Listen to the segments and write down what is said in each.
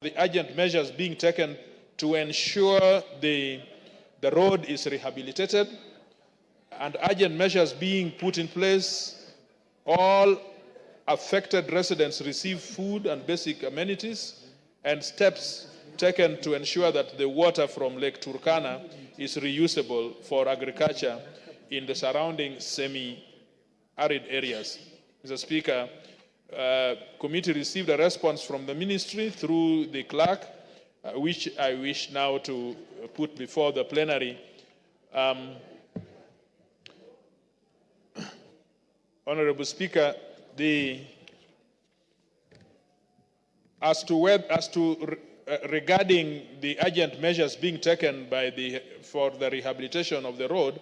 the urgent measures being taken to ensure the road is rehabilitated, and urgent measures being put in place. All affected residents receive food and basic amenities, and steps taken to ensure that the water from Lake Turkana is reusable for agriculture in the surrounding semi-arid areas. Mr. Speaker, committee received a response from the ministry through the clerk, which I wish now to put before the plenary. Honorable Speaker, regarding the urgent measures being taken for the rehabilitation of the road,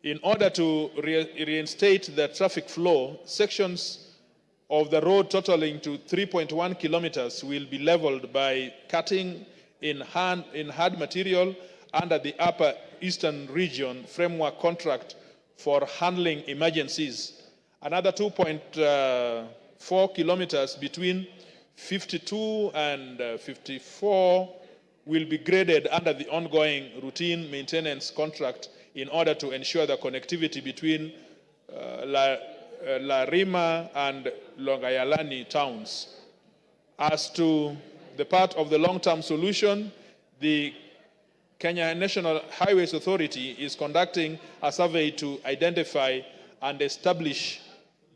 in order to reinstate the traffic flow, sections of the road totaling to 3.1 kilometers will be leveled by cutting in hard material under the Upper Eastern Region Framework Contract for handling emergencies. Another 2.4 kilometers between 52 and 54 will be graded under the ongoing routine maintenance contract in order to ensure the connectivity between La Rima and Longayalani towns. As to the part of the long-term solution, the Kenya National Highways Authority is conducting a survey to identify and establish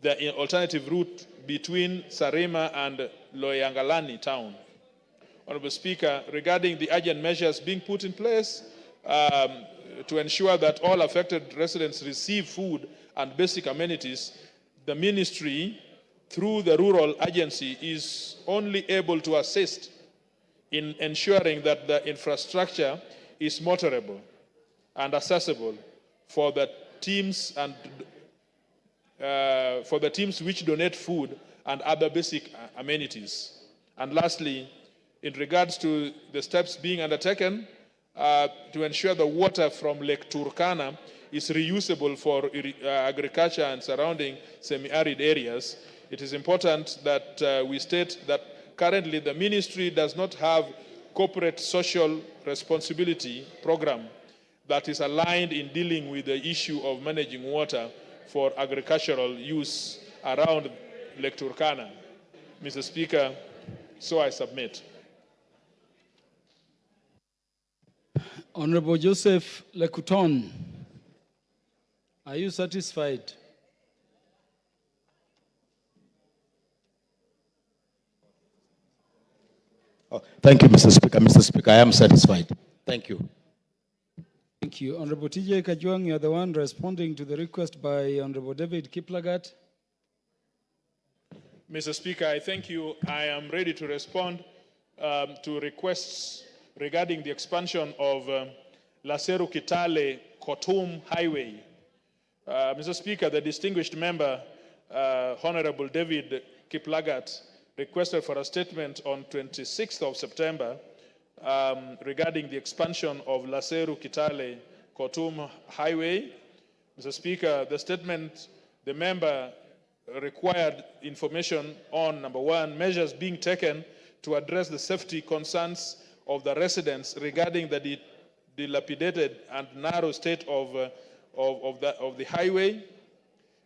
the alternative route between Sarima and Loyangalani town. Honorable Speaker, regarding the urgent measures being put in place to ensure that all affected residents receive food and basic amenities, the ministry, through the rural agency, is only able to assist in ensuring that the infrastructure is motorable and accessible for the teams which donate food and other basic amenities. And lastly, in regards to the steps being undertaken to ensure the water from Lake Turkana is reusable for agriculture and surrounding semi-arid areas, it is important that we state that currently the ministry does not have corporate social responsibility program that is aligned in dealing with the issue of managing water for agricultural use around Lake Turkana. Mr. Speaker, so I submit. Honorable Joseph Lekuton, are you satisfied? Oh, thank you, Mr. Speaker. Mr. Speaker, I am satisfied. Thank you. Thank you. Honorable TJ Kajwang, you are the one responding to the request by Honorable David Kiplagat. Mr. Speaker, I thank you. I am ready to respond to requests regarding the expansion of Laseru Kitale Kotum Highway. Mr. Speaker, the distinguished member, Honorable David Kiplagat, requested for a statement on 26th of September regarding the expansion of Laseru Kitale Kotum Highway. Mr. Speaker, the statement, the member required information on, number one, measures being taken to address the safety concerns of the residents regarding the dilapidated and narrow state of the highway,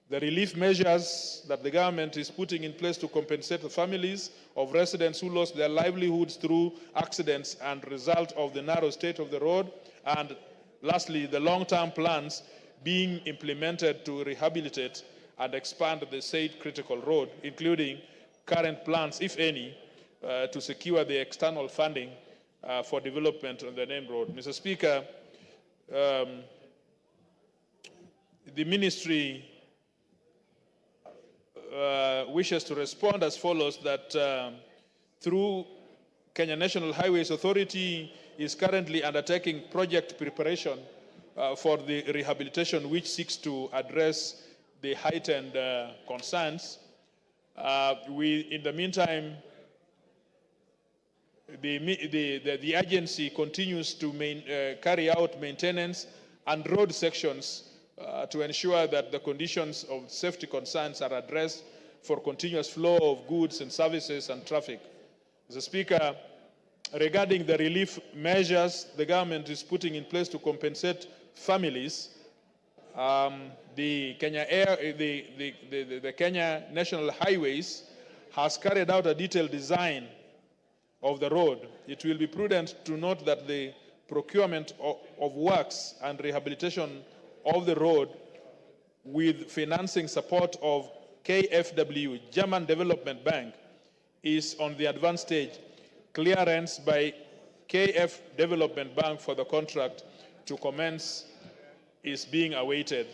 the relief measures that the government is putting in place to compensate the families of residents who lost their livelihoods through accidents and result of the narrow state of the road, and lastly, the long-term plans being implemented to rehabilitate and expand the said critical road, including current plans, if any, to secure the external funding for development on the named road. Mr. Speaker, the ministry wishes to respond as follows, that through Kenya National Highways Authority is currently undertaking project preparation for the rehabilitation, which seeks to address the heightened concerns. In the meantime, the agency continues to carry out maintenance and road sections to ensure that the conditions of safety concerns are addressed for continuous flow of goods and services and traffic. Mr. Speaker, regarding the relief measures the government is putting in place to compensate families, the Kenya National Highways has carried out a detailed design of the road. It will be prudent to note that the procurement of works and rehabilitation of the road with financing support of KfW, German Development Bank, is on the advanced stage. Clearance by KF Development Bank for the contract to commence is being awaited.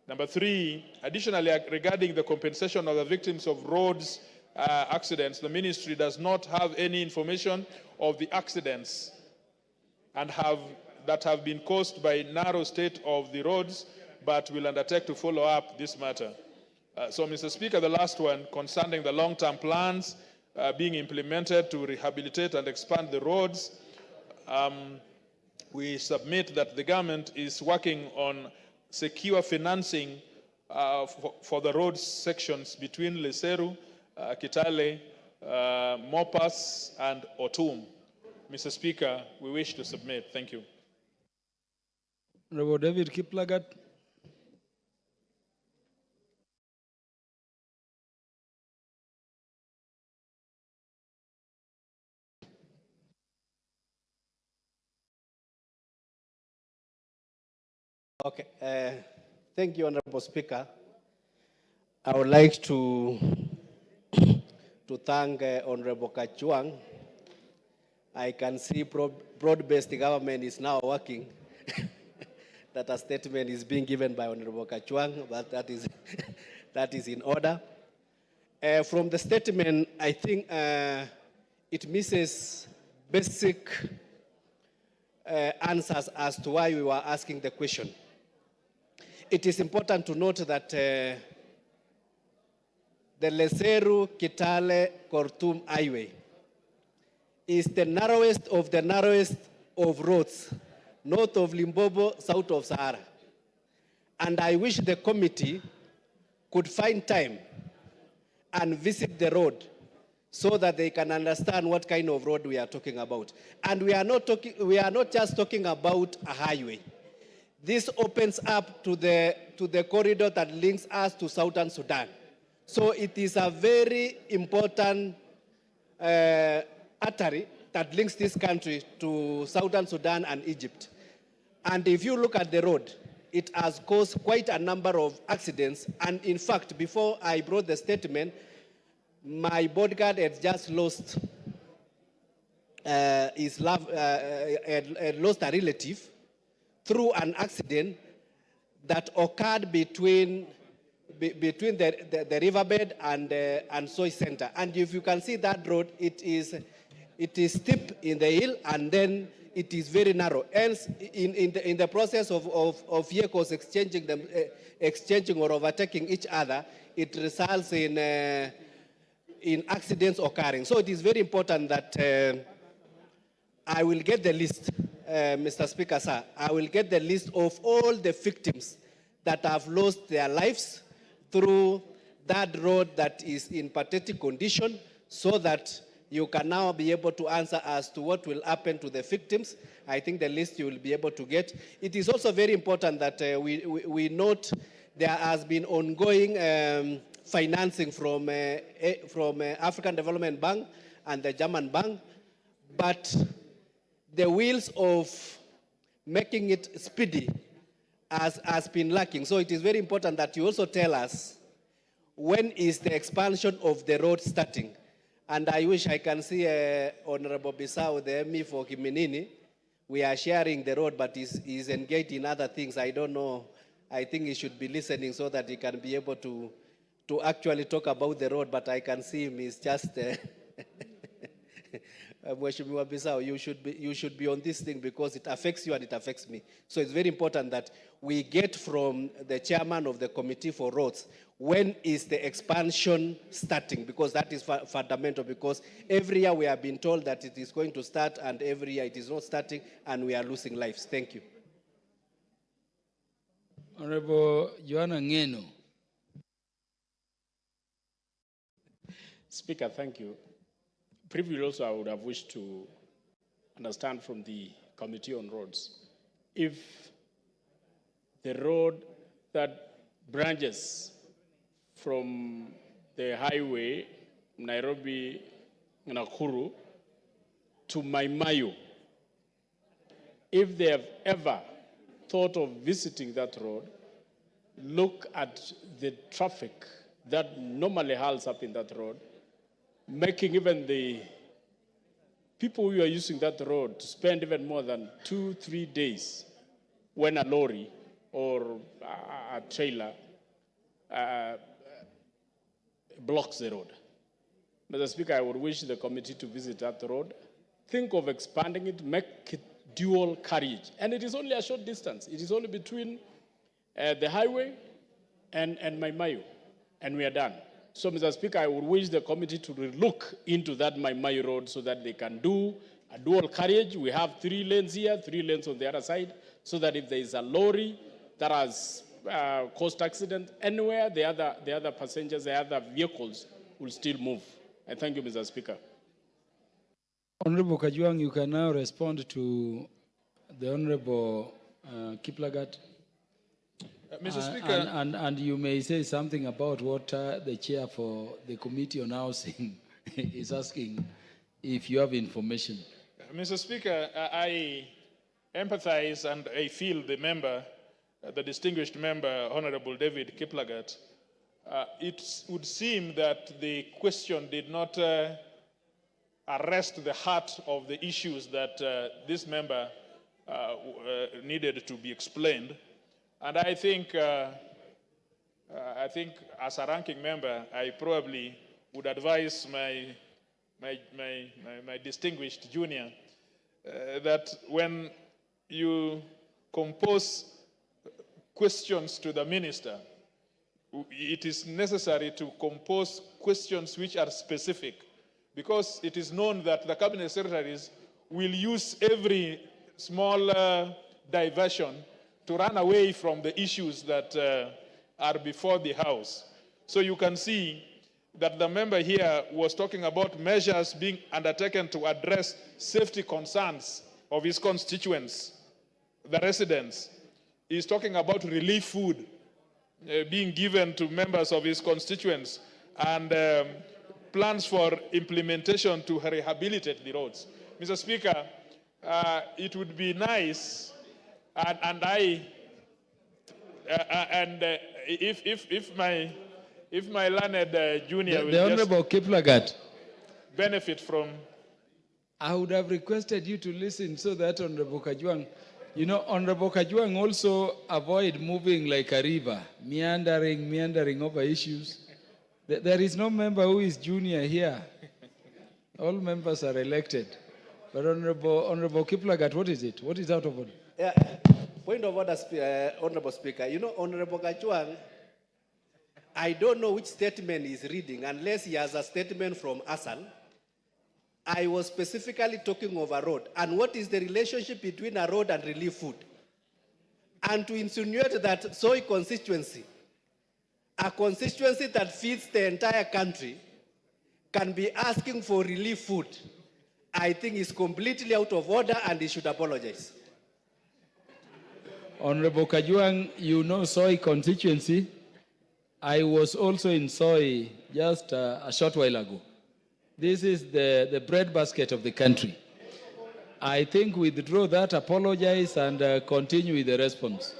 Number 3, additionally, regarding the compensation of the victims of roads accidents, the ministry does not have any information of the accidents that have been caused by narrow state of the roads, but will undertake to follow up this matter. So, Mr. Speaker, the last one concerning the long-term plans being implemented to rehabilitate and expand the roads, we submit that the government is working on secure financing for the road sections between Leseru, Kitale, Mopas, and Otum. Mr. Speaker, we wish to submit. Thank you. Honorable David Kiplagat. Okay, thank you, Honorable Speaker. I would like to thank Honorable Kachwang. I can see broad-based government is now working. That a statement is being given by Honorable Kachwang, but that is in order. From the statement, I think it misses basic answers as to why we were asking the question. It is important to note that the Leseru Kitale Kortum Highway is the narrowest of roads, north of Limpopo, south of Sahara. And I wish the committee could find time and visit the road so that they can understand what kind of road we are talking about. And we are not just talking about a highway. This opens up to the corridor that links us to Southern Sudan. So it is a very important artery that links this country to Southern Sudan and Egypt. And if you look at the road, it has caused quite a number of accidents. And in fact, before I brought the statement, my bodyguard had just lost lost a relative through an accident that occurred between the riverbed and Soy Center. And if you can see that road, it is steep in the hill, and then it is very narrow. Hence, in the process of vehicles exchanging or overtaking each other, it results in accidents occurring. So it is very important that I will get the list, Mr. Speaker, sir. I will get the list of all the victims that have lost their lives through that road that is in pathetic condition, so that you can now be able to answer as to what will happen to the victims. I think the list you will be able to get. It is also very important that we note there has been ongoing financing from African Development Bank and the German Bank, but the wheels of making it speedy has been lacking. So it is very important that you also tell us when is the expansion of the road starting. And I wish I can see Honorable Bissau, the ME for Kiminini. We are sharing the road, but he's engaged in other things. I don't know. I think he should be listening so that he can be able to actually talk about the road, but I can see him, he's just... Mheshimiwa Bissau, you should be on this thing because it affects you and it affects me. So it's very important that we get from the chairman of the committee for roads, when is the expansion starting? Because that is fundamental, because every year we have been told that it is going to start and every year it is not starting and we are losing lives. Thank you. Honorable Joanna Ngeno. Speaker, thank you. Previously also I would have wished to understand from the Committee on Roads, if the road that branches from the highway, Nairobi, Nakuru, to Maimayu, if they have ever thought of visiting that road, look at the traffic that normally hauls up in that road, making even the people who are using that road to spend even more than 2-3 days when a lorry or a trailer blocks the road. Mr. Speaker, I would wish the committee to visit that road. Think of expanding it, make it dual carriage. And it is only a short distance. It is only between the highway and Maimayu, and we are done. So, Mr. Speaker, I would wish the committee to look into that Maimayu road so that they can do a dual carriage. We have 3 lanes here, 3 lanes on the other side, so that if there is a lorry that has caused accident anywhere, the other passengers, the other vehicles will still move. I thank you, Mr. Speaker. Honorable Kajwang, you can now respond to the Honorable Kiplagat. Mr. Speaker. And you may say something about what the chair for the Committee on Housing is asking, if you have information. Mr. Speaker, I empathize and I feel the member, the distinguished member, Honorable David Kiplagat. It would seem that the question did not arrest the heart of the issues that this member needed to be explained. And I think as a ranking member, I probably would advise my distinguished junior that when you compose questions to the minister, it is necessary to compose questions which are specific, because it is known that the cabinet secretaries will use every small diversion to run away from the issues that are before the House. So you can see that the member here was talking about measures being undertaken to address safety concerns of his constituents, the residents. He's talking about relief food being given to members of his constituents and plans for implementation to rehabilitate the roads. Mr. Speaker, it would be nice, if my learned junior The Honorable Kiplagat benefit from. I would have requested you to listen so that Honorable Kajwang, you know, Honorable Kajwang also avoid moving like a river, meandering over issues. There is no member who is junior here. All members are elected. But Honorable Kiplagat, what is it? What is out of order? Yeah, point of order, Honorable Speaker. You know, Honorable Kajwang, I don't know which statement he's reading unless he has a statement from ASAL. I was specifically talking of a road. And what is the relationship between a road and relief food? And to insinuate that Soy constituency, a constituency that feeds the entire country, can be asking for relief food, I think is completely out of order and he should apologize. Honorable Kajwang, you know Soy constituency. I was also in Soy just a short while ago. This is the breadbasket of the country. I think withdraw that, apologize, and continue with the response.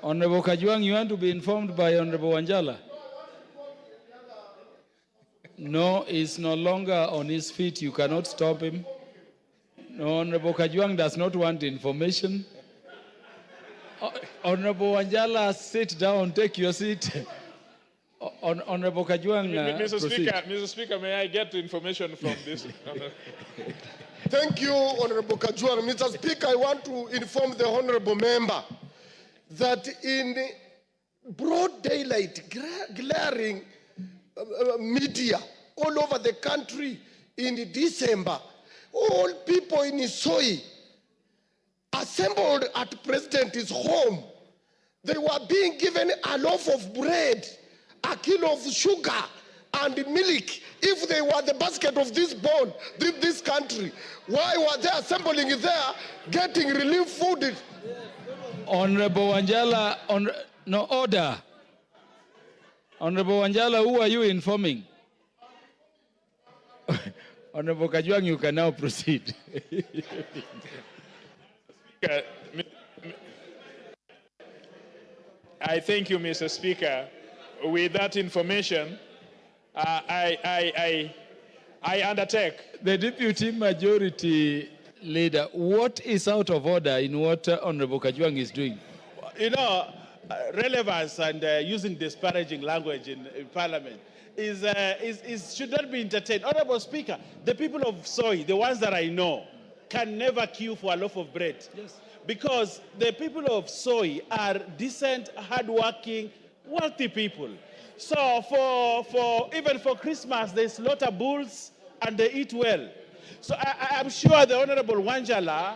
Honorable Kajwang, you want to be informed by Honorable Wanjala? No, he's no longer on his feet. You cannot stop him. No, Honorable Kajwang does not want information. Honorable Wanjala, sit down, take your seat. Honorable Kajwang, Mr. Speaker, may I get information from this? Thank you, Honorable Kajwang. Mr. Speaker, I want to inform the Honorable Member that in broad daylight, glaring media all over the country in December, all people in Soy assembled at President's home. They were being given a loaf of bread, a kilo of sugar, and milk, if they were the basket of this bond, this country, why were they assembling it there, getting relief food? Honorable Wanjala, no order. Honorable Wanjala, who are you informing? Honorable Kajwang, you can now proceed. I thank you, Mr. Speaker. With that information, I undertake. The deputy majority leader, what is out of order in what Honorable Kajwang is doing? You know, relevance and using disparaging language in Parliament should not be entertained. Honorable Speaker, the people of Soy, the ones that I know, can never queue for a loaf of bread. Yes. Because the people of Soy are decent, hardworking, wealthy people. So even for Christmas, they slaughter bulls and they eat well. So I'm sure the Honorable Wanjala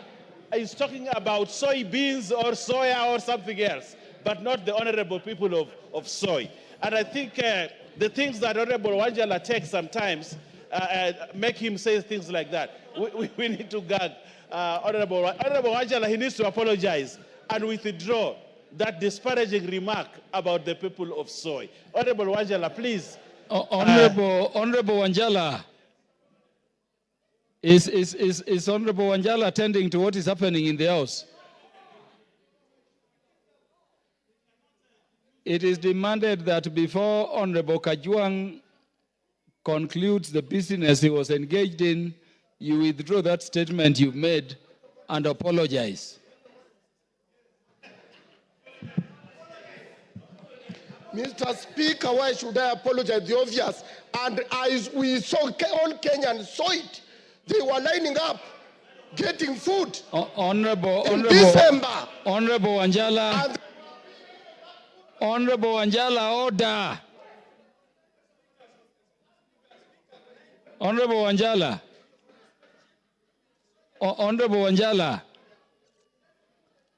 is talking about soybeans or soya or something else, but not the honorable people of Soy. And I think the things that Honorable Wanjala takes sometimes make him say things like that. We need to gag Honorable Wanjala. He needs to apologize and withdraw that disparaging remark about the people of Soy. Honorable Wanjala, please. Honorable Wanjala, is Honorable Wanjala attending to what is happening in the House? It is demanded that before Honorable Kajwang concludes the business he was engaged in, you withdraw that statement you made and apologize. Mr. Speaker, why should I apologize? The obvious. And as we saw, all Kenyans saw it. They were lining up, getting food. Honorable December. Honorable Wanjala. Honorable Wanjala, order. Honorable Wanjala. Honorable Wanjala.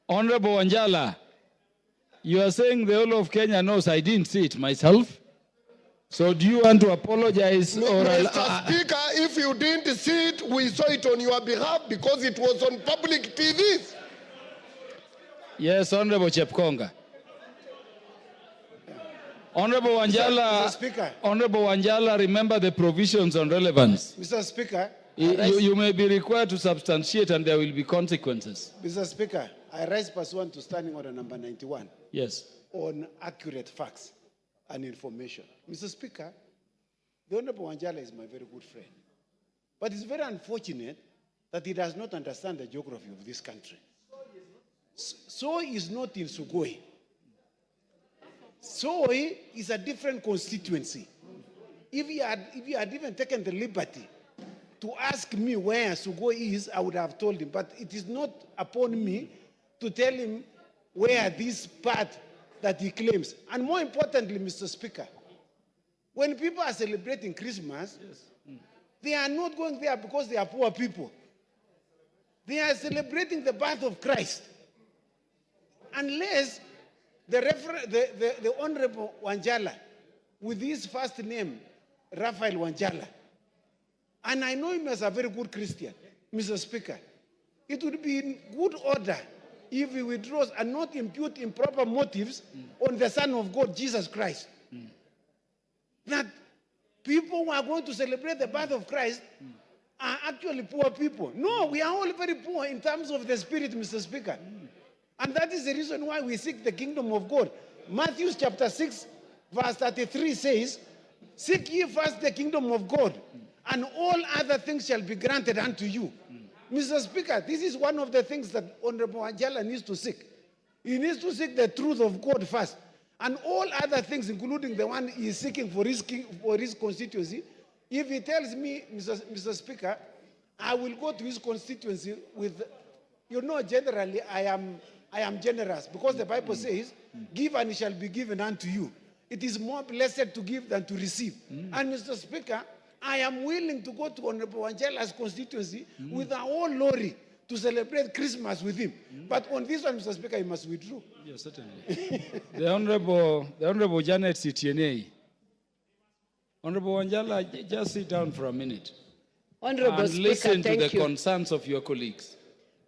Honorable Wanjala. You are saying the whole of Kenya knows I didn't see it myself. So do you want to apologize? Mr. Speaker, if you didn't see it, we saw it on your behalf because it was on public TVs. Yes, Honorable Chepkonga. Honorable Wanjala, Mr. Speaker. Honorable Wanjala, remember the provisions on relevance. Mr. Speaker. You may be required to substantiate and there will be consequences. Mr. Speaker, I rise pursuant to Standing Order number 91. Yes. On accurate facts and information. Mr. Speaker, the Honorable Wanjala is my very good friend. But it's very unfortunate that he does not understand the geography of this country. Soy is not in Sugoi. Soy is a different constituency. If he had even taken the liberty to ask me where Sugoi is, I would have told him. But it is not upon me to tell him where this part that he claims. And more importantly, Mr. Speaker, when people are celebrating Christmas, they are not going there because they are poor people. They are celebrating the birth of Christ. Unless the Honorable Wanjala, with his first name, Raphael Wanjala, and I know him as a very good Christian, Mr. Speaker, it would be in good order if he withdraws and not impute improper motives on the Son of God, Jesus Christ. That people who are going to celebrate the birth of Christ are actually poor people. No, we are all very poor in terms of the spirit, Mr. Speaker. And that is the reason why we seek the kingdom of God. Matthew chapter 6, verse 33 says, "Seek ye first the kingdom of God, and all other things shall be granted unto you." Mr. Speaker, this is one of the things that Honorable Wanjala needs to seek. He needs to seek the truth of God first. And all other things, including the one he is seeking for his constituency, if he tells me, Mr. Speaker, I will go to his constituency with, generally I am generous, because the Bible says, give and it shall be given unto you. It is more blessed to give than to receive. And Mr. Speaker, I am willing to go to Honorable Wanjala's constituency with a whole lorry to celebrate Christmas with him. But on this one, Mr. Speaker, he must withdraw. Yes, certainly. The Honorable Janet Sitienei. Honorable Wanjala, just sit down for a minute Honorable and Speaker, listen to the thank you. concerns of your colleagues.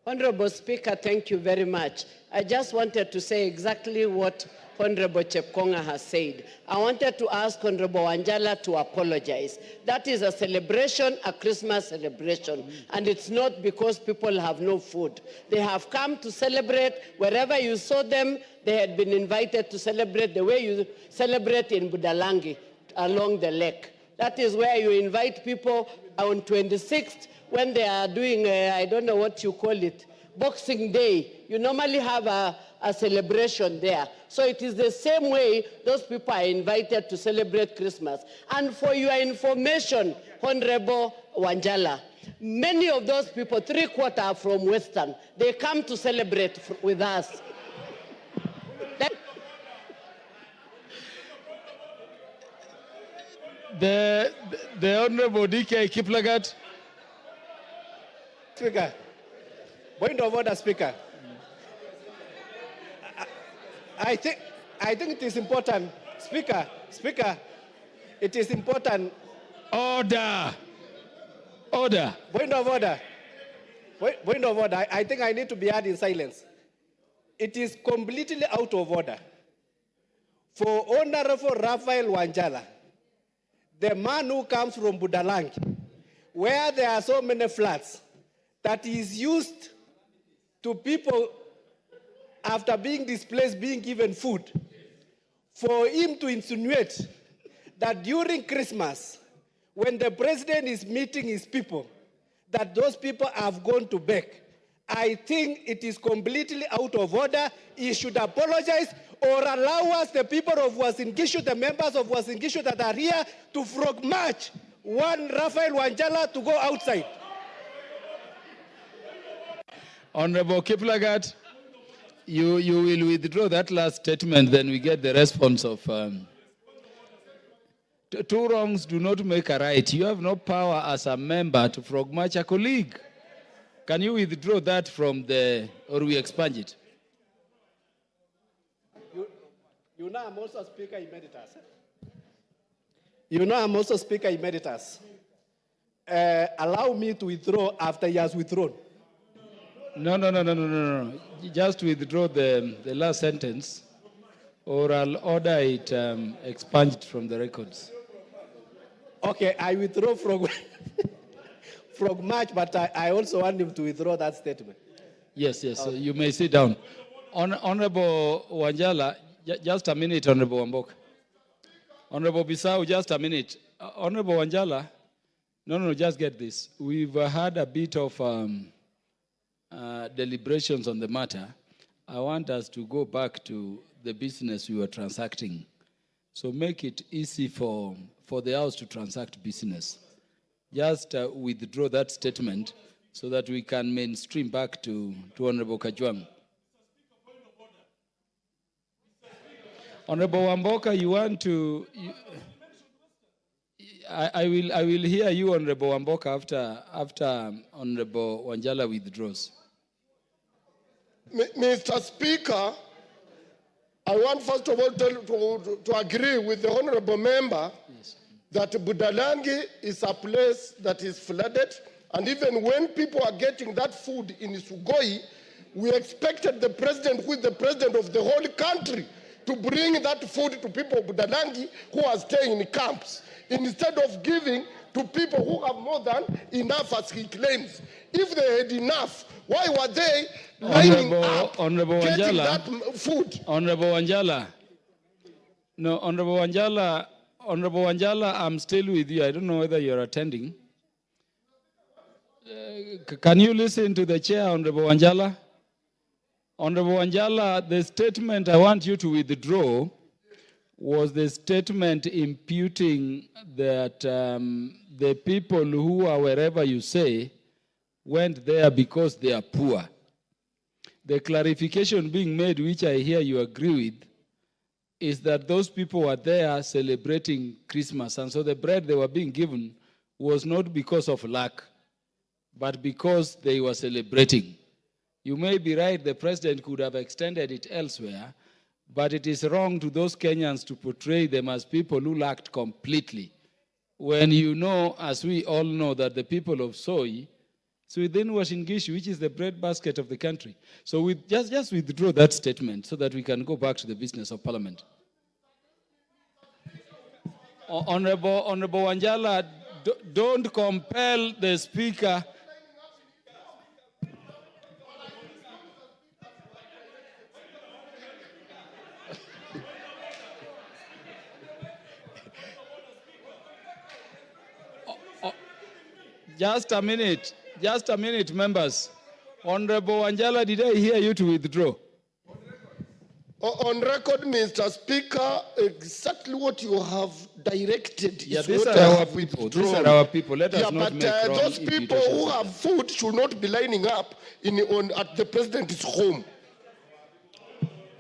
Honorable Speaker, thank you very much. I just wanted to say exactly what Honorable Chepkonga has said. I wanted to ask Honorable Wanjala to apologize. That is a celebration, a Christmas celebration, and it's not because people have no food. They have come to celebrate. Wherever you saw them, they had been invited to celebrate the way you celebrate in Budalangi along the lake. That is where you invite people on 26th when they are doing, I don't know what you call it, Boxing Day. You normally have a celebration there. So it is the same way those people are invited to celebrate Christmas. And for your information, Honorable Wanjala, many of those people, 3/4 are from Western. They come to celebrate with us. The Honorable DK Kiplagat. Speaker, point of order, Speaker. I think it is important, Speaker, it is important. Order. Point of order. Point of order. I think I need to be heard in silence. It is completely out of order for Honorable Raphael Wanjala, the man who comes from Budalangi, where there are so many floods, that is used to people after being displaced, being given food, for him to insinuate that during Christmas, when the president is meeting his people, that those people have gone to beg. I think it is completely out of order. He should apologize or allow us, the people of Uasin Gishu, the members of Uasin Gishu that are here, to frog march one Raphael Wanjala to go outside. Honorable Kiplagat, you will withdraw that last statement, then we get the response of... Two wrongs do not make a right. You have no power as a member to frog march a colleague. Can you withdraw that from the... or we expunge it? You know I'm also Speaker Emeritus. You know I'm also Speaker Emeritus. Allow me to withdraw after he has withdrawn. No. Just withdraw the last sentence, or I'll order it expunged from the records. Okay, I withdraw from March, but I also want him to withdraw that statement. Yes, so you may sit down. Honorable Wanjala, just a minute, Honorable Wambok. Honorable Bissau, just a minute. Honorable Wanjala, no, just get this. We've had a bit of deliberations on the matter. I want us to go back to the business we were transacting. So make it easy for the House to transact business. Just withdraw that statement so that we can mainstream back to Honorable Kajwang. Honorable Wamboka, you want to... I will hear you, Honorable Wamboka, after Honorable Wanjala withdraws. Mr. Speaker, I want first of all to agree with the honorable member that Budalangi is a place that is flooded, and even when people are getting that food in Sugoi, we expected the president, who is the president of the whole country, to bring that food to people of Budalangi who are staying in camps, instead of giving to people who have more than enough, as he claims. If they had enough, why were they lining up Honorable getting Wanjala, that food? Honorable Wanjala. No, Honorable Wanjala, I'm still with you. I don't know whether you're attending. Can you listen to the chair, Honorable Wanjala? Honorable Wanjala, the statement I want you to withdraw was the statement imputing that the people who are wherever you say went there because they are poor. The clarification being made, which I hear you agree with, is that those people were there celebrating Christmas, and so the bread they were being given was not because of lack, but because they were celebrating. You may be right, the president could have extended it elsewhere, but it is wrong to those Kenyans to portray them as people who lacked completely. when you know, as we all know, that the people of Soy, so within Uasin Gishu, which is the breadbasket of the country. So we just withdraw that statement so that we can go back to the business of Parliament. Honorable Wanjala, don't compel the Speaker. Just a minute, members. Honorable Wanjala, did I hear you to withdraw? On record, Mr. Speaker, exactly what you have directed Yeah, is these what are I our have people. withdrawn. These are our people. Let us Yeah, not but make wrong those people who have food should not be lining up at the president's home.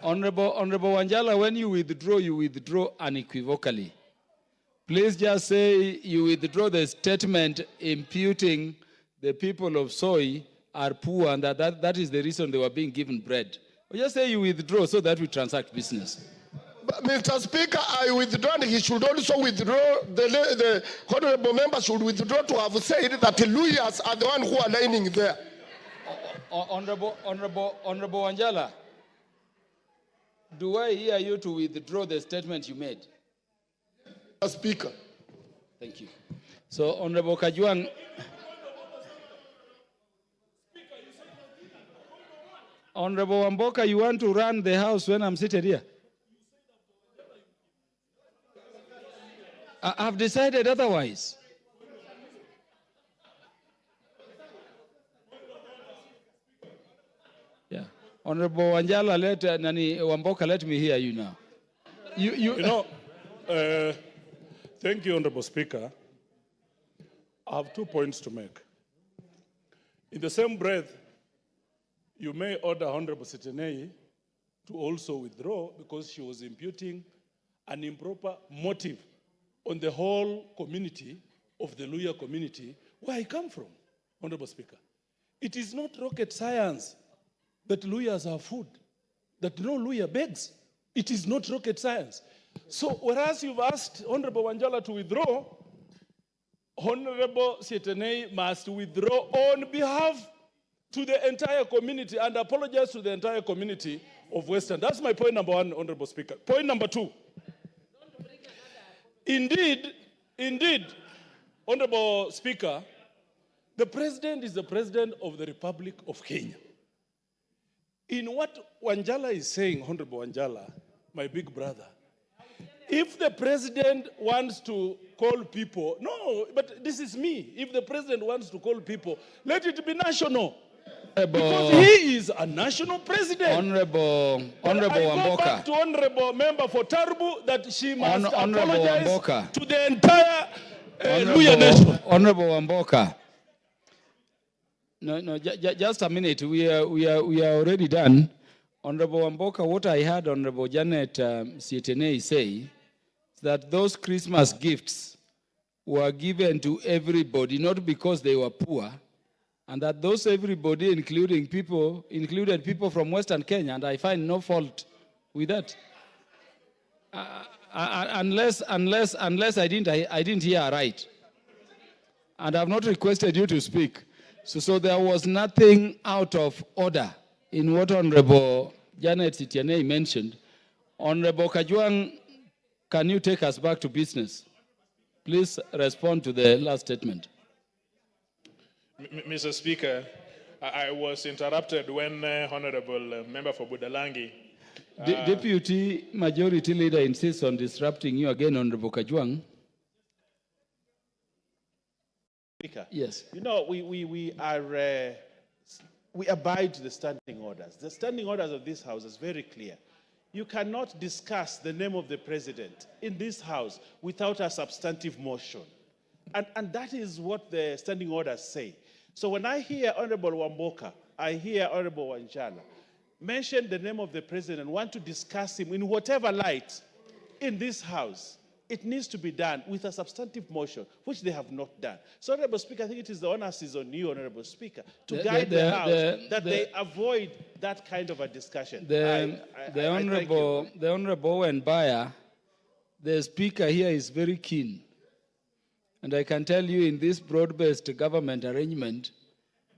Honorable Wanjala, when you withdraw unequivocally. Please just say you withdraw the statement imputing the people of Soy are poor and that is the reason they were being given bread. Or just say you withdraw so that we transact business. But Mr. Speaker, I withdraw, and he should also withdraw, the honorable member should withdraw to have said that the lawyers are the ones who are lining there. Honorable Wanjala, do I hear you to withdraw the statement you made? Mr. Speaker. Thank you. So, Honorable Kajwang. Honorable Wamboka, you want to run the house when I'm seated here? I've decided otherwise. Yeah. Honorable Wanjala, Wamboka, let me hear you now. Thank you, Honorable Speaker. I have 2 points to make. In the same breath, you may order Honorable Sitanei to also withdraw because she was imputing an improper motive on the whole community of the Luya community where I come from, Honorable Speaker. It is not rocket science that Luyas have food, that no Luya begs. It is not rocket science. So whereas you've asked Honorable Wanjala to withdraw, Honorable Sitanei must withdraw on behalf to the entire community and apologize to the entire community of Western. That's my point number one, Honorable Speaker. Point number two. Indeed, Honorable Speaker, the President is the President of the Republic of Kenya. In what Wanjala is saying, Honorable Wanjala, my big brother, if the President wants to call people, no, but this is me. If the President wants to call people, let it be national. Because he is a national president. Honorable I go Wamboka. back to Honorable Member for Tarbu that she must apologize Wamboka. to the entire Luya nation. Honorable Wamboka. No, just a minute. We are already done. Honorable Wamboka, what I heard Honorable Janet Sitanei say is that those Christmas gifts were given to everybody, not because they were poor, and that those everybody included people from Western Kenya, and I find no fault with that. Unless I didn't hear right. And I've not requested you to speak. So there was nothing out of order in what Honorable Janet Sitanei mentioned. Honorable Kajwang, can you take us back to business? Please respond to the last statement. Mr. Speaker, I was interrupted when Honorable Member for Budalangi. Deputy Majority Leader insists on disrupting you again, Honorable Kajwang. Speaker. Yes. You know, we abide to the standing orders. The standing orders of this House is very clear. You cannot discuss the name of the president in this House without a substantive motion. And that is what the standing orders say. So when I hear Honorable Wamboka, I hear Honorable Wanjala mention the name of the president and want to discuss him in whatever light in this House, it needs to be done with a substantive motion, which they have not done. So, Honorable Speaker, I think it is the onus is on you, Honorable Speaker, to guide the House that they avoid that kind of a discussion. The Honorable Owen Bayer, the Speaker here is very keen And I can tell you in this broad-based government arrangement,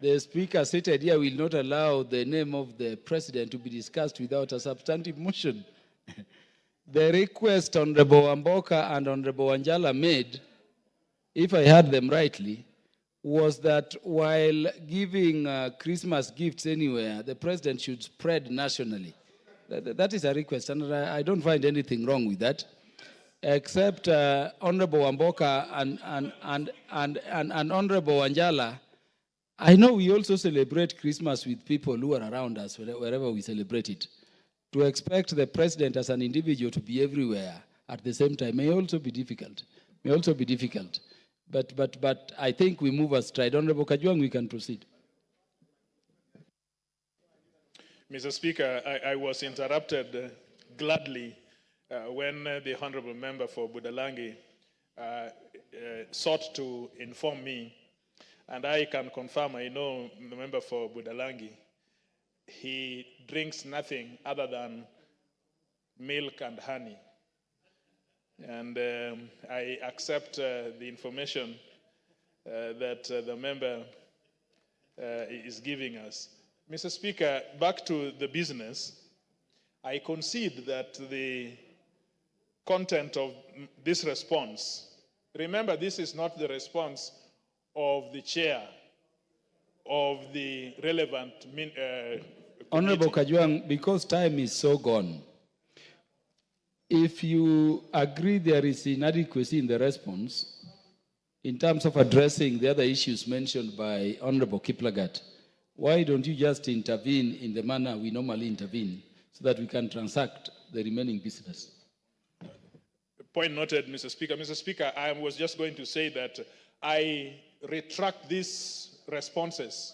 the speaker seated here will not allow the name of the president to be discussed without a substantive motion. The request Honorable Amboka and Honorable Wanjala made, if I heard them rightly, was that while giving Christmas gifts anywhere, the president should spread nationally. That is a request, and I don't find anything wrong with that, except Honorable Amboka and Honorable Wanjala. I know we also celebrate Christmas with people who are around us wherever we celebrate it. To expect the president as an individual to be everywhere at the same time may also be difficult. But I think we move astride. Honorable Kajwang, we can proceed. Mr. Speaker, I was interrupted gladly when the Honorable Member for Budalangi sought to inform me, and I can confirm, I know the member for Budalangi, he drinks nothing other than milk and honey. And I accept the information that the member is giving us. Mr. Speaker, back to the business. I concede that the content of this response, remember, this is not the response of the chair of the relevant Honorable Kajwang, because time is so gone, if you agree there is inadequacy in the response, in terms of addressing the other issues mentioned by Honorable Kiplagat, why don't you just intervene in the manner we normally intervene so that we can transact the remaining business? Point noted, Mr. Speaker. Mr. Speaker, I was just going to say that I retract these responses,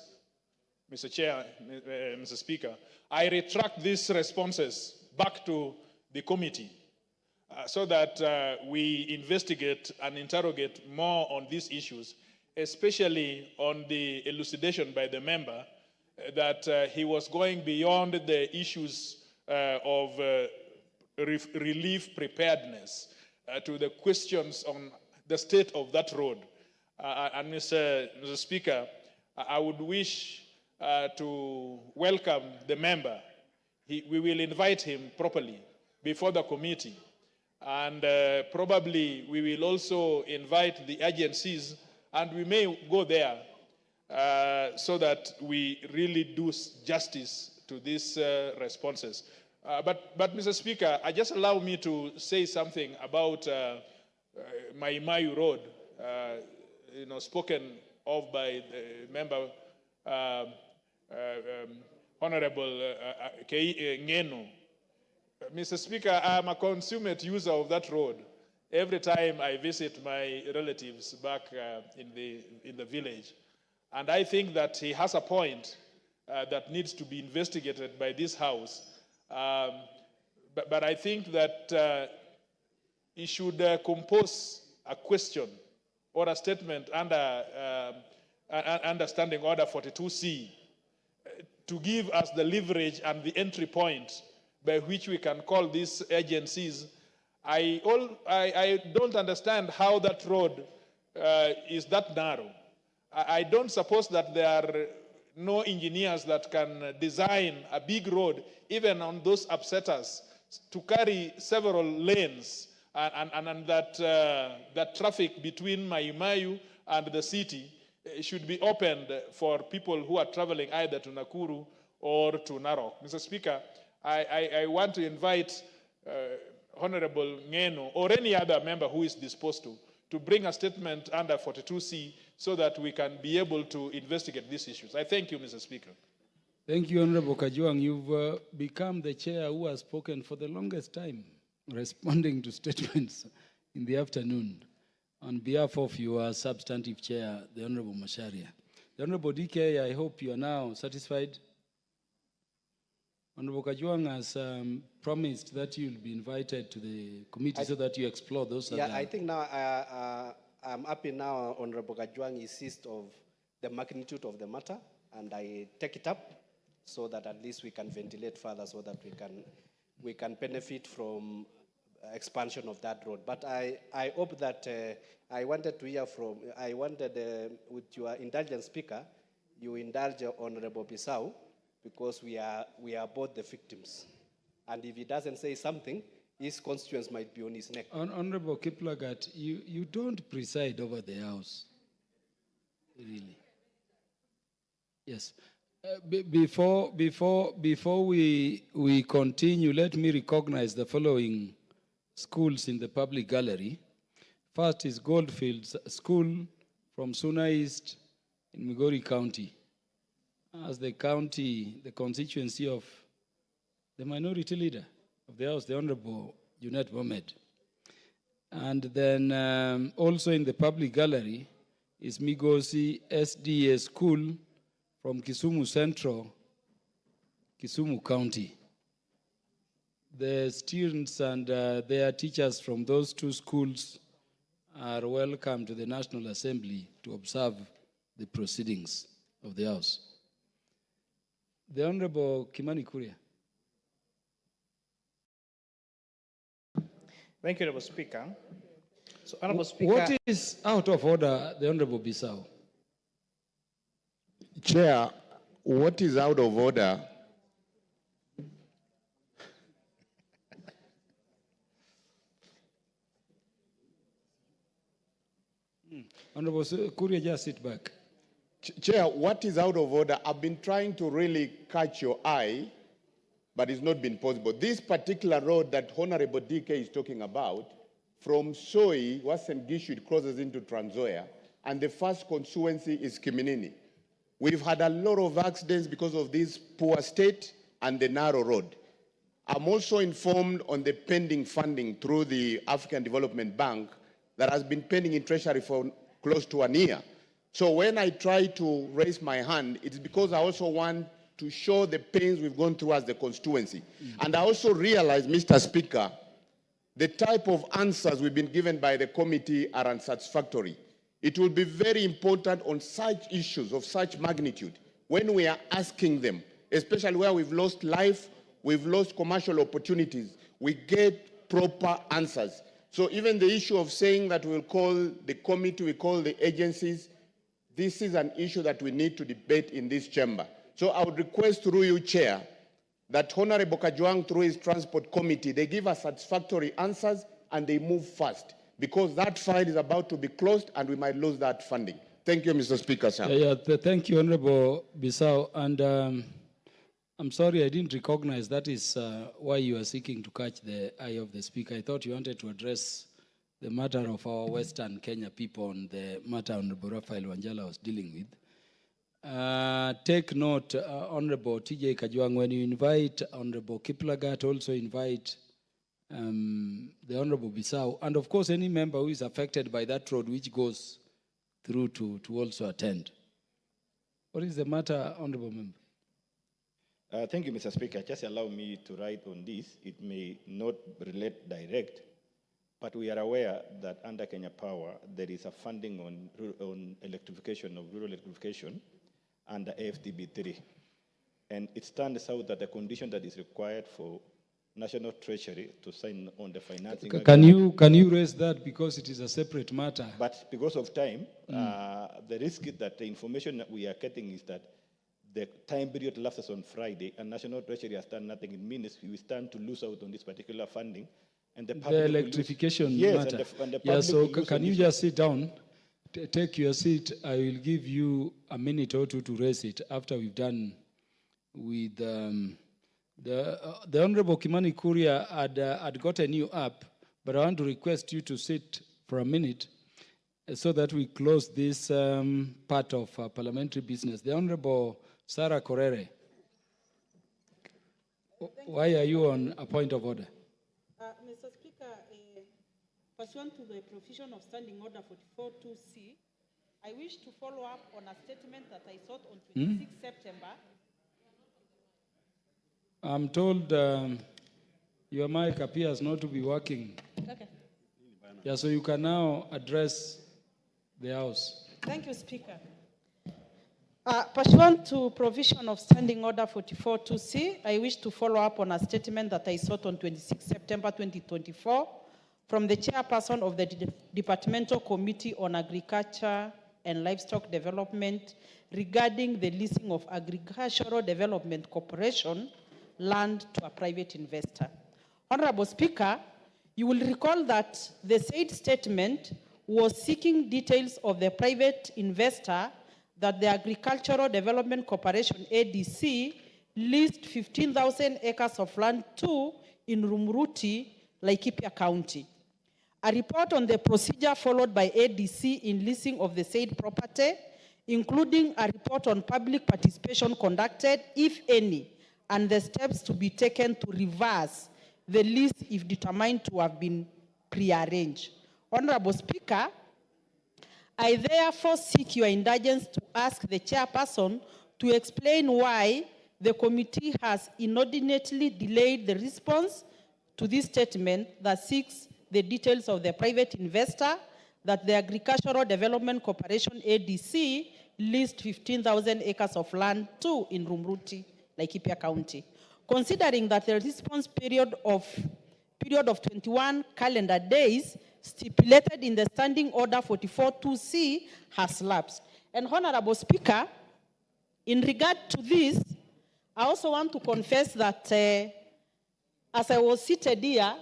Mr. Chair, Mr. Speaker. I retract these responses back to the committee so that we investigate and interrogate more on these issues, especially on the elucidation by the member that he was going beyond the issues of relief preparedness to the questions on the state of that road. And Mr. Speaker, I would wish to welcome the member. We will invite him properly before the committee. And probably we will also invite the agencies, and we may go there so that we really do justice to these responses. But Mr. Speaker, just allow me to say something about Mai Road, spoken of by the member, Honorable Ngeno. Mr. Speaker, I'm a consummate user of that road. Every time I visit my relatives back in the village. And I think that he has a point that needs to be investigated by this House. But I think that he should compose a question or a statement under Standing Order 42C to give us the leverage and the entry point by which we can call these agencies. I don't understand how that road is that narrow. I don't suppose that there are no engineers that can design a big road, even on those upsetters, to carry several lanes, and that traffic between Mayu and the city should be opened for people who are traveling either to Nakuru or to Narok. Mr. Speaker, I want to invite Honorable Ngeno or any other member who is disposed to bring a statement under 42C so that we can be able to investigate these issues. I thank you, Mr. Speaker. Thank you, Honorable Kajwang. You've become the chair who has spoken for the longest time, responding to statements in the afternoon. On behalf of your substantive chair, the Honorable Macharia. The Honorable DK, I hope you are now satisfied. Honorable Kajwang has promised that you'll be invited to the committee so that you explore those. Yeah, I think now I'm happy now Honorable Kajwang insists of the magnitude of the matter, and I take it up so that at least we can ventilate further so that we can benefit from expansion of that road. But I hope that I wanted to hear from, with your indulgent speaker, you indulge Honorable Bissau, because we are both the victims. And if he doesn't say something, his constituents might be on his neck. Honorable Kiplagat, you don't preside over the House. Really. Yes. Before we continue, let me recognize the following schools in the public gallery. First is Goldfields School from Suna East in Migori County. As the constituency of the minority leader of the House, the Honorable Junet Mohamed. And then also in the public gallery is Migosi SDA School from Kisumu Central, Kisumu County. The students and their teachers from those two schools are welcome to the National Assembly to observe the proceedings of the House. The Honorable Kimani Kuria. Thank you, Honorable Speaker. So, Honorable Speaker. What is out of order, the Honorable Bissau? Chair, what is out of order? Honorable Kuria, just sit back. Chair, what is out of order? I've been trying to really catch your eye, but it's not been possible. This particular road that Honorable DK is talking about, from Soi, St. Gishu, it crosses into Trans Nzoia, and the first constituency is Kiminini. We've had a lot of accidents because of this poor state and the narrow road. I'm also informed on the pending funding through the African Development Bank that has been pending in Treasury for close to 1 year. So when I try to raise my hand, it's because I also want to show the pains we've gone through as the constituency. And I also realize, Mr. Speaker, the type of answers we've been given by the committee are unsatisfactory. It will be very important on such issues of such magnitude, when we are asking them, especially where we've lost life, we've lost commercial opportunities, we get proper answers. So even the issue of saying that we'll call the committee, we call the agencies, this is an issue that we need to debate in this chamber. So I would request through you, Chair, that Honorable Kajwang, through his transport committee, they give us satisfactory answers and they move fast, because that file is about to be closed and we might lose that funding. Thank you, Mr. Speaker, sir. Thank you, Honorable Bissau. And I'm sorry I didn't recognize that is why you are seeking to catch the eye of the Speaker. I thought you wanted to address the matter of our Western Kenya people on the matter Honorable Raphael Wanjala was dealing with. Take note, Honorable TJ Kajwang, when you invite Honorable Kiplagat, also invite the Honorable Bissau, and of course any member who is affected by that road which goes through to also attend. What is the matter, Honorable Member? Thank you, Mr. Speaker. Just allow me to write on this. It may not relate direct, but we are aware that under Kenya Power, there is a funding on electrification, of rural electrification, under AFTB3. And it stands out that the condition that is required for National Treasury to sign on the financing. Can you raise that, because it is a separate matter? But because of time, the risk is that the information that we are getting is that the time period lapses on Friday, and National Treasury has done nothing. It means we stand to lose out on this particular funding. And the electrification matter. So can you just sit down, take your seat. I will give you a minute or two to raise it after we've done with the Honorable Kimani Kuria had gotten you up, but I want to request you to sit for a minute so that we close this part of parliamentary business. The Honorable Sarah Korere, why are you on a point of order? Mr. Speaker, pursuant to the provision of Standing Order 44.2c, I wish to follow up on a statement that I sought on 26 September. I'm told your mic appears not to be working. Okay. Yeah, so you can now address the House. Thank you, Speaker. Pursuant to provision of Standing Order 44.2c, I wish to follow up on a statement that I sought on 26 September 2024 from the chairperson of the Departmental Committee on Agriculture and Livestock Development regarding the leasing of Agricultural Development Corporation land to a private investor. Honorable Speaker, you will recall that the said statement was seeking details of the private investor that the Agricultural Development Corporation, ADC, leased 15,000 acres of land to in Rumuruti, Laikipia County. A report on the procedure followed by ADC in leasing of the said property, including a report on public participation conducted, if any, and the steps to be taken to reverse the lease if determined to have been prearranged. Honorable Speaker, I therefore seek your indulgence to ask the chairperson to explain why the committee has inordinately delayed the response to this statement that seeks the details of the private investor that the Agricultural Development Corporation, ADC, leased 15,000 acres of land to in Rumuruti, Laikipia County. Considering that the response period of 21 calendar days stipulated in the Standing Order 44.2c has lapsed. And Honorable Speaker, in regard to this, I also want to confess that as I was seated here,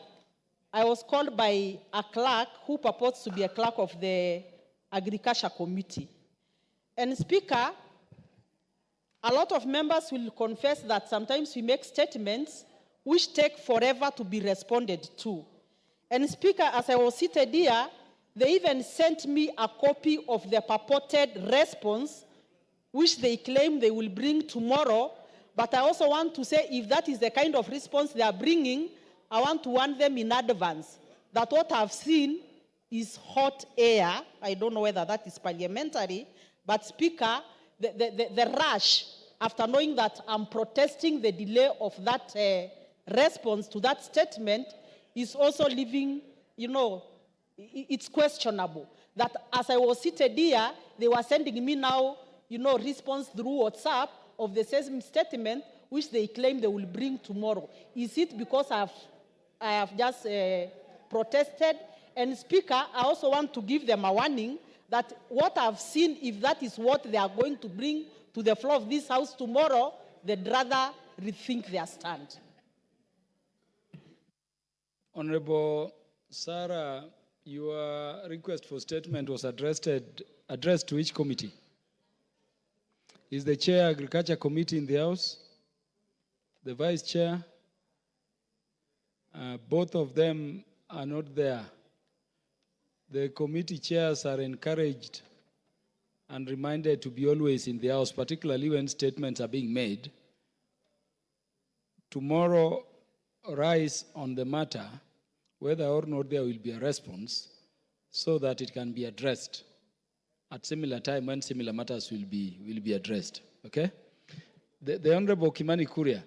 I was called by a clerk who purports to be a clerk of the Agriculture Committee. And Speaker, a lot of members will confess that sometimes we make statements which take forever to be responded to. And Speaker, as I was seated here, they even sent me a copy of the purported response, which they claim they will bring tomorrow. But I also want to say, if that is the kind of response they are bringing, I want to warn them in advance that what I've seen is hot air. I don't know whether that is parliamentary, but Speaker, the rush after knowing that I'm protesting the delay of that response to that statement is also leaving, it's questionable. That as I was seated here, they were sending me now, response through WhatsApp of the same statement, which they claim they will bring tomorrow. Is it because I have just protested? And Speaker, I also want to give them a warning that what I've seen, if that is what they are going to bring to the floor of this House tomorrow, they'd rather rethink their stand. Honorable Sarah, your request for statement was addressed to which committee? Is the Chair Agriculture Committee in the House? The Vice Chair? Both of them are not there. The committee chairs are encouraged and reminded to be always in the House, particularly when statements are being made. Tomorrow, rise on the matter, whether or not there will be a response, so that it can be addressed at similar time when similar matters will be addressed. Okay? The Honorable Kimani Kuria.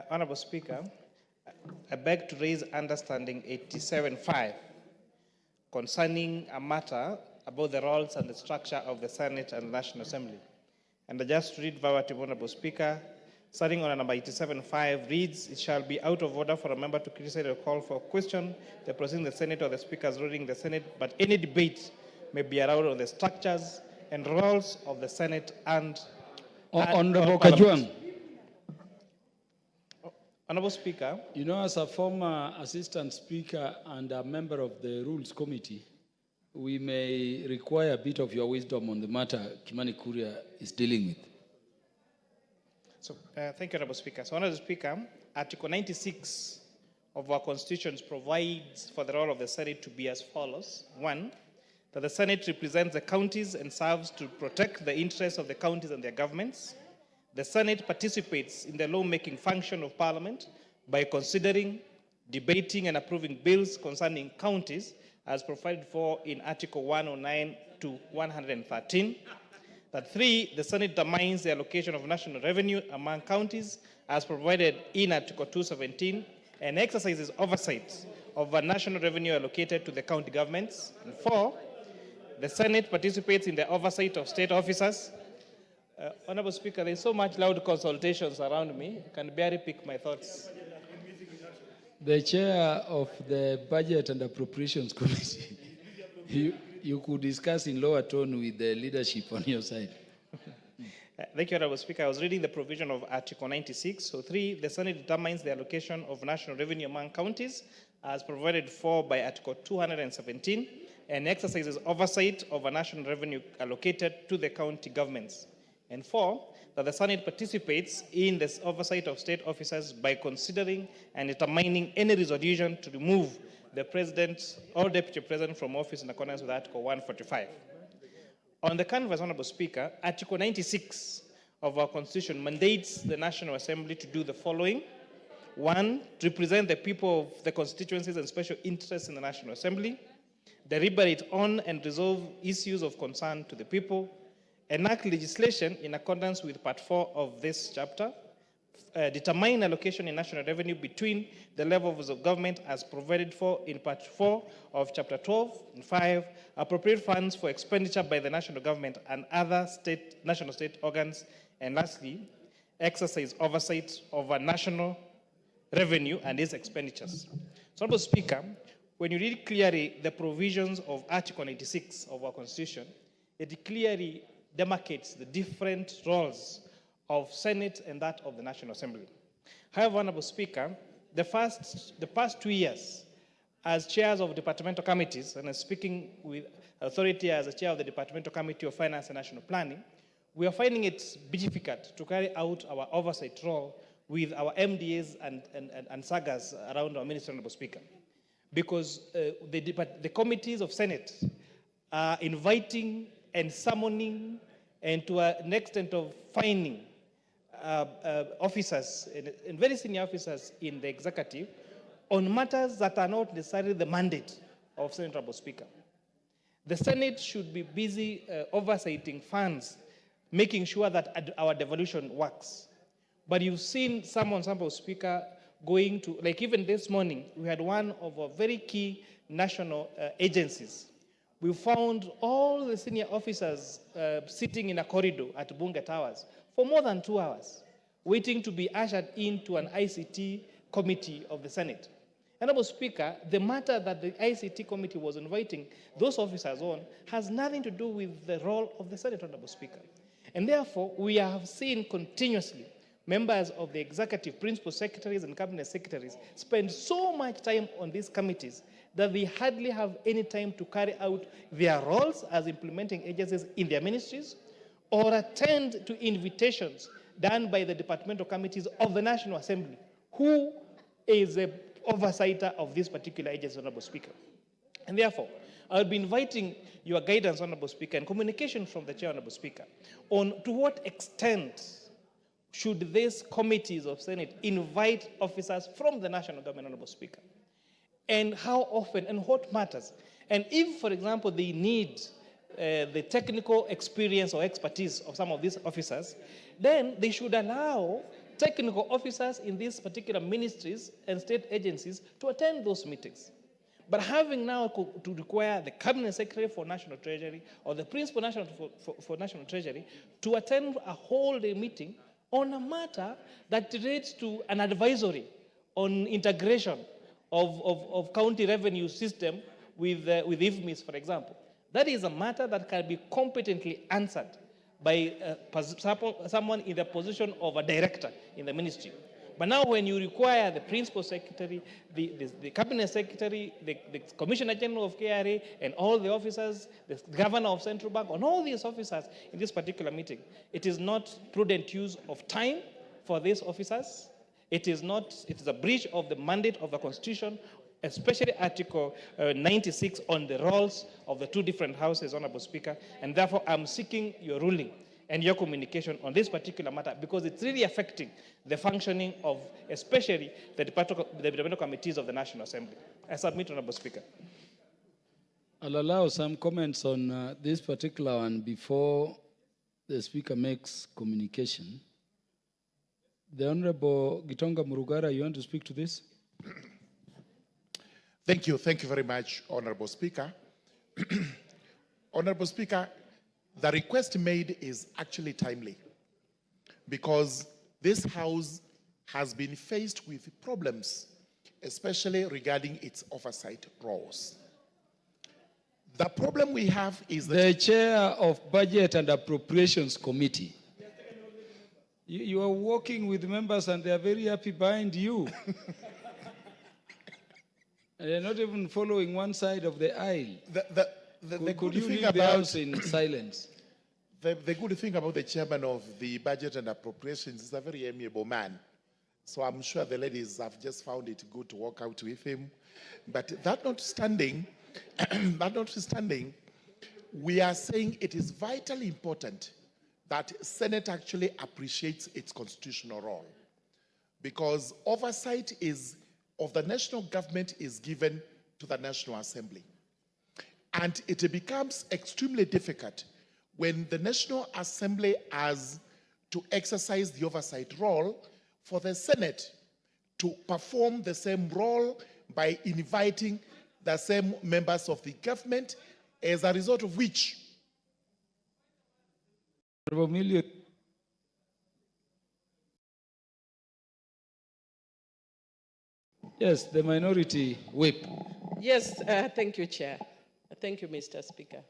Honorable Speaker, I beg to raise understanding 87.5 concerning a matter about the roles and the structure of the Senate and the National Assembly. And I just read verbatim, Honorable Speaker, starting on number 87.5 reads, it shall be out of order for a member to criticize or call for a question the proceeding the Senate or the Speaker's ruling the Senate, but any debate may be allowed on the structures and roles of the Senate and Honorable Kajwang. Honorable Speaker. As a former Assistant Speaker and a member of the Rules Committee, we may require a bit of your wisdom on the matter Kimani Kuria is dealing with. So, thank you, Honorable Speaker. So, Honorable Speaker, Article 96 of our Constitution provides for the role of the Senate to be as follows. 1, that the Senate represents the counties and serves to protect the interests of the counties and their governments. The Senate participates in the lawmaking function of Parliament by considering, debating, and approving bills concerning counties as provided for in Article 109 to 113. That 3, the Senate determines the allocation of national revenue among counties as provided in Article 217 and exercises oversight of the national revenue allocated to the county governments. And 4, The Senate participates in the oversight of state officers. Honorable Speaker, there's so much loud consultations around me, I can barely pick my thoughts. The chair of the Budget and Appropriations Committee, you could discuss in lower tone with the leadership on your side. Thank you, Honorable Speaker. I was reading the provision of Article 96. So 3, the Senate determines the allocation of national revenue among counties as provided for by Article 217 and exercises oversight of a national revenue allocated to the county governments. And 4, that the Senate participates in this oversight of state officers by considering and determining any resolution to remove the President or Deputy President from office in accordance with Article 145. On the canvas, Honorable Speaker, Article 96 of our Constitution mandates the National Assembly to do the following. 1, to represent the people of the constituencies and special interests in the National Assembly, deliberate on and resolve issues of concern to the people, enact legislation in accordance with Part 4 of this chapter, determine allocation in national revenue between the levels of government as provided for in Part 4 of Chapter 12, and 5, appropriate funds for expenditure by the national government and other national state organs, and lastly, exercise oversight over national revenue and its expenditures. So, Honorable Speaker, when you read clearly the provisions of Article 96 of our Constitution, it clearly demarcates the different roles of Senate and that of the National Assembly. However, Honorable Speaker, the past 2 years, as chairs of departmental committees, and as speaking with authority as a chair of the Departmental Committee of Finance and National Planning, we are finding it difficult to carry out our oversight role with our MDAs and sagas around our ministry, Honorable Speaker. Because the committees of Senate are inviting and summoning and to an extent of finding officers and very senior officers in the executive on matters that are not necessarily the mandate of Senate, Honorable Speaker. The Senate should be busy oversighting funds, making sure that our devolution works. But you've seen someone, Honorable Speaker, going to, like even this morning, we had one of our very key national agencies. We found all the senior officers sitting in a corridor at Bunge Towers for more than 2 hours, waiting to be ushered into an ICT committee of the Senate. Honorable Speaker, the matter that the ICT committee was inviting those officers on has nothing to do with the role of the Senate, Honorable Speaker. And therefore, we have seen continuously members of the executive, principal secretaries and cabinet secretaries spend so much time on these committees that they hardly have any time to carry out their roles as implementing agencies in their ministries or attend to invitations done by the departmental committees of the National Assembly, who is the oversighter of this particular agency, Honorable Speaker. And therefore, I would be inviting your guidance, Honorable Speaker, and communication from the Chair, Honorable Speaker, on to what extent should these committees of Senate invite officers from the national government, Honorable Speaker? And how often and what matters? And if, for example, they need the technical experience or expertise of some of these officers, then they should allow technical officers in these particular ministries and state agencies to attend those meetings. But having now to require the Cabinet Secretary for National Treasury or the Principal National for National Treasury to attend a whole day meeting on a matter that relates to an advisory on integration of county revenue system with IFMIS, for example. That is a matter that can be competently answered by someone in the position of a director in the ministry. But now when you require the principal secretary, the cabinet secretary, the commissioner general of KRA, and all the officers, the governor of central bank, and all these officers in this particular meeting, it is not prudent use of time for these officers. It is a breach of the mandate of the Constitution, especially Article 96 on the roles of the two different houses, Honorable Speaker, and therefore I'm seeking your ruling and your communication on this particular matter because it's really affecting the functioning of especially the departmental committees of the National Assembly. I submit, Honorable Speaker. I'll allow some comments on this particular one before the Speaker makes communication. The Honorable Gitonga Murugara, you want to speak to this? Thank you very much, Honorable Speaker. Honorable Speaker, the request made is actually timely because this House has been faced with problems, especially regarding its oversight roles. The problem we have is that the chair of Budget and Appropriations Committee. You are working with members and they are very happy behind you. And they're not even following one side of the aisle. the Could good you thing leave the about House in silence? the good thing about the chairman of the Budget and Appropriations is a very amiable man. So I'm sure the ladies have just found it good to work out with him. But that notwithstanding, we are saying it is vitally important that Senate actually appreciates its constitutional role, because oversight of the national government is given to the National Assembly. And it becomes extremely difficult when the National Assembly has to exercise the oversight role for the Senate to perform the same role by inviting the same members of the government, as a result of which Yes, the minority whip. Yes, thank you, Chair. Thank you, Mr. Speaker.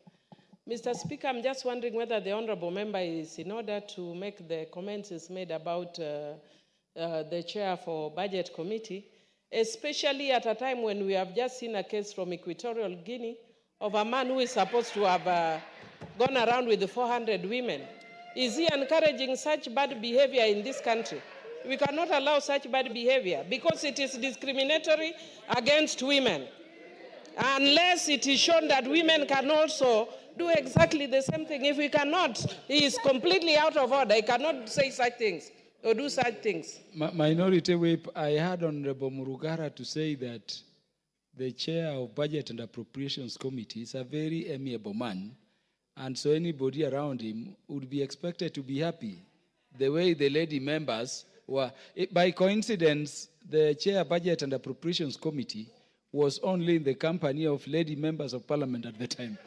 Mr. Speaker, I'm just wondering whether the honorable member is, in order to make the comments is made about the chair for Budget Committee, especially at a time when we have just seen a case from Equatorial Guinea of a man who is supposed to have gone around with 400 women. Is he encouraging such bad behavior in this country? We cannot allow such bad behavior because it is discriminatory against women. Unless it is shown that women can also do exactly the same thing. If we cannot, he is completely out of order. He cannot say such things or do such things. Minority whip, I heard Honorable Murugara to say that the chair of Budget and Appropriations Committee is a very amiable man, and so anybody around him would be expected to be happy. The way the lady members were, by coincidence, the chair of Budget and Appropriations Committee was only in the company of lady members of Parliament at the time.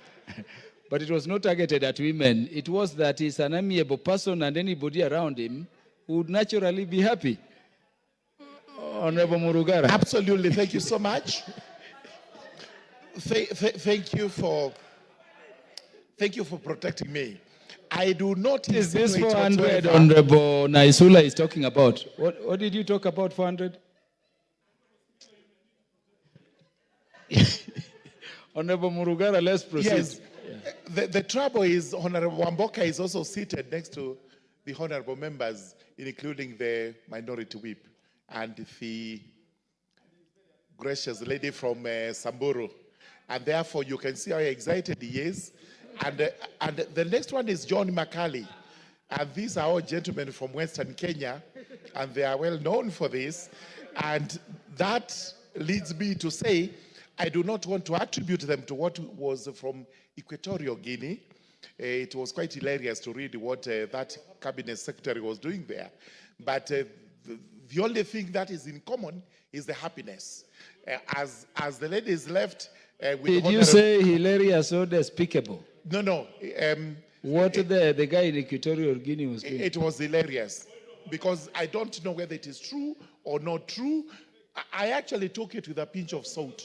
But it was not targeted at women. It was that he's an amiable person and anybody around him would naturally be happy. Honorable Murugara. Absolutely, thank you so much. Thank you for protecting me. I do not. Is this 400 Honorable Naisula is talking about? What did you talk about, 400? Honorable Murugara, let's proceed. Yes. Yeah. The trouble is Honorable Wamboka is also seated next to the honorable members, including the minority whip and the gracious lady from Samburu. And therefore, you can see how excited he is. And the next one is John Makali. And these are all gentlemen from Western Kenya, and they are well known for this. And that leads me to say, I do not want to attribute them to what was from Equatorial Guinea. It was quite hilarious to read what that cabinet secretary was doing there. But the only thing that is in common is the happiness. As the ladies left with Did you say hilarious or despicable? No. What the guy in Equatorial Guinea was doing? It was hilarious because I don't know whether it is true or not true. I actually took it with a pinch of salt.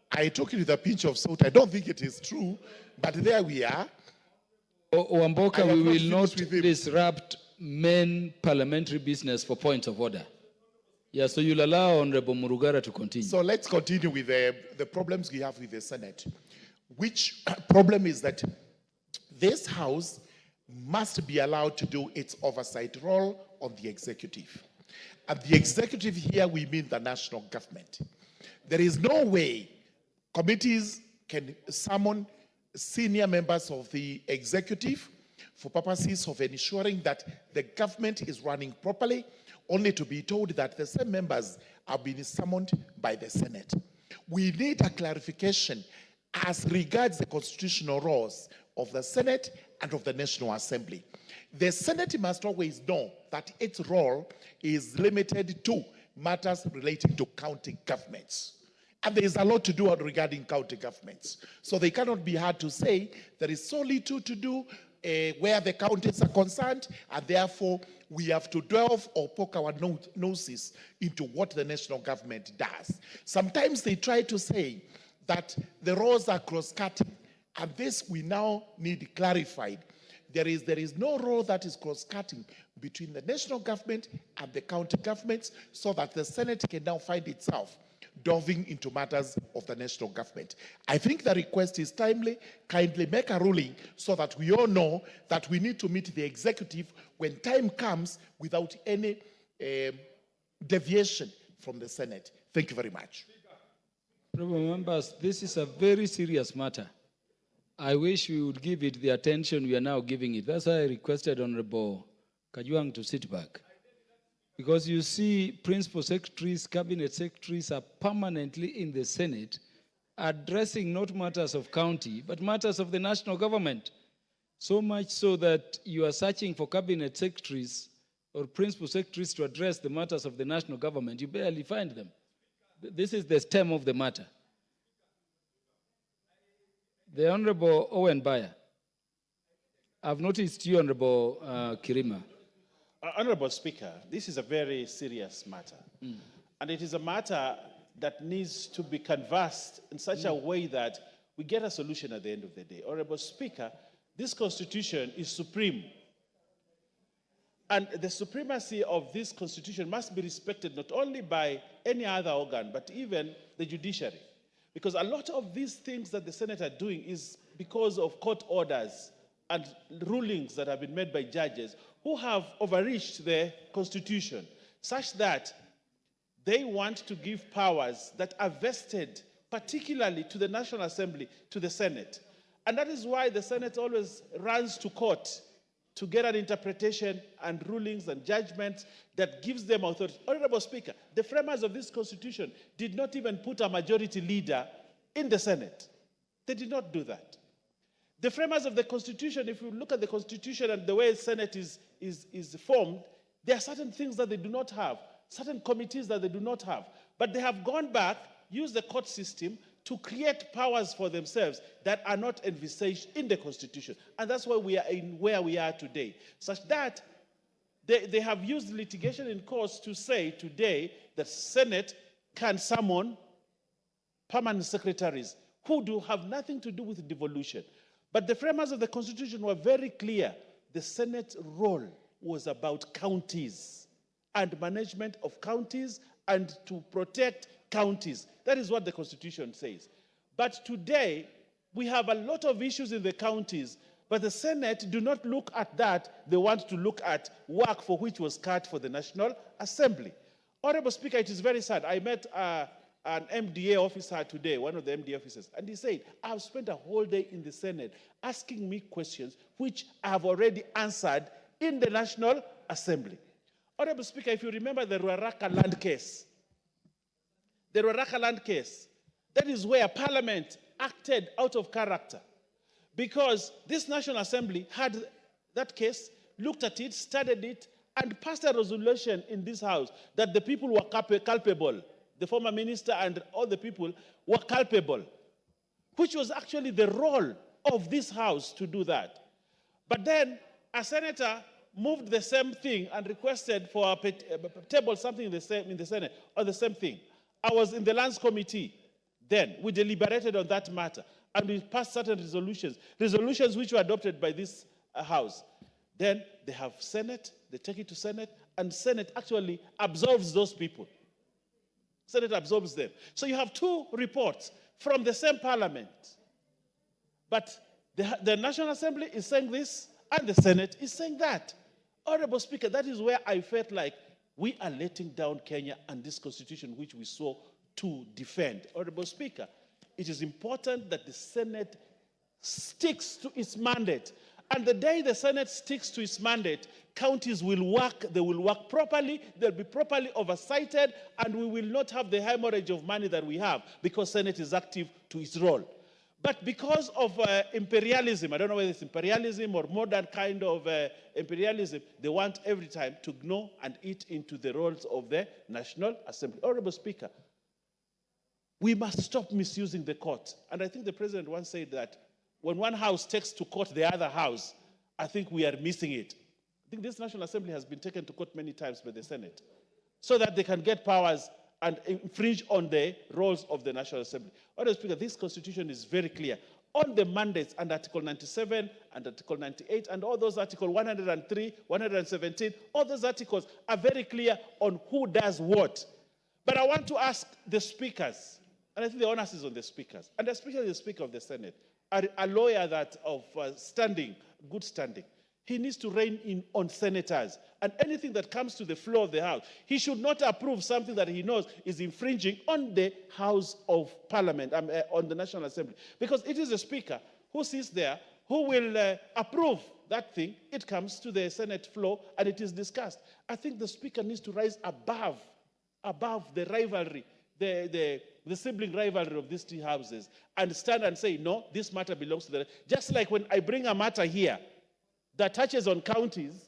I don't think it is true, but there we are. Wamboka, we will not disrupt main parliamentary business for points of order. Yeah, so you'll allow Honorable Murugara to continue. So let's continue with the problems we have with the Senate. Which problem is that this House must be allowed to do its oversight role on the executive. And the executive here, we mean the national government. There is no way committees can summon senior members of the executive for purposes of ensuring that the government is running properly, only to be told that the same members are being summoned by the Senate. We need a clarification as regards the constitutional roles of the Senate and of the National Assembly. The Senate must always know that its role is limited to matters relating to county governments. And there is a lot to do regarding county governments. So they cannot be hard to say there is so little to do where the counties are concerned, and therefore we have to delve or poke our noses into what the national government does. Sometimes they try to say that the roles are cross-cutting, and this we now need clarified. There is no role that is cross-cutting between the national government and the county governments, so that the Senate can now find itself delving into matters of the national government. I think the request is timely. Kindly make a ruling so that we all know that we need to meet the executive when time comes without any deviation from the Senate. Thank you very much. Honourable members, this is a very serious matter. I wish we would give it the attention we are now giving it. That's why I requested Honourable Kajwang to sit back. Because you see, principal secretaries, cabinet secretaries are permanently in the Senate addressing not matters of county, but matters of the national government. So much so that you are searching for cabinet secretaries or principal secretaries to address the matters of the national government. You barely find them. This is the stem of the matter. The Honorable Owen Bayer. I've noticed you, Honorable Kirima. Honorable Speaker, this is a very serious matter. And it is a matter that needs to be canvassed in such a way that we get a solution at the end of the day. Honorable Speaker, this Constitution is supreme. And the supremacy of this Constitution must be respected not only by any other organ, but even the judiciary. Because a lot of these things that the Senate are doing is because of court orders and rulings that have been made by judges who have overreached the Constitution, such that they want to give powers that are vested particularly to the National Assembly, to the Senate. And that is why the Senate always runs to court to get an interpretation and rulings and judgments that gives them authority. Honorable Speaker, the framers of this Constitution did not even put a majority leader in the Senate. They did not do that. The framers of the Constitution, if you look at the Constitution and the way the Senate is formed, there are certain things that they do not have, certain committees that they do not have. But they have gone back, used the court system to create powers for themselves that are not envisaged in the Constitution. And that's why we are in where we are today. Such that they have used litigation in courts to say today that Senate can summon permanent secretaries who do have nothing to do with devolution. But the framers of the Constitution were very clear. The Senate role was about counties and management of counties and to protect counties. That is what the Constitution says. But today, we have a lot of issues in the counties, but the Senate do not look at that. They want to look at work for which was cut for the National Assembly. Honorable Speaker, it is very sad. I met an MDA officer today, one of the MDA officers, and he said, I've spent a whole day in the Senate asking me questions which I have already answered in the National Assembly. Honorable Speaker, if you remember the Ruaraka land case, that is where Parliament acted out of character, because this National Assembly had that case, looked at it, studied it, and passed a resolution in this House that the people were culpable. The former minister and all the people were culpable, which was actually the role of this House to do that. But then a senator moved the same thing and requested for a table something in the Senate on the same thing. I was in the Lands Committee then. We deliberated on that matter and we passed certain resolutions which were adopted by this House. Then they have Senate, they take it to Senate, and Senate actually absolves those people. Senate absorbs them. So you have two reports from the same Parliament. But the National Assembly is saying this, and the Senate is saying that. Honorable Speaker, that is where I felt like we are letting down Kenya and this Constitution which we saw to defend. Honorable Speaker, it is important that the Senate sticks to its mandate. And the day the Senate sticks to its mandate, counties will work, they will work properly, they'll be properly oversighted, and we will not have the hemorrhage of money that we have because Senate is active to its role. But because of imperialism, I don't know whether it's imperialism or modern kind of imperialism, they want every time to gnaw and eat into the roles of the National Assembly. Honorable Speaker, we must stop misusing the court. And I think the president once said that when one house takes to court the other house, I think we are missing it. I think this National Assembly has been taken to court many times by the Senate so that they can get powers and infringe on the roles of the National Assembly. Honorable Speaker, this constitution is very clear on the mandates and Article 97 and Article 98 and all those Article 103, 117, all those articles are very clear on who does what. But I want to ask the speakers, and I think the onus is on the speakers, and especially the Speaker of the Senate, a lawyer that of standing, good standing. He needs to rein in on senators. And anything that comes to the floor of the House, he should not approve something that he knows is infringing on the House of Parliament, on the National Assembly. Because it is the Speaker who sits there, who will approve that thing. It comes to the Senate floor and it is discussed. I think the Speaker needs to rise above the rivalry, the sibling rivalry of these two houses and stand and say, no, this matter belongs to the... Just like when I bring a matter here that touches on counties,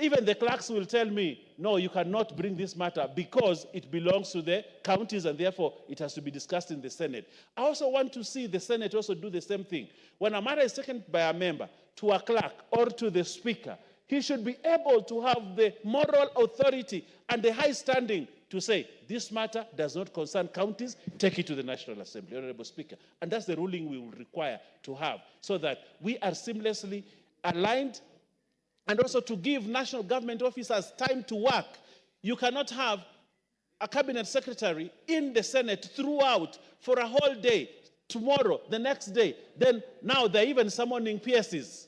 even the clerks will tell me, no, you cannot bring this matter because it belongs to the counties and therefore it has to be discussed in the Senate. I also want to see the Senate also do the same thing. When a matter is taken by a member to a clerk or to the Speaker, he should be able to have the moral authority and the high standing to say, this matter does not concern counties, take it to the National Assembly, Honorable Speaker. And that's the ruling we will require to have so that we are seamlessly aligned, and also to give national government officers time to work. You cannot have a cabinet secretary in the Senate throughout for a whole day, tomorrow, the next day. Then now they're even summoning PSs.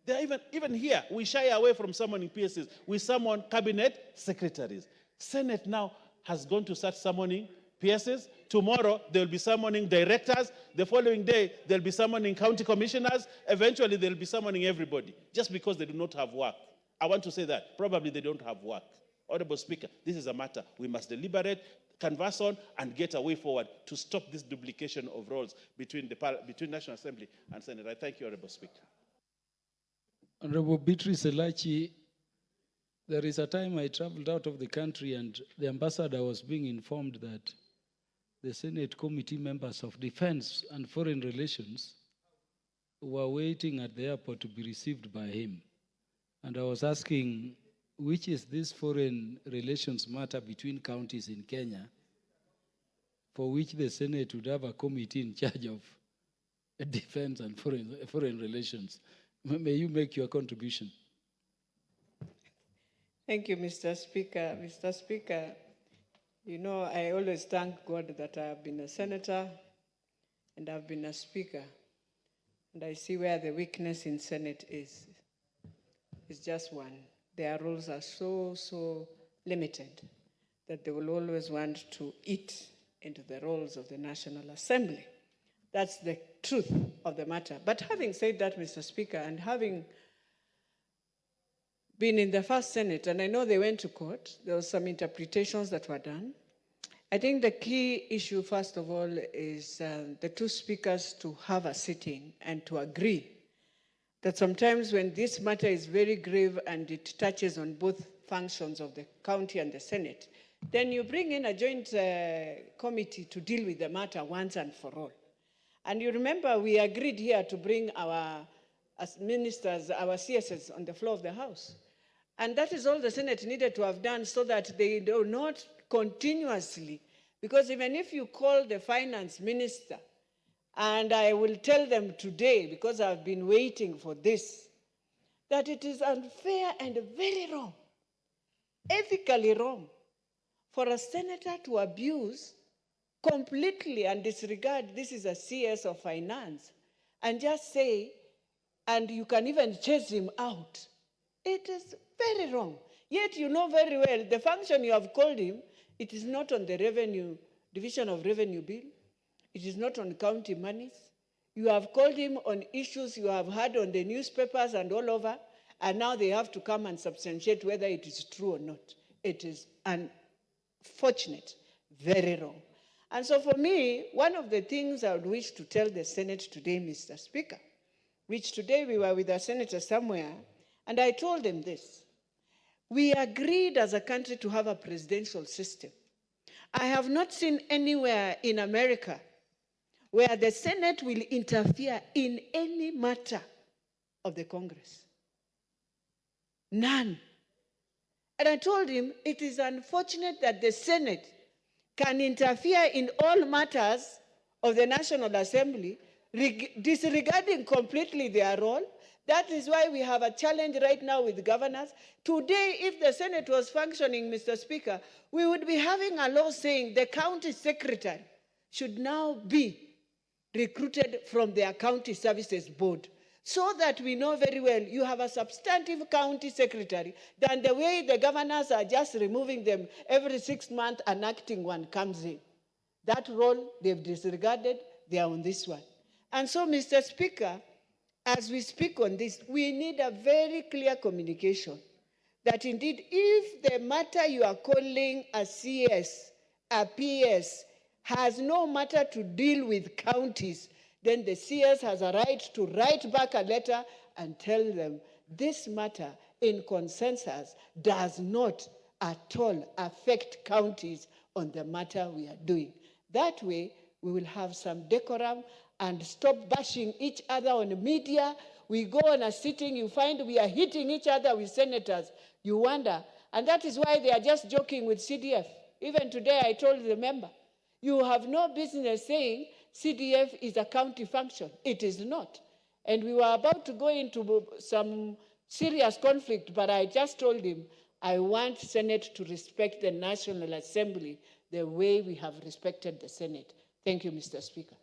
They're even here, we shy away from summoning PSs. We summon cabinet secretaries. Senate now has gone to start summoning PSs. Tomorrow, they'll be summoning directors. The following day, they'll be summoning county commissioners. Eventually, they'll be summoning everybody, just because they do not have work. I want to say that. Probably they don't have work. Honorable Speaker, this is a matter we must deliberate, converse on, and get a way forward to stop this duplication of roles between National Assembly and Senate. I thank you, Honorable Speaker. Honorable Beatrice Elachi, there is a time I traveled out of the country and the ambassador was being informed that the Senate committee members of Defense and Foreign Relations were waiting at the airport to be received by him. And I was asking, which is this foreign relations matter between counties in Kenya, for which the Senate would have a committee in charge of defense and foreign relations? May you make your contribution. Thank you, Mr. Speaker. Mr. Speaker, you know, I always thank God that I have been a senator and I've been a speaker. And I see where the weakness in Senate is. It's just one. Their roles are so limited that they will always want to eat into the roles of the National Assembly. That's the truth of the matter. But having said that, Mr. Speaker, and having been in the first Senate, and I know they went to court, there were some interpretations that were done. I think the key issue, first of all, is the two speakers to have a sitting and to agree that sometimes when this matter is very grave and it touches on both functions of the county and the Senate, then you bring in a joint committee to deal with the matter once and for all. And you remember we agreed here to bring our as ministers, our CSs on the floor of the House. And that is all the Senate needed to have done so that they do not continuously, because even if you call the finance minister, and I will tell them today, because I've been waiting for this, that it is unfair and very wrong, ethically wrong, for a senator to abuse completely and disregard this is a CS of finance and just say, and you can even chase him out. It is very wrong. Yet you know very well the function you have called him, it is not on the revenue, division of revenue bill. It is not on county monies. You have called him on issues you have heard on the newspapers and all over, and now they have to come and substantiate whether it is true or not. It is unfortunate, very wrong. And so for me, one of the things I would wish to tell the Senate today, Mr. Speaker, which today we were with a senator somewhere, and I told them this. We agreed as a country to have a presidential system. I have not seen anywhere in America where the Senate will interfere in any matter of the Congress. None. And I told him it is unfortunate that the Senate can interfere in all matters of the National Assembly, disregarding completely their role. That is why we have a challenge right now with governors. Today, if the Senate was functioning, Mr. Speaker, we would be having a law saying the county secretary should now be recruited from their county services board, so that we know very well you have a substantive county secretary than the way the governors are just removing them every 6 months and acting one comes in. That role they've disregarded, they are on this one. And so, Mr. Speaker, as we speak on this, we need a very clear communication that indeed if the matter you are calling a CS, a PS, has no matter to deal with counties, then the CS has a right to write back a letter and tell them this matter in consensus does not at all affect counties on the matter we are doing. That way, we will have some decorum and stop bashing each other on the media. We go on a sitting, you find we are hitting each other with senators. You wonder, and that is why they are just joking with CDF. Even today, I told the member, you have no business saying CDF is a county function. It is not. And we were about to go into some serious conflict, but I just told him, I want Senate to respect the National Assembly the way we have respected the Senate. Thank you, Mr. Speaker.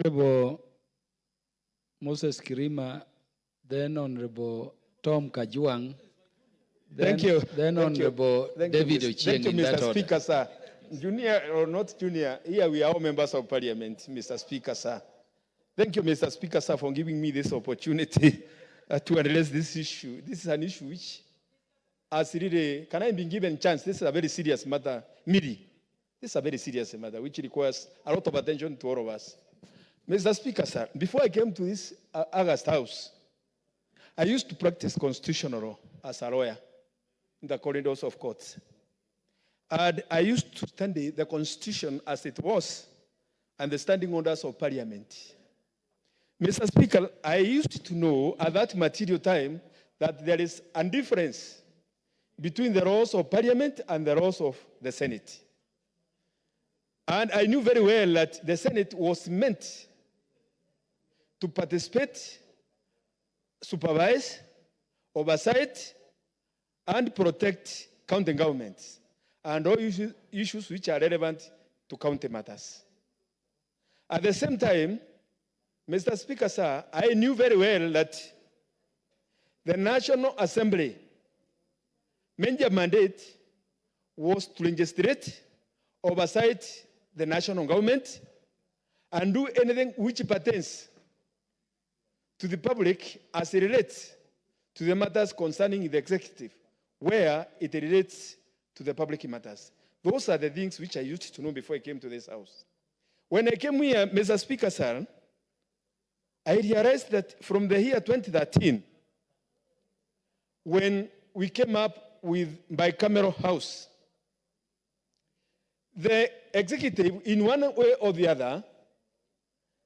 Honorable Moses Kirima, then Honorable Tom Kajwang. Thank you. Then Honorable David Ochieng. Thank you, in that Mr. order. Speaker, sir. Junior or not junior, here we are all members of Parliament, Mr. Speaker, sir. Thank you, Mr. Speaker, sir, for giving me this opportunity to address this issue. This is an issue which, as really, can I be given a chance? This is a very serious matter. Miri, this is a very serious matter which requires a lot of attention to all of us. Mr. Speaker, sir, before I came to this August House, I used to practice constitutional law as a lawyer in the corridors of courts. And I used to study the Constitution as it was and the standing orders of Parliament. Mr. Speaker, I used to know at that material time that there is a difference between the laws of Parliament and the laws of the Senate. And I knew very well that the Senate was meant to participate, supervise, oversight, and protect county governments and all issues which are relevant to county matters. At the same time, Mr. Speaker, sir, I knew very well that the National Assembly major mandate was to legislate, oversight the national government, and do anything which pertains to the public as it relates to the matters concerning the executive, where it relates to the public matters. Those are the things which I used to know before I came to this house. When I came here, Mr. Speaker, sir, I realized that from the year 2013, when we came up with bicameral house, the executive, in one way or the other,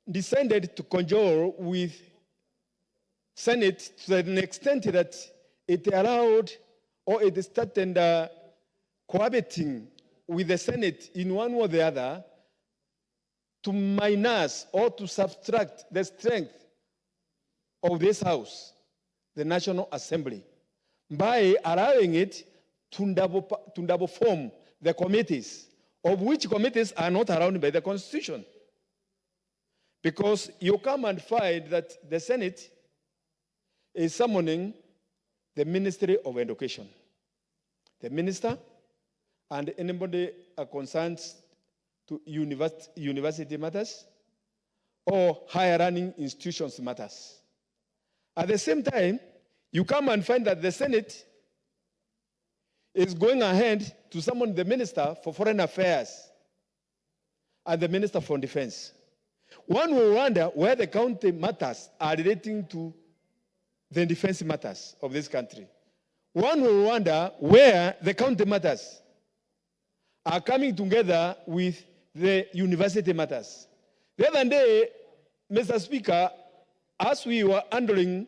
decided to conjure with Senate to an extent that it allowed or it started cohabiting with the Senate in one or the other to minus or to subtract the strength of this house, the National Assembly, by allowing it to double form the committees, of which committees are not allowed by the Constitution. Because you come and find that the Senate is summoning the Ministry of Education, the minister, and anybody concerned to university matters or higher running institutions matters. At the same time, you come and find that the Senate is going ahead to summon the Minister for Foreign Affairs and the Minister for Defense. One will wonder where the county matters are relating to the defense matters of this country. One will wonder where the county matters are coming together with the university matters. The other day, Mr. Speaker, as we were handling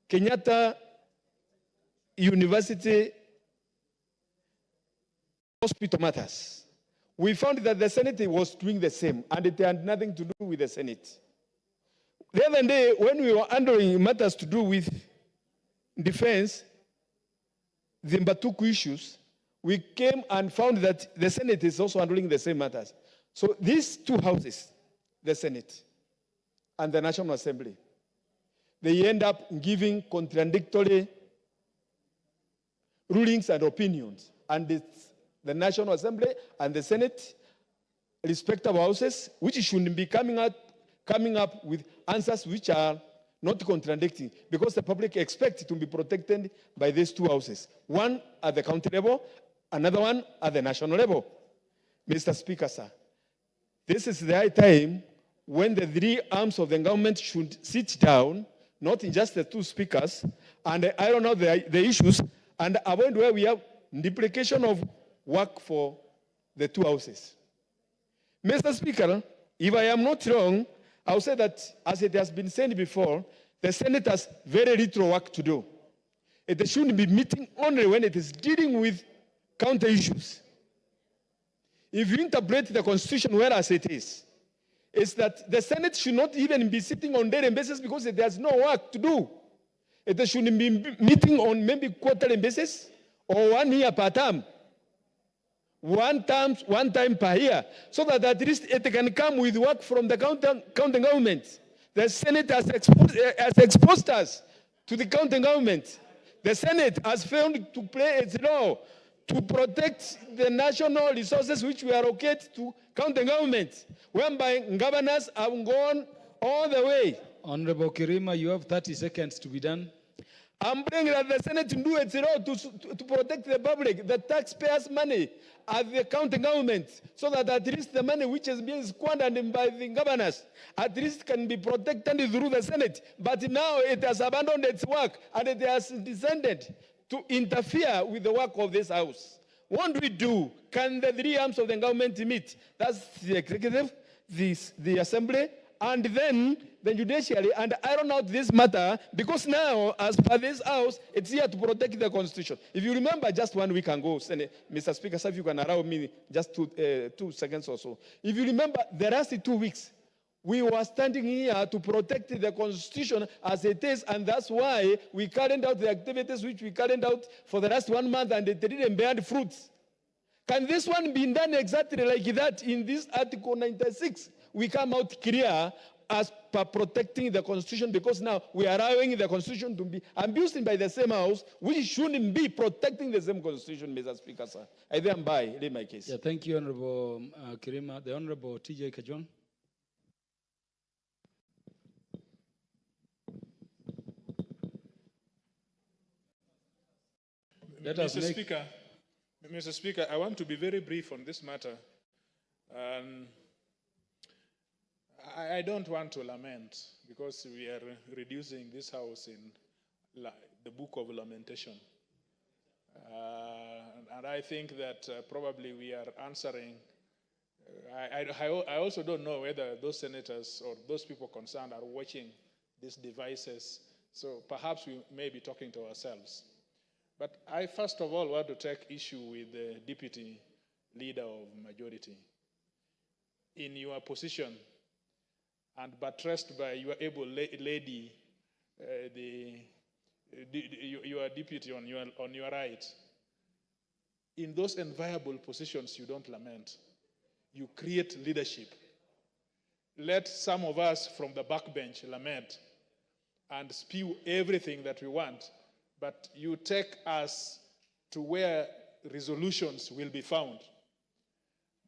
Kenyatta University hospital matters, we found that the Senate was doing the same, and it had nothing to do with the Senate. The other day, when we were handling matters to do with defense, the Mbatuku issues, we came and found that the Senate is also handling the same matters. So these two houses, the Senate and the National Assembly, they end up giving contradictory rulings and opinions. And it's the National Assembly and the Senate, respective houses, which should be coming up with answers which are not contradicting, because the public expects to be protected by these two houses. One at the county level, another one at the national level. Mr. Speaker, sir, this is the high time when the three arms of the government should sit down, not in just the two speakers, and iron out the issues, and avoid where we have duplication of work for the two houses. Mr. Speaker, if I am not wrong, I'll say that, as it has been said before, the Senate has very little work to do. It shouldn't be meeting only when it is dealing with counter issues. If you interpret the Constitution whereas it is that the Senate should not even be sitting on daily basis because it has no work to do. It shouldn't be meeting on maybe quarterly basis or 1 year per term. One time per year, so that at least it can come with work from the county government. The Senate has exposed us to the county government. The Senate has failed to play its role to protect the national resources which we allocate to county government, whereby governors have gone all the way. Honorable Kirima, you have 30 seconds to be done. I'm bringing that the Senate to do its role to protect the public, the taxpayers' money at the county government, so that at least the money which is being squandered by the governors at least can be protected through the Senate. But now it has abandoned its work and it has descended to interfere with the work of this House. What do we do? Can the three arms of the government meet? That's the executive, the assembly, and then the judiciary, and iron out this matter, because now, as per this House, it's here to protect the Constitution. If you remember just 1 week ago, Mr. Speaker, if you can allow me just 2 seconds or so. If you remember, the last 2 weeks, we were standing here to protect the Constitution as it is, and that's why we carried out the activities which we carried out for the last 1 month, and it didn't bear fruits. Can this one be done exactly like that in this Article 96? We come out clear as per protecting the Constitution, because now we are allowing the Constitution to be abused by the same House, which shouldn't be protecting the same Constitution, Mr. Speaker, sir. I thereby lay my case. Yeah, thank you, Honorable Kirima. The Honorable TJ Kajwang. Mr. Speaker, I want to be very brief on this matter. I don't want to lament, because we are reducing this House in the book of lamentation. And I think that probably we are answering. I also don't know whether those senators or those people concerned are watching these devices. So perhaps we may be talking to ourselves. But I first of all want to take issue with the deputy leader of majority. In your position, and buttressed by your able lady, your deputy on your right, in those enviable positions, you don't lament. You create leadership. Let some of us from the backbench lament and spew everything that we want, but you take us to where resolutions will be found.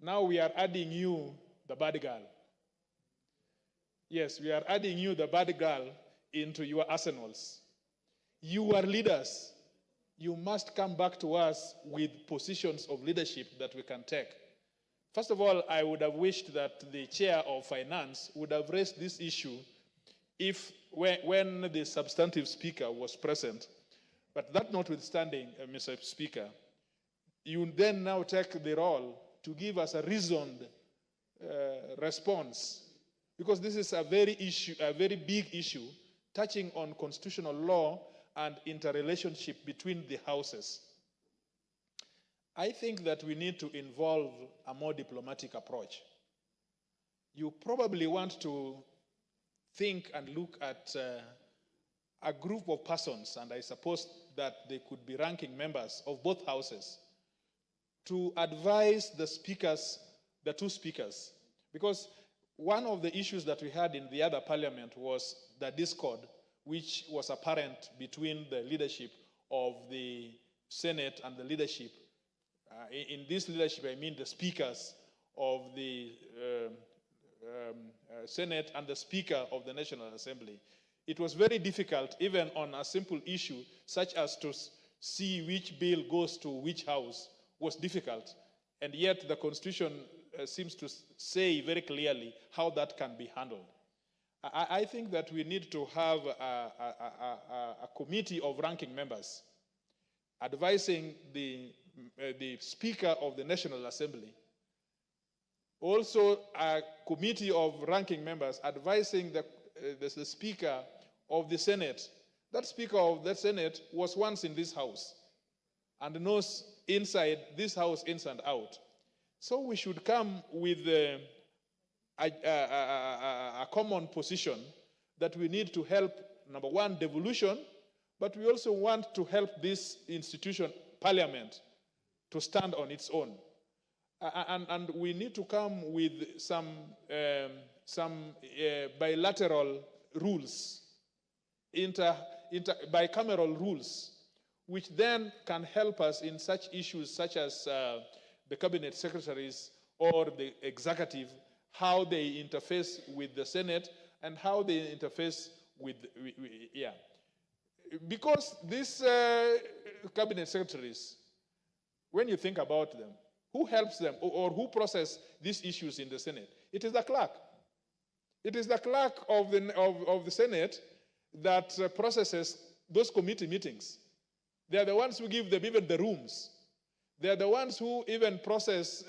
Now we are adding you the bad girl. Yes, we are adding you, the bad girl, into your arsenals. You are leaders. You must come back to us with positions of leadership that we can take. First of all, I would have wished that the chair of finance would have raised this issue when the substantive speaker was present. But that notwithstanding, Mr. Speaker, you then now take the role to give us a reasoned response, because this is a very big issue touching on constitutional law and interrelationship between the houses. I think that we need to involve a more diplomatic approach. You probably want to think and look at a group of persons, and I suppose that they could be ranking members of both houses, to advise the speakers, the two speakers. Because one of the issues that we had in the other parliament was the discord, which was apparent between the leadership of the Senate and the leadership. In this leadership, I mean the speakers of the Senate and the Speaker of the National Assembly. It was very difficult, even on a simple issue, such as to see which bill goes to which house, was difficult. And yet the Constitution seems to say very clearly how that can be handled. I think that we need to have a committee of ranking members advising the Speaker of the National Assembly. Also, a committee of ranking members advising the Speaker of the Senate. That Speaker of the Senate was once in this house and knows inside this house, ins and out. So we should come with a common position that we need to help, number one, devolution, but we also want to help this institution, Parliament, to stand on its own. And we need to come with some bilateral rules, bicameral rules, which then can help us in such issues such as the cabinet secretaries or the executive, how they interface with the Senate and how they interface with Because these cabinet secretaries, when you think about them, who helps them or who process these issues in the Senate? It is the clerk. It is the clerk of the Senate that processes those committee meetings. They are the ones who give them even the rooms. They are the ones who even process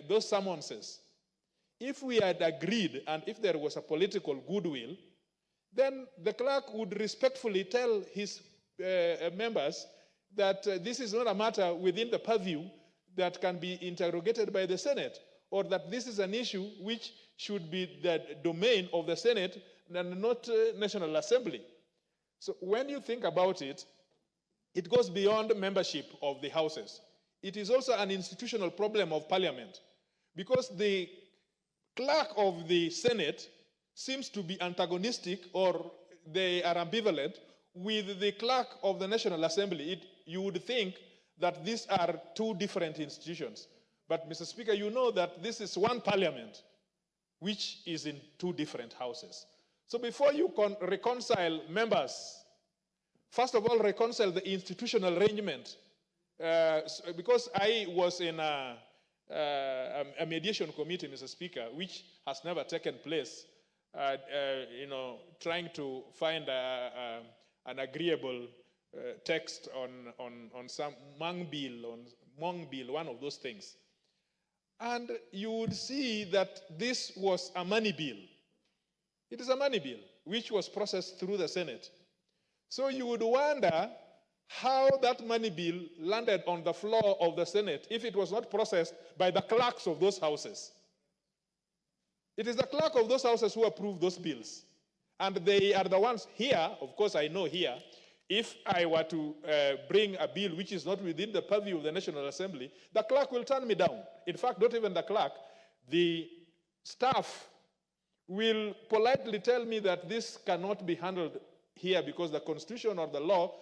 those summonses. If we had agreed and if there was a political goodwill, then the clerk would respectfully tell his members that this is not a matter within the purview that can be interrogated by the Senate, or that this is an issue which should be the domain of the Senate and not National Assembly. So when you think about it, it goes beyond membership of the houses. It is also an institutional problem of Parliament, because the clerk of the Senate seems to be antagonistic, or they are ambivalent with the clerk of the National Assembly. You would think that these are two different institutions. But, Mr. Speaker, you know that this is one Parliament, which is in two different houses. So before you reconcile members, first of all, reconcile the institutional arrangement. Because I was in a mediation committee, Mr. Speaker, which has never taken place, trying to find an agreeable text on some Hmong bill, one of those things. And you would see that this was a money bill. It is a money bill, which was processed through the Senate. So you would wonder how that money bill landed on the floor of the Senate if it was not processed by the clerks of those houses. It is the clerk of those houses who approve those bills. And they are the ones here, of course I know here, if I were to bring a bill which is not within the purview of the National Assembly, the clerk will turn me down. In fact, not even the clerk, the staff will politely tell me that this cannot be handled here because the Constitution or the law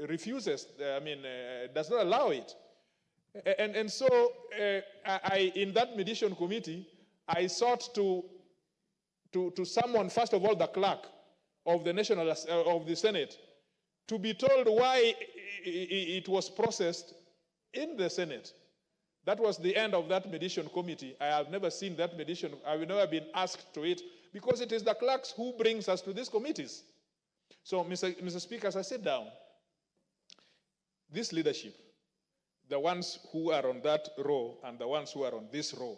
refuses, does not allow it. And so in that mediation committee, I sought to summon, first of all, the clerk of the Senate to be told why it was processed in the Senate. That was the end of that mediation committee. I have never seen that mediation. I have never been asked to it, because it is the clerks who brings us to these committees. So, Mr. Speaker, as I sit down, this leadership, the ones who are on that row and the ones who are on this row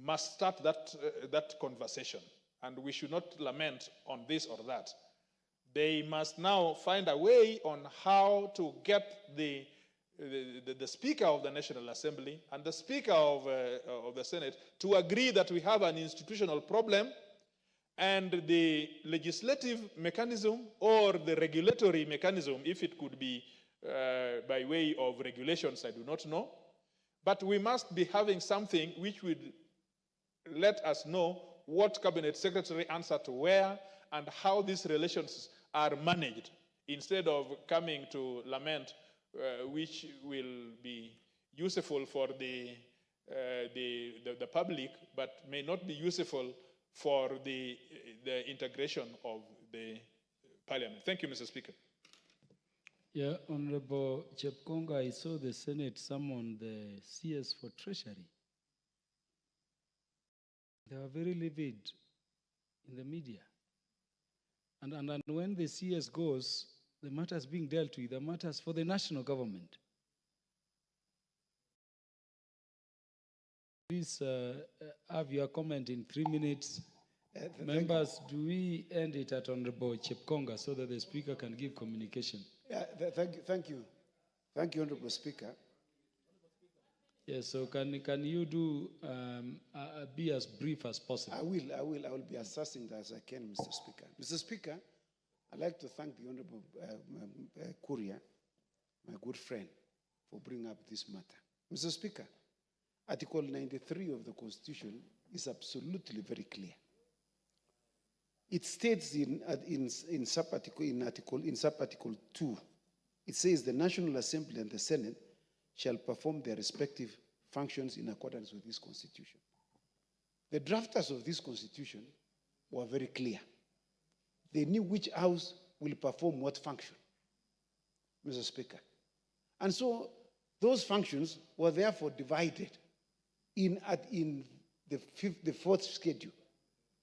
must start that conversation. And we should not lament on this or that. They must now find a way on how to get the Speaker of the National Assembly and the Speaker of the Senate to agree that we have an institutional problem, and the legislative mechanism or the regulatory mechanism, if it could be by way of regulations, I do not know. But we must be having something which would let us know what cabinet secretary answer to where and how these relations are managed, instead of coming to lament, which will be useful for the public, but may not be useful for the integration of the Parliament. Thank you, Mr. Speaker. Yeah, Honorable Chepkonga, I saw the Senate summon the CS for Treasury. They were very livid in the media. And when the CS goes, the matters being dealt with, the matters for the national government. Please have your comment in 3 minutes. Members, do we end it at Honorable Chepkonga so that the Speaker can give communication? Yeah, thank you, Honorable Speaker. Yes, so can you do be as brief as possible? I will be as succinct as I can, Mr. Speaker. Mr. Speaker, I'd like to thank the Honorable Courier, my good friend, for bringing up this matter. Mr. Speaker, Article 93 of the Constitution is absolutely very clear. It states in sub-article 2, it says the National Assembly and the Senate shall perform their respective functions in accordance with this Constitution. The drafters of this Constitution were very clear. They knew which house will perform what function, Mr. Speaker. And so those functions were therefore divided in the fourth schedule.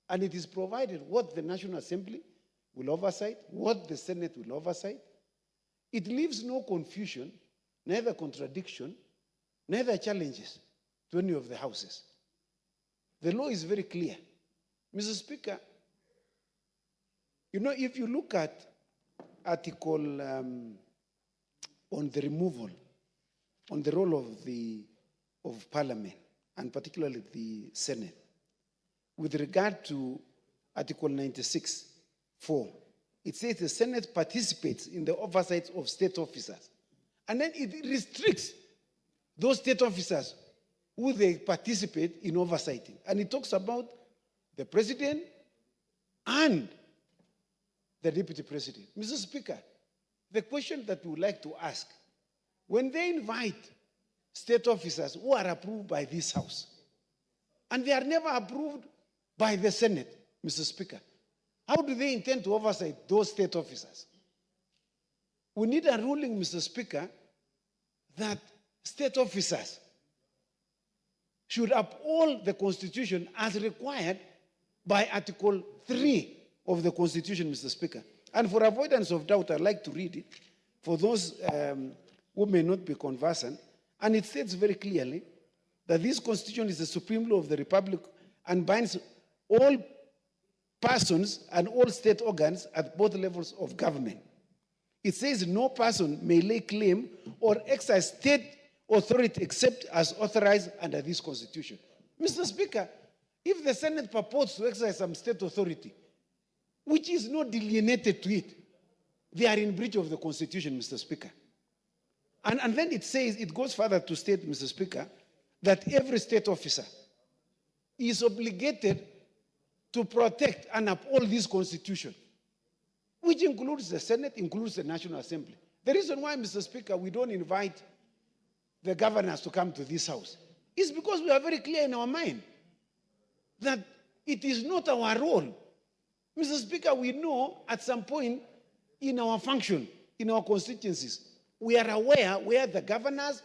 And it is provided what the National Assembly will oversight, what the Senate will oversight. It leaves no confusion, neither contradiction, neither challenges to any of the houses. The law is very clear. Mr. Speaker, you know, if you look at article on the removal, on the role of Parliament, and particularly the Senate, with regard to Article 96(4), it says the Senate participates in the oversight of state officers. And then it restricts those state officers who they participate in oversighting. And it talks about the president and the deputy president. Mr. Speaker, the question that we would like to ask, when they invite state officers who are approved by this House, and they are never approved by the Senate, Mr. Speaker, how do they intend to oversight those state officers? We need a ruling, Mr. Speaker, that state officers should uphold the Constitution as required by Article 3 of the Constitution, Mr. Speaker. And for avoidance of doubt, I'd like to read it for those who may not be conversant. And it states very clearly that this Constitution is the supreme law of the Republic and binds all persons and all state organs at both levels of government. It says no person may lay claim or exercise state authority except as authorized under this Constitution. Mr. Speaker, if the Senate purports to exercise some state authority, which is not delineated to it, they are in breach of the Constitution, Mr. Speaker. And then it says, it goes further to state, Mr. Speaker, that every state officer is obligated to protect and uphold this Constitution, which includes the Senate, includes the National Assembly. The reason why, Mr. Speaker, we don't invite the governors to come to this House is because we are very clear in our mind that it is not our role. Mr. Speaker, we know at some point in our function, in our constituencies, we are aware where the governors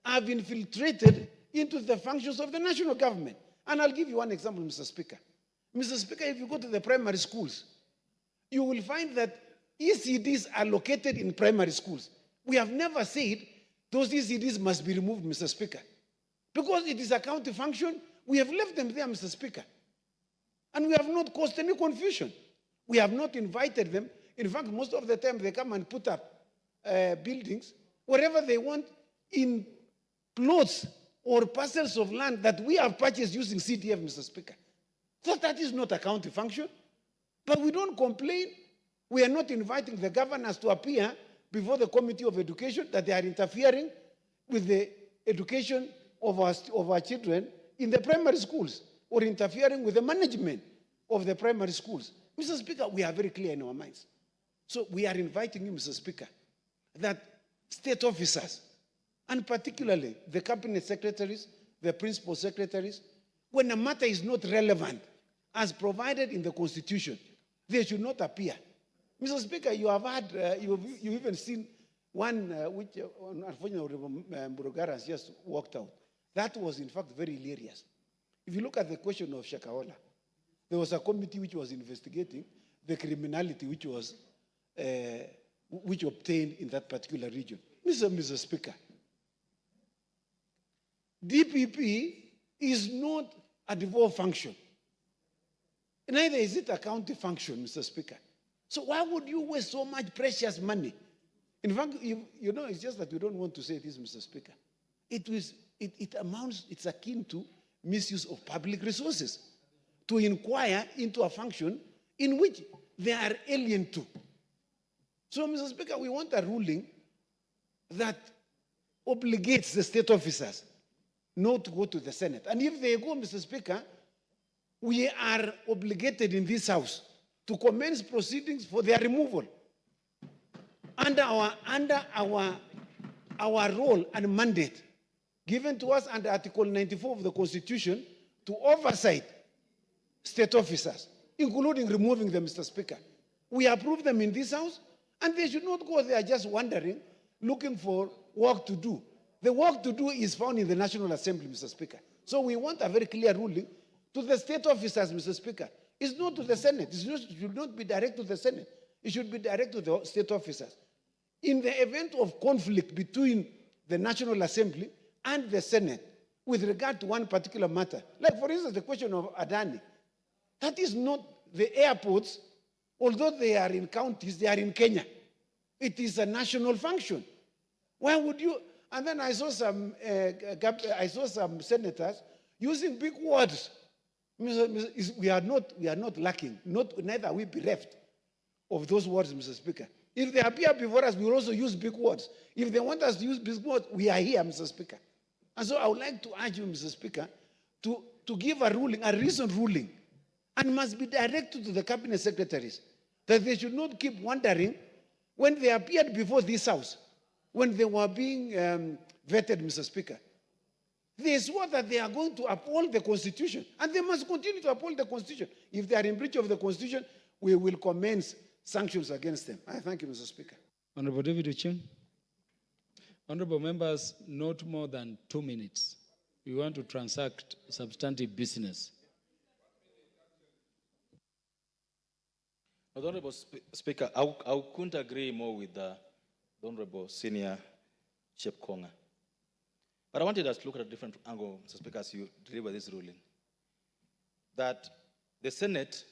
have infiltrated into the functions of the national government. And I'll give you one example, Mr. Speaker. Mr. Speaker, if you go to the primary schools, you will find that ECDs are located in primary schools. We have never said those ECDs must be removed, Mr. Speaker. Because it is a county function, we have left them there, Mr. Speaker. And we have not caused any confusion. We have not invited them. In fact, most of the time they come and put up buildings wherever they want in plots or parcels of land that we have purchased using CDF, Mr. Speaker. So that is not a county function. But we don't complain. We are not inviting the governors to appear before the Committee of Education that they are interfering with the education of our children in the primary schools or interfering with the management of the primary schools. Mr. Speaker, we are very clear in our minds. So we are inviting you, Mr. Speaker, that state officers, and particularly the cabinet secretaries, the principal secretaries, when a matter is not relevant, as provided in the Constitution, they should not appear. Mr. Speaker, you have had, you've even seen one which, unfortunately, Mburugara has just walked out. That was, in fact, very hilarious. If you look at the question of Shakahola, there was a committee which was investigating the criminality which obtained in that particular region. Mr. Speaker, DPP is not a devolved function. Neither is it a county function, Mr. Speaker. So why would you waste so much precious money? In fact, you know, it's just that we don't want to say this, Mr. Speaker. It's akin to misuse of public resources to inquire into a function in which they are alien to. So, Mr. Speaker, we want a ruling that obligates the state officers not to go to the Senate. And if they go, Mr. Speaker, we are obligated in this House to commence proceedings for their removal under our role and mandate given to us under Article 94 of the Constitution to oversight state officers, including removing them, Mr. Speaker. We approve them in this House, and they should not go there just wandering, looking for work to do. The work to do is found in the National Assembly, Mr. Speaker. So we want a very clear ruling to the state officers, Mr. Speaker. It's not to the Senate. It should not be direct to the Senate. It should be direct to the state officers. In the event of conflict between the National Assembly and the Senate with regard to one particular matter, like, for instance, the question of Adani, that is not the airports, although they are in counties, they are in Kenya. It is a national function. Why would you? And then I saw some senators using big words. We are not lacking. Neither are we bereft of those words, Mr. Speaker. If they appear before us, we will also use big words. If they want us to use big words, we are here, Mr. Speaker. And so I would like to urge you, Mr. Speaker, to give a ruling, a recent ruling, and must be directed to the cabinet secretaries that they should not keep wondering when they appeared before this House, when they were being vetted, Mr. Speaker. They swore that they are going to uphold the Constitution, and they must continue to uphold the Constitution. If they are in breach of the Constitution, we will commence sanctions against them. I thank you, Mr. Speaker. Honorable David Ucheng. Honorable members, not more than 2 minutes. We want to transact substantive business. Honorable Speaker, I couldn't agree more with the Honorable Senior Shif Konga. But I wanted us to look at a different angle, Mr. Speaker, as you deliver this ruling. That the Senate,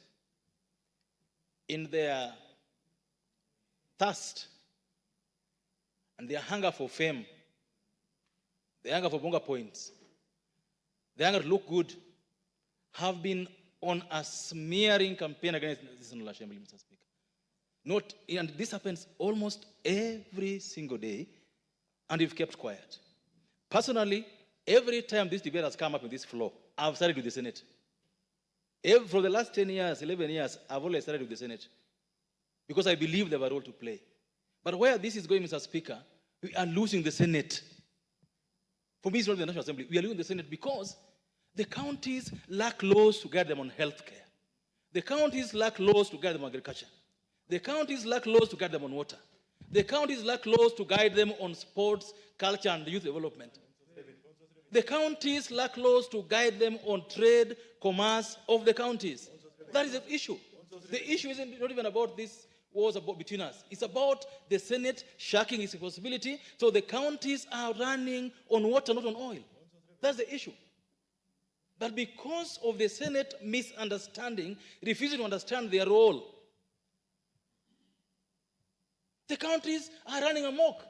in their thirst and their hunger for fame, their hunger for bonga points, their hunger to look good, have been on a smearing campaign against this National Assembly, Mr. Speaker. And this happens almost every single day, and we've kept quiet. Personally, every time this debate has come up in this floor, I've started with the Senate. For the last 10 years, 11 years, I've always started with the Senate because I believe they have a role to play. But where this is going, Mr. Speaker, we are losing the Senate. For me, it's not the National Assembly. We are losing the Senate because the counties lack laws to guide them on health care. The counties lack laws to guide them on agriculture. The counties lack laws to guide them on water. The counties lack laws to guide them on sports, culture, and youth development. The counties lack laws to guide them on trade, commerce of the counties. That is the issue. The issue isn't not even about this was about between us. It's about the Senate shirking its responsibility, so the counties are running on water, not on oil. That's the issue. That because of the Senate misunderstanding, refusing to understand their role, the counties are running amok.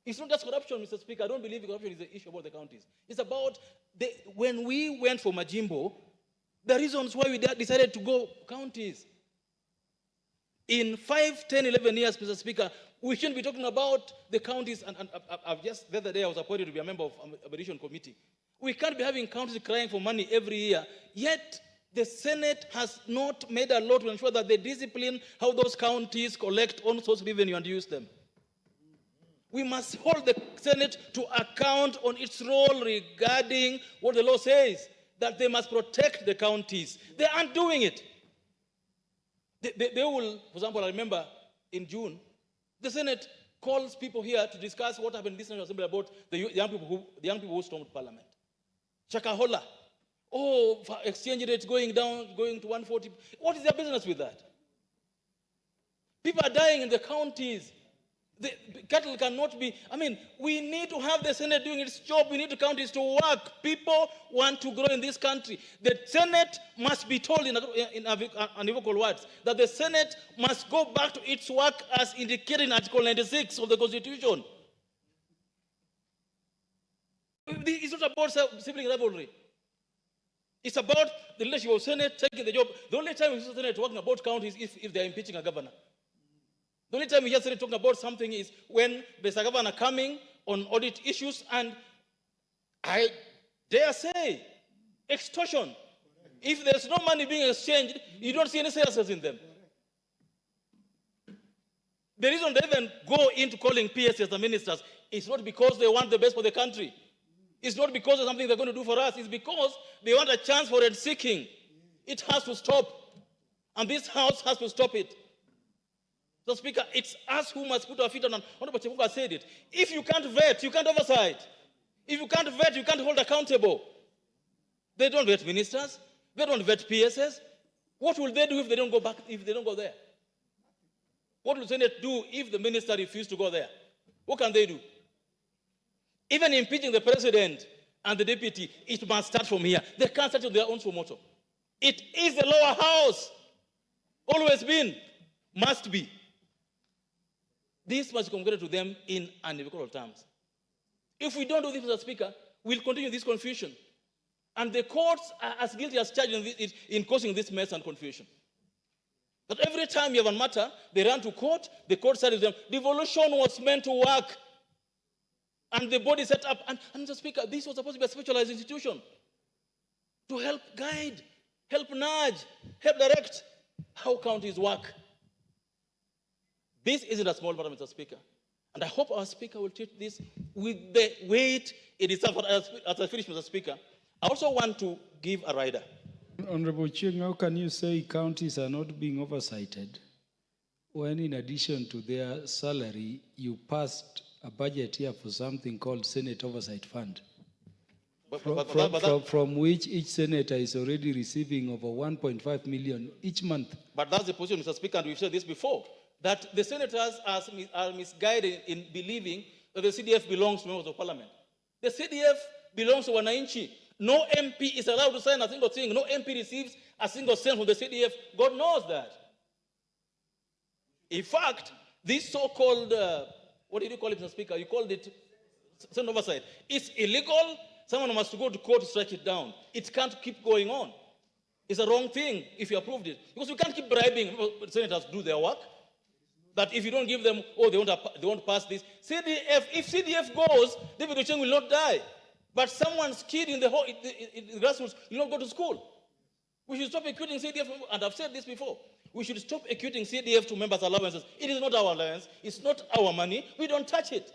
It's not just corruption, Mr. Speaker. I don't believe corruption is the issue about the counties. It's about when we went for Majimbo, the reasons why we decided to go counties. In 5, 10, 11 years, Mr. Speaker, we shouldn't be talking about the counties. And I've just, the other day, I was appointed to be a member of an arbitration committee. We can't be having counties crying for money every year, yet the Senate has not made a law to ensure that they discipline how those counties collect on source revenue and use them. We must hold the Senate to account on its role regarding what the law says, that they must protect the counties. They aren't doing it. They will, for example, I remember in June, the Senate calls people here to discuss what happened in this National Assembly about the young people who stormed Parliament. Shakahola. Oh, exchange rates going down, going to 140. What is their business with that? People are dying in the counties. The cattle cannot be, we need to have the Senate doing its job. We need the counties to work. People want to grow in this country. The Senate must be told in unequivocal words that the Senate must go back to its work as indicated in Article 96 of the Constitution. It's not about sibling rivalry. It's about the leadership of Senate taking the job. The only time we see the Senate talking about counties is if they're impeaching a governor. The only time we hear Senate talking about something is when there's a governor coming on audit issues, and I dare say, extortion. If there's no money being exchanged, you don't see any seriousness in them. The reason they even go into calling PSs the ministers is not because they want the best for the country. It's not because of something they're going to do for us. It's because they want a chance for rent seeking. It has to stop. And this House has to stop it. So, Speaker, it's us who must put our feet on. Honorable Chebuka said it. If you can't vet, you can't oversight. If you can't vet, you can't hold accountable. They don't vet ministers. They don't vet PSs. What will they do if they don't go back, if they don't go there? What will the Senate do if the minister refuses to go there? What can they do? Even impeaching the president and the deputy, it must start from here. They can't start with their own motto. It is the lower house. Always been. Must be. This must be communicated to them in unequivocal terms. If we don't do this, Mr. Speaker, we'll continue this confusion. And the courts are as guilty as charged in causing this mess and confusion. But every time you have a matter, they run to court, the court says to them, devolution was meant to work. And the body set up. And Mr. Speaker, this was supposed to be a specialized institution to help guide, help nudge, help direct how counties work. This isn't a small matter, Mr. Speaker. And I hope our Speaker will treat this with the weight it deserves. As I finish, Mr. Speaker, I also want to give a rider. Honorable Ching, how can you say counties are not being oversighted when in addition to their salary, you passed a budget here for something called Senate Oversight Fund, from which each senator is already receiving over 1.5 million each month? But that's the position, Mr. Speaker, and we've said this before, that the senators are misguided in believing that the CDF belongs to members of parliament. The CDF belongs to Wananchi. No MP is allowed to sign a single thing. No MP receives a single cent from the CDF. God knows that. In fact, this so-called, what did you call it, Mr. Speaker? You called it Senate oversight. It's illegal. Someone must go to court to strike it down. It can't keep going on. It's a wrong thing if you approved it. Because we can't keep bribing senators to do their work. That if you don't give them, oh, they won't pass this. CDF, if CDF goes, David Ocheng will not die. But someone's kid in the grassroots will not go to school. We should stop equating CDF, and I've said this before. We should stop equating CDF to members' allowances. It is not our allowance. It's not our money. We don't touch it.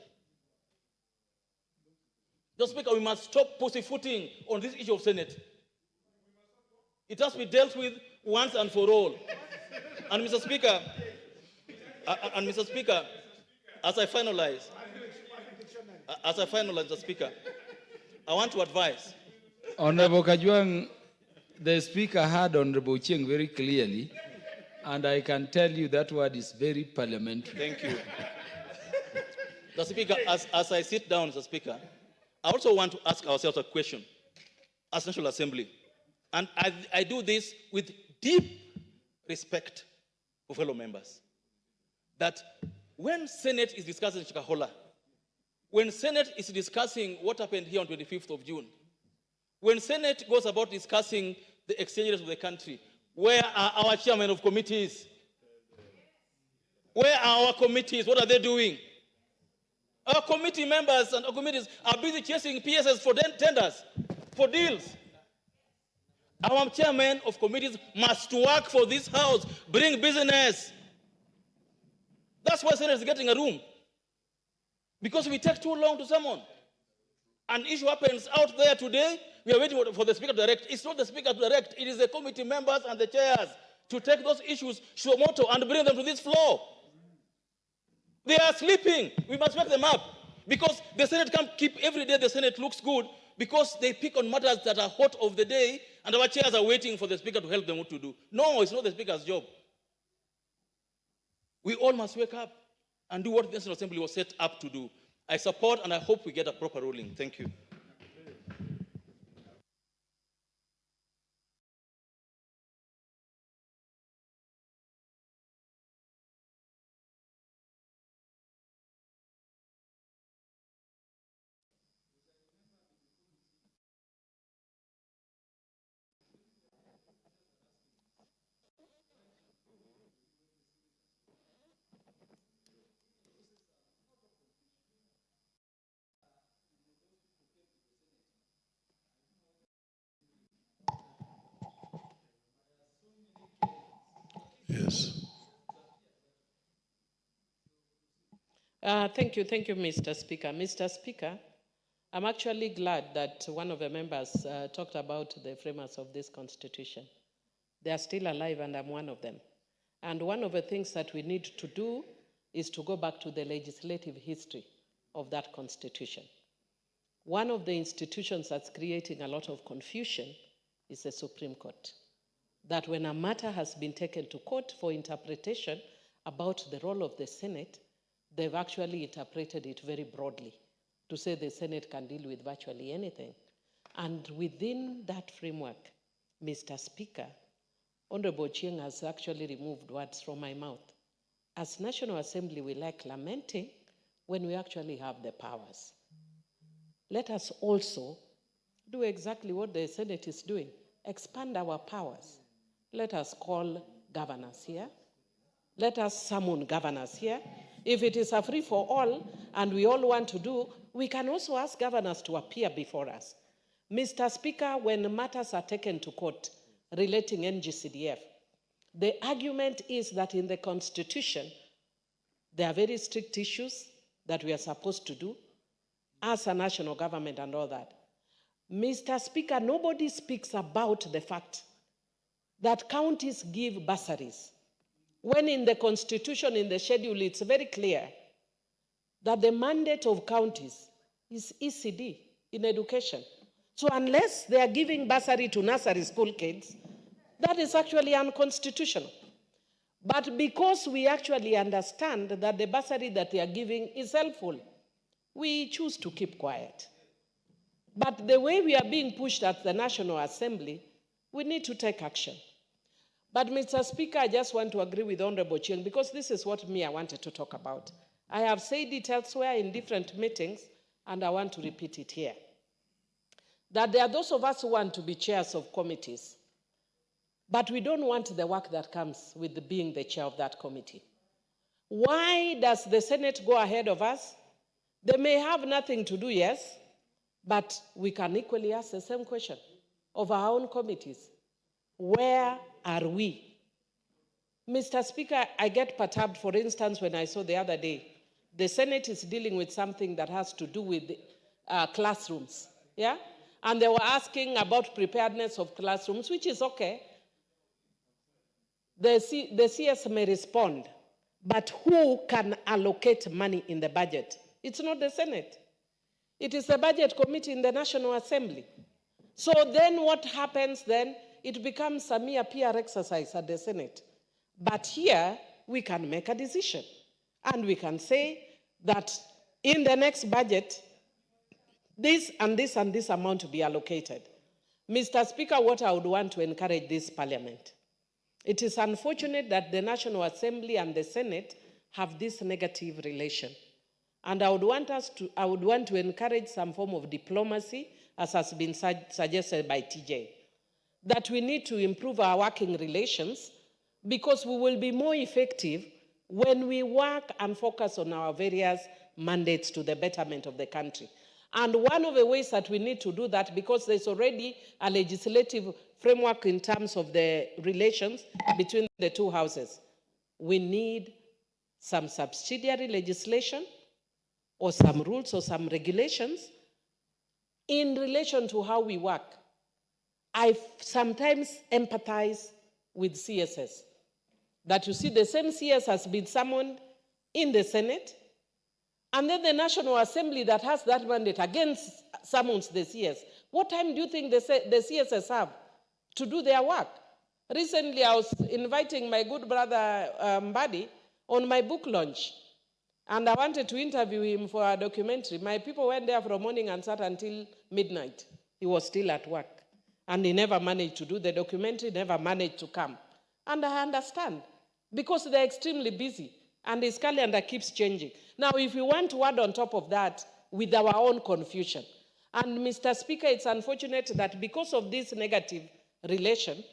Mr. Speaker, we must stop pussyfooting on this issue of Senate. It has to be dealt with once and for all. And Mr. Speaker, as I finalize, Mr. Speaker, I want to advise. Honorable Kajwang, the Speaker heard Honorable Cheng very clearly, And I can tell you that word is very parliamentary. Thank you. Mr. Speaker, as I sit down, Mr. Speaker, I also want to ask ourselves a question as National Assembly. And I do this with deep respect for fellow members. That when Senate is discussing Shakahola, when Senate is discussing what happened here on 25th of June, when Senate goes about discussing the exchanges of the country, where are our chairmen of committees? Where are our committees? What are they doing? Our committee members and our committees are busy chasing PSS for tenders, for deals. Our chairmen of committees must work for this house, bring business. That's why Senate is getting a room. Because we take too long to summon. An issue happens out there today, we are waiting for the Speaker to direct. It's not the Speaker to direct, it is the committee members and the chairs to take those issues, Shumoto, and bring them to this floor. They are sleeping. We must wake them up. Because the Senate can't keep every day the Senate looks good because they pick on matters that are hot of the day and our chairs are waiting for the Speaker to help them what to do. No, it's not the Speaker's job. We all must wake up and do what the National Assembly was set up to do. I support and I hope we get a proper ruling. Thank you. Yes. Thank you, Mr. Speaker. Mr. Speaker, I'm actually glad that one of the members talked about the framers of this constitution. They are still alive and I'm one of them. And one of the things that we need to do is to go back to the legislative history of that constitution. One of the institutions that's creating a lot of confusion is the Supreme Court. That when a matter has been taken to court for interpretation about the role of the Senate, they've actually interpreted it very broadly to say the Senate can deal with virtually anything. And within that framework, Mr. Speaker, Honorable Chieng has actually removed words from my mouth. As National Assembly, we like lamenting when we actually have the powers. Let us also do exactly what the Senate is doing, expand our powers. Let us call governors here. Let us summon governors here. If it is a free-for-all and we all want to do, we can also ask governors to appear before us. Mr. Speaker, when matters are taken to court relating NGCDF, the argument is that in the Constitution, there are very strict issues that we are supposed to do as a national government and all that. Mr. Speaker, nobody speaks about the fact that counties give bursaries, when in the Constitution, in the schedule, it's very clear that the mandate of counties is ECD in education. So unless they are giving bursary to nursery school kids, that is actually unconstitutional. But because we actually understand that the bursary that they are giving is helpful, we choose to keep quiet. But the way we are being pushed at the National Assembly, we need to take action. But Mr. Speaker, I just want to agree with Honorable Chieng because this is what I wanted to talk about. I have said it elsewhere in different meetings, and I want to repeat it here. That there are those of us who want to be chairs of committees, but we don't want the work that comes with being the chair of that committee. Why does the Senate go ahead of us? They may have nothing to do, yes, but we can equally ask the same question of our own committees. Where are we? Mr. Speaker, I get perturbed, for instance, when I saw the other day, the Senate is dealing with something that has to do with classrooms, yeah? And they were asking about preparedness of classrooms, which is okay. The CS may respond, but who can allocate money in the budget? It's not the Senate. It is the Budget Committee in the National Assembly. So then what happens then? It becomes a mere PR exercise at the Senate. But here, we can make a decision. And we can say that in the next budget, this and this and this amount to be allocated. Mr. Speaker, what I would want to encourage this Parliament. It is unfortunate that the National Assembly and the Senate have this negative relation. And I would want to encourage some form of diplomacy, as has been suggested by TJ, that we need to improve our working relations because we will be more effective when we work and focus on our various mandates to the betterment of the country. And one of the ways that we need to do that, because there's already a legislative framework in terms of the relations between the two houses, we need some subsidiary legislation or some rules or some regulations in relation to how we work. I sometimes empathize with CSS. That you see the same CS has been summoned in the Senate, and then the National Assembly that has that mandate again summons the CS. What time do you think the CSS have to do their work? Recently, I was inviting my good brother Mbadi on my book launch, and I wanted to interview him for a documentary. My people went there from morning and sat until midnight. He was still at work, and he never managed to do the documentary, never managed to come. And I understand, because they're extremely busy, and his calendar keeps changing. Now, if we want to add on top of that with our own confusion, and Mr. Speaker, it's unfortunate that because of this negative relation,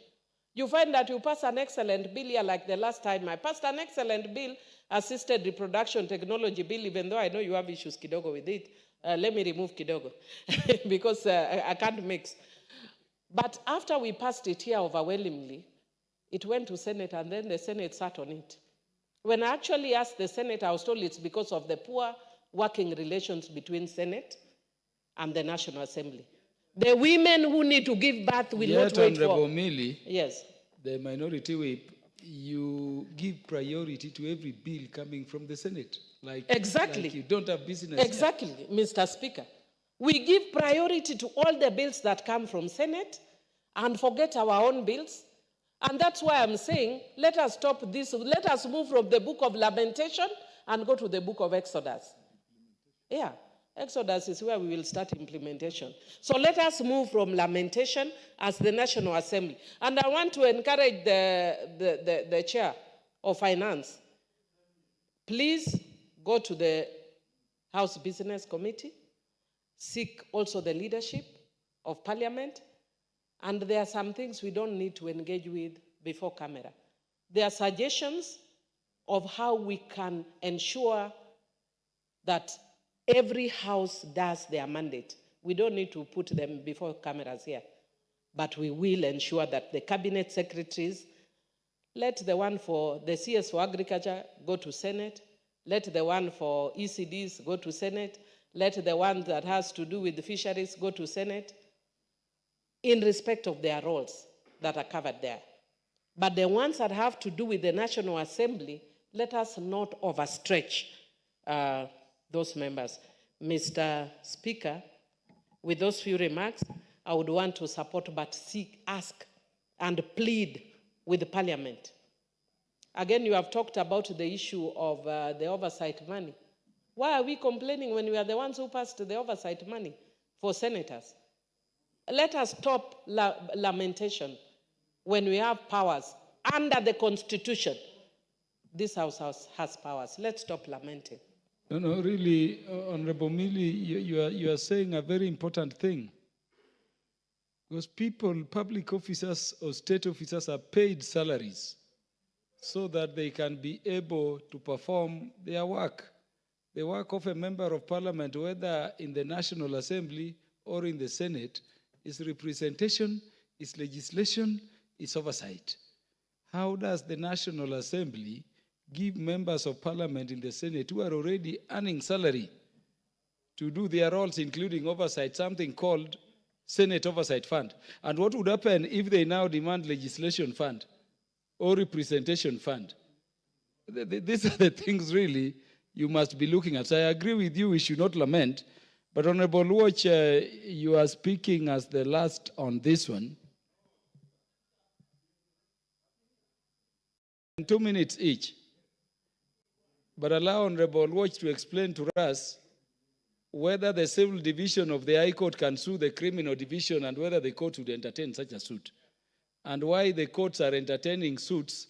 you find that you pass an excellent bill here, like the last time I passed an excellent bill, assisted reproduction technology bill, even though I know you have issues kidogo with it. Let me remove kidogo, because I can't mix. But after we passed it here overwhelmingly, it went to Senate, and then the Senate sat on it. When I actually asked the Senate, I was told it's because of the poor working relations between Senate and the National Assembly. The women who need to give birth will not wait for... Millie, yes. The minority whip, you give priority to every bill coming from the Senate. Exactly. Like you don't have business. Exactly, here. Mr. Speaker. We give priority to all the bills that come from Senate and forget our own bills. And that's why I'm saying, let us stop this. Let us move from the book of Lamentation and go to the book of Exodus. Yeah, Exodus is where we will start implementation. So let us move from Lamentation as the National Assembly. And I want to encourage the chair of finance. Please go to the House Business Committee, seek also the leadership of Parliament. And there are some things we don't need to engage with before camera. There are suggestions of how we can ensure that every house does their mandate. We don't need to put them before cameras here. But we will ensure that the cabinet secretaries, let the one for the CS for agriculture go to Senate, let the one for ECDs go to Senate, let the one that has to do with the fisheries go to Senate, in respect of their roles that are covered there. But the ones that have to do with the National Assembly, let us not overstretch those members. Mr. Speaker, with those few remarks, I would want to support but ask and plead with the Parliament. Again, you have talked about the issue of the oversight money. Why are we complaining when we are the ones who passed the oversight money for senators? Let us stop lamentation when we have powers under the Constitution. This House has powers. Let's stop lamenting. No, really, Honorable Millie, you are saying a very important thing. Because people, public officers or state officers are paid salaries so that they can be able to perform their work. The work of a member of Parliament, whether in the National Assembly or in the Senate, is representation, is legislation, is oversight. How does the National Assembly give members of Parliament in the Senate who are already earning salary to do their roles, including oversight, something called Senate Oversight Fund? And what would happen if they now demand legislation fund or representation fund? These are the things really you must be looking at. So I agree with you, we should not lament. But Honorable Watch, you are speaking as the last on this one. 2 minutes each. But allow Honorable Watch to explain to us whether the civil division of the High Court can sue the criminal division and whether the court would entertain such a suit. And why the courts are entertaining suits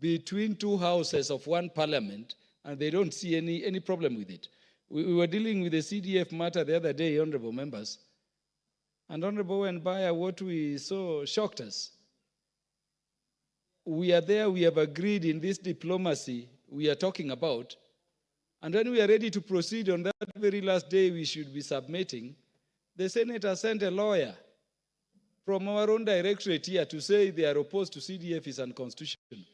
between two houses of one parliament and they don't see any problem with it. We were dealing with the CDF matter the other day, honorable members. And Honorable Wenbaya, what we saw shocked us. We are there, we have agreed in this diplomacy we are talking about. And when we are ready to proceed on that very last day we should be submitting, the senator sent a lawyer from our own directorate here to say they are opposed to CDF is unconstitutional.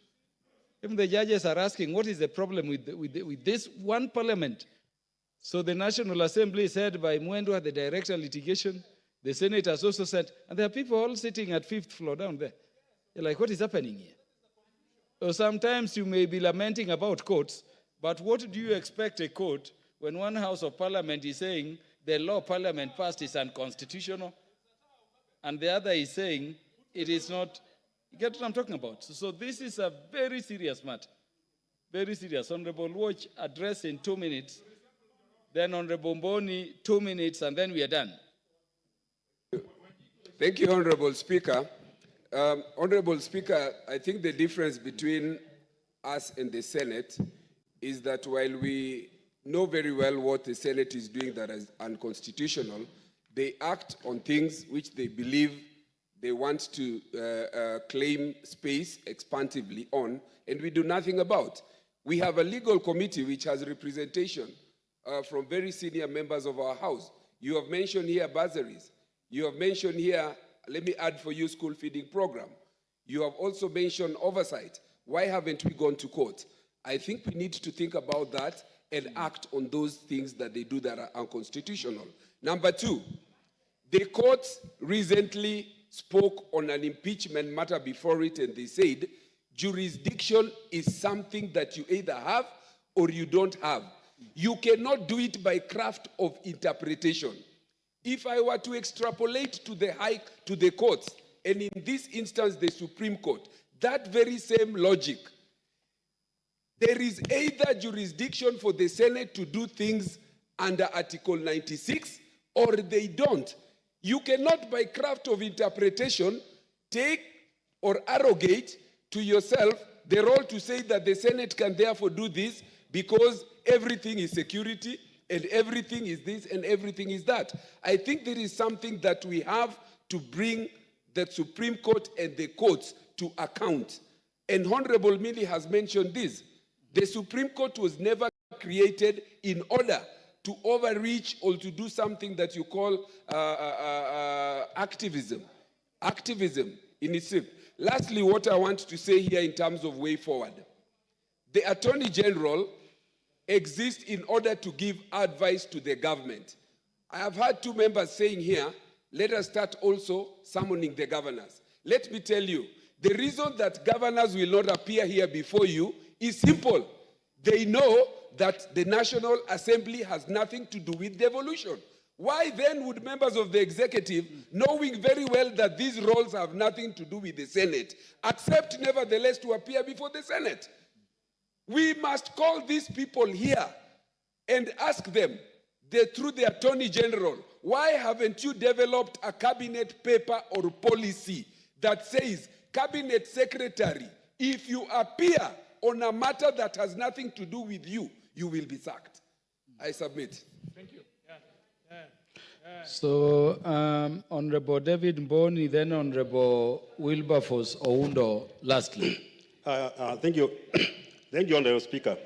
Even the judges are asking, what is the problem with this one parliament? So the National Assembly said by Mwendwa, the director of litigation, the senators also said, and there are people all sitting at 5th floor down there. You're like, what is happening here? So sometimes you may be lamenting about courts, but what do you expect a court when one house of parliament is saying the law parliament passed is unconstitutional, and the other is saying it is not? You get what I'm talking about? So this is a very serious matter. Very serious. Honorable Watch address in 2 minutes, then Honorable Mboni 2 minutes, and then we are done. Thank you, Honorable Speaker. Honorable Speaker, I think the difference between us and the Senate is that while we know very well what the Senate is doing that is unconstitutional, they act on things which they believe they want to claim space expansively on, and we do nothing about. We have a legal committee which has representation from very senior members of our House. You have mentioned here bursaries. You have mentioned here, let me add for you, school feeding program. You have also mentioned oversight. Why haven't we gone to court? I think we need to think about that and act on those things that they do that are unconstitutional. Number two, the court recently spoke on an impeachment matter before it, and they said jurisdiction is something that you either have or you don't have. You cannot do it by craft of interpretation. If I were to extrapolate to the courts, and in this instance the Supreme Court, that very same logic, there is either jurisdiction for the Senate to do things under Article 96 or they don't. You cannot, by craft of interpretation, take or arrogate to yourself the role to say that the Senate can therefore do this because everything is security and everything is this and everything is that. I think there is something that we have to bring the Supreme Court and the courts to account. And Honorable Mili has mentioned this. The Supreme Court was never created in order to overreach or to do something that you call activism. Activism in itself. Lastly, what I want to say here in terms of way forward. The Attorney General exists in order to give advice to the government. I have heard two members saying here, let us start also summoning the governors. Let me tell you, the reason that governors will not appear here before you is simple. They know that the National Assembly has nothing to do with devolution. Why then would members of the executive, knowing very well that these roles have nothing to do with the Senate, accept nevertheless to appear before the Senate? We must call these people here and ask them, through the Attorney General, why haven't you developed a cabinet paper or policy that says, Cabinet Secretary, if you appear on a matter that has nothing to do with you, you will be sacked. I submit. Thank you. So, Honorable David Mboni, then Honorable Wilberforce Oundo, lastly. Thank you. Thank you, Honorable Speaker.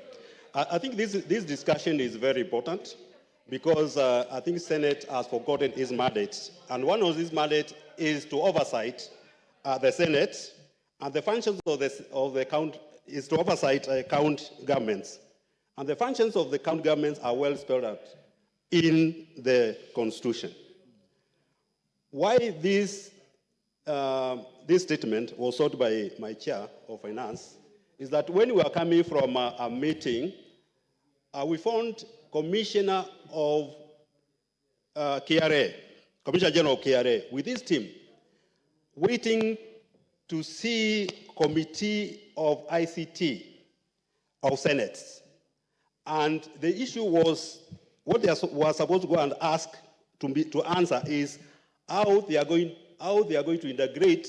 I think this discussion is very important because I think Senate has forgotten its mandate. And one of these mandates is to oversight the Senate, and the functions of the count is to oversight count governments. And the functions of the count governments are well spelled out in the Constitution. Why this statement was sought by my chair of finance is that when we were coming from a meeting, we found Commissioner of KRA, Commissioner General of KRA, with his team, waiting to see Committee of ICT of Senate. And the issue was, what they were supposed to go and ask to answer is how they are going to integrate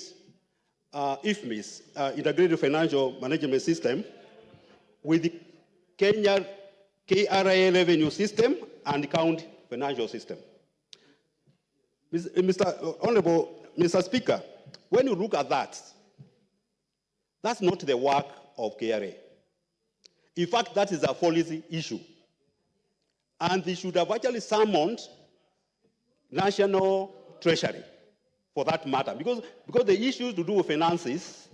IFMIS, Integrated Financial Management System, with the Kenya KRA revenue system and county financial system. Honorable Mr. Speaker, when you look at that, that's not the work of KRA. In fact, that is a policy issue. And they should have actually summoned National Treasury for that matter, because the issues to do with finances,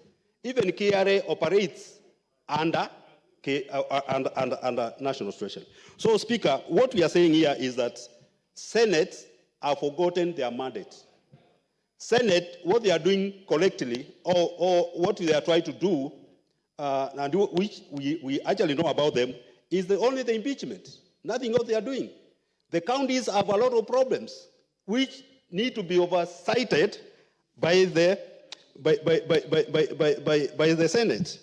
even KRA operates under National Treasury. So, Speaker, what we are saying here is that Senate have forgotten their mandate. Senate, what they are doing collectively, or what they are trying to do, and which we actually know about them, is only the impeachment. Nothing else they are doing. The counties have a lot of problems, which need to be oversighted by the Senate.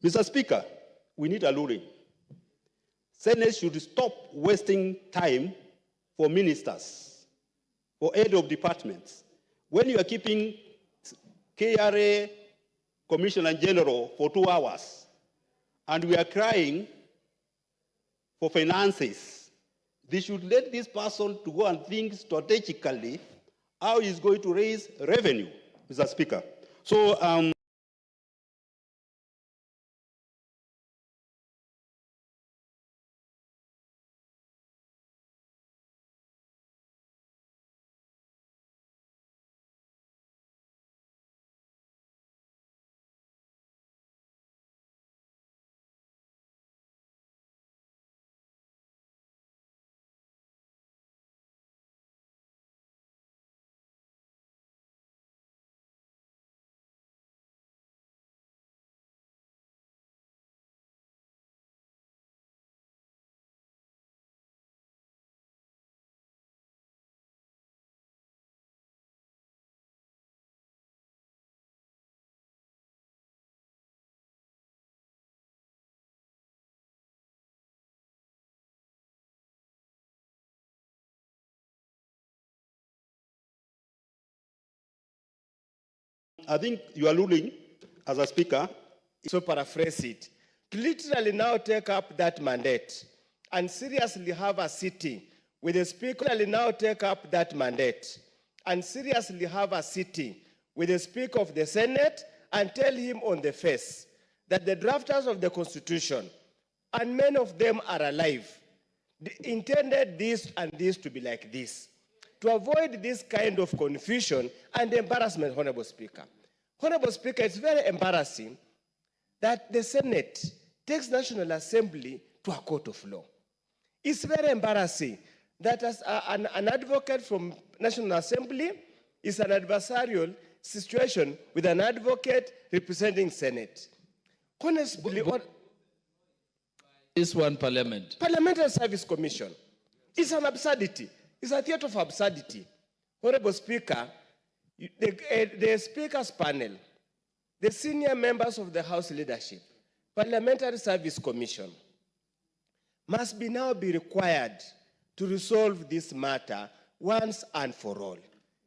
Mr. Speaker, we need a ruling. Senate should stop wasting time for ministers, for head of departments. When you are keeping KRA Commissioner General for 2 hours, and we are crying for finances, they should let this person to go and think strategically how he's going to raise revenue, Mr. Speaker. So, I think you are ruling as a speaker. So paraphrase it. To literally now take up that mandate and seriously have a sitting with the speaker. Now take up that mandate and seriously have a sitting with the Speaker of the Senate and tell him on the face that the drafters of the Constitution, and many of them are alive, intended this and this to be like this. To avoid this kind of confusion and embarrassment, Honorable Speaker. Honorable Speaker, it's very embarrassing that the Senate takes National Assembly to a court of law. It's very embarrassing that as an advocate from National Assembly is an adversarial situation with an advocate representing Senate. Honestly, This one Parliament. Parliamentary Service Commission is an absurdity. It's a theater of absurdity. Honorable Speaker, the Speaker's panel, the senior members of the House leadership, Parliamentary Service Commission, must now be required to resolve this matter once and for all.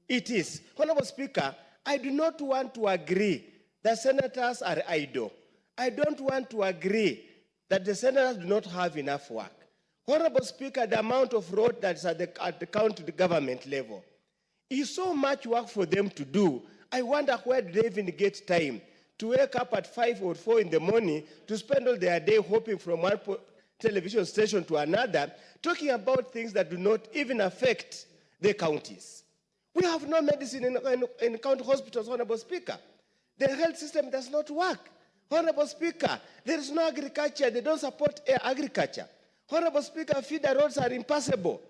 It is. Honorable Speaker, I do not want to agree that senators are idle. I don't want to agree that the senators do not have enough work. Honorable Speaker, the amount of road that's at the county government level is so much work for them to do. I wonder where they even get time to wake up at 5 or 4 in the morning to spend all their day hopping from one television station to another, talking about things that do not even affect the counties. We have no medicine in county hospitals, Honorable Speaker. The health system does not work. Honorable Speaker, there is no agriculture. They don't support agriculture. Honorable Speaker, feeder roads are impassable.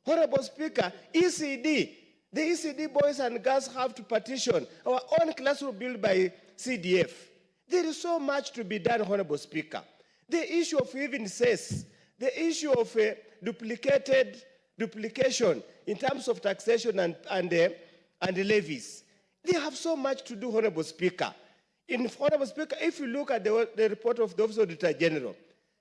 Honorable Speaker, ECD, the ECD boys and girls have to petition our own classroom built by CDF. There is so much to be done, Honorable Speaker. The issue of even cess, the issue of duplication in terms of taxation and levies. They have so much to do, Honorable Speaker. Honorable Speaker, if you look at the report of the Office of the Auditor General,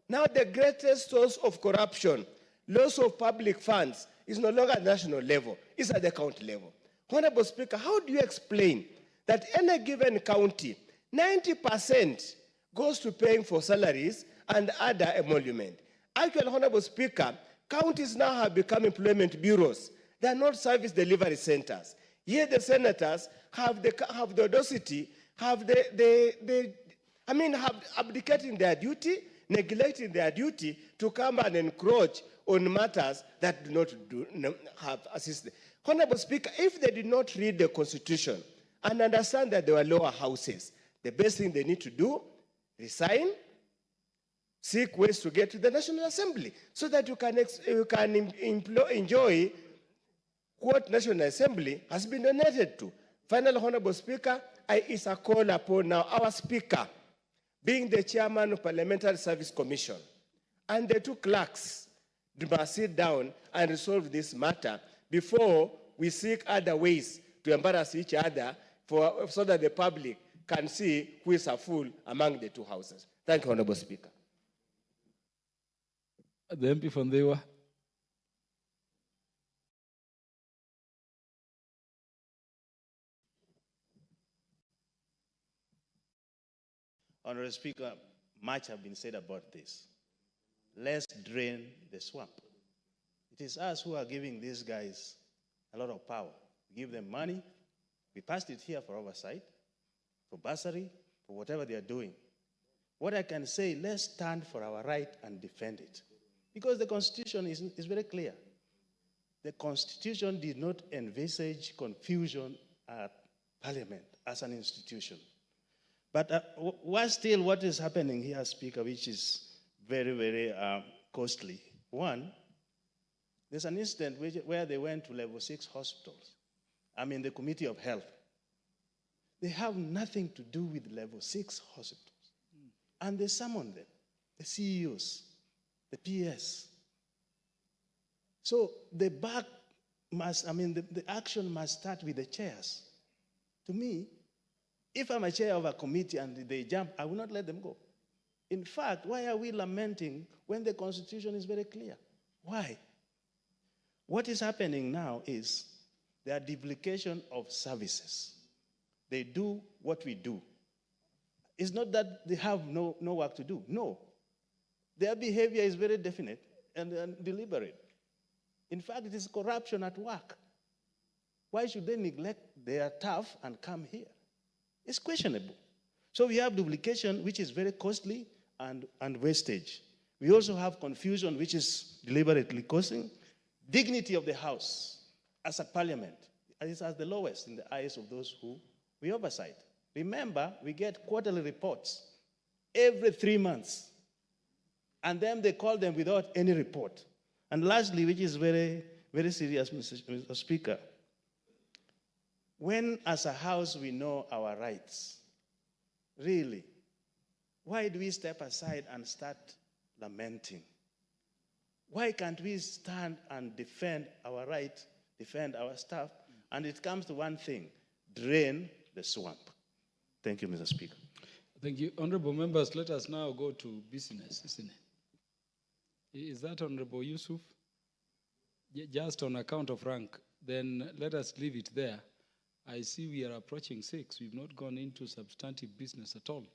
now the greatest source of corruption, loss of public funds, is no longer at national level, it's at the county level. Honorable Speaker, how do you explain that in a given county, 90% goes to paying for salaries and other emolument? Actually, Honorable Speaker, counties now have become employment bureaus. They are not service delivery centers. Yet the senators have the audacity, have abdicating their duty, neglecting their duty to come and encroach on matters that do not have assistance. Honorable Speaker, if they did not read the Constitution and understand that there were lower houses, the best thing they need to do, resign, seek ways to get to the National Assembly so that you can enjoy what National Assembly has been donated to. Finally, Honorable Speaker, it's a call upon now our Speaker, being the chairman of Parliamentary Service Commission, and the two clerks must sit down and resolve this matter before we seek other ways to embarrass each other so that the public can see who is a fool among the two houses. Thank you, Honorable Speaker. The MP from Dewa. Honorable Speaker, much have been said about this. Let's drain the swamp. It is us who are giving these guys a lot of power. We give them money. We passed it here for oversight, for bursary, for whatever they are doing. What I can say, let's stand for our right and defend it. Because the Constitution is very clear. The Constitution did not envisage confusion at Parliament as an institution. But what is happening here, Speaker, which is very, very costly. One, there's an incident where they went to level 6 hospitals. I'm in the Committee of Health. They have nothing to do with level 6 hospitals. And they summoned them, the CEOs, the PS. So the action must start with the chairs. To me, if I'm a chair of a committee and they jump, I will not let them go. In fact, why are we lamenting when the Constitution is very clear? Why? What is happening now is there are duplication of services. They do what we do. It's not that they have no work to do. No. Their behavior is very definite and deliberate. In fact, it is corruption at work. Why should they neglect their turf and come here? It's questionable. So we have duplication, which is very costly, and wastage. We also have confusion, which is deliberately causing. Dignity of the House as a Parliament is at the lowest in the eyes of those who we oversight. Remember, we get quarterly reports every 3 months. And then they call them without any report. And lastly, which is very, very serious, Mr. Speaker, when as a House we know our rights, really, why do we step aside and start lamenting? Why can't we stand and defend our right, defend our stuff? And it comes to one thing, drain the swamp. Thank you, Mr. Speaker. Thank you. Honorable members, let us now go to business, isn't it? Is that Honorable Yusuf? Just on account of rank, then let us leave it there. I see we are approaching 6. We've not gone into substantive business at all.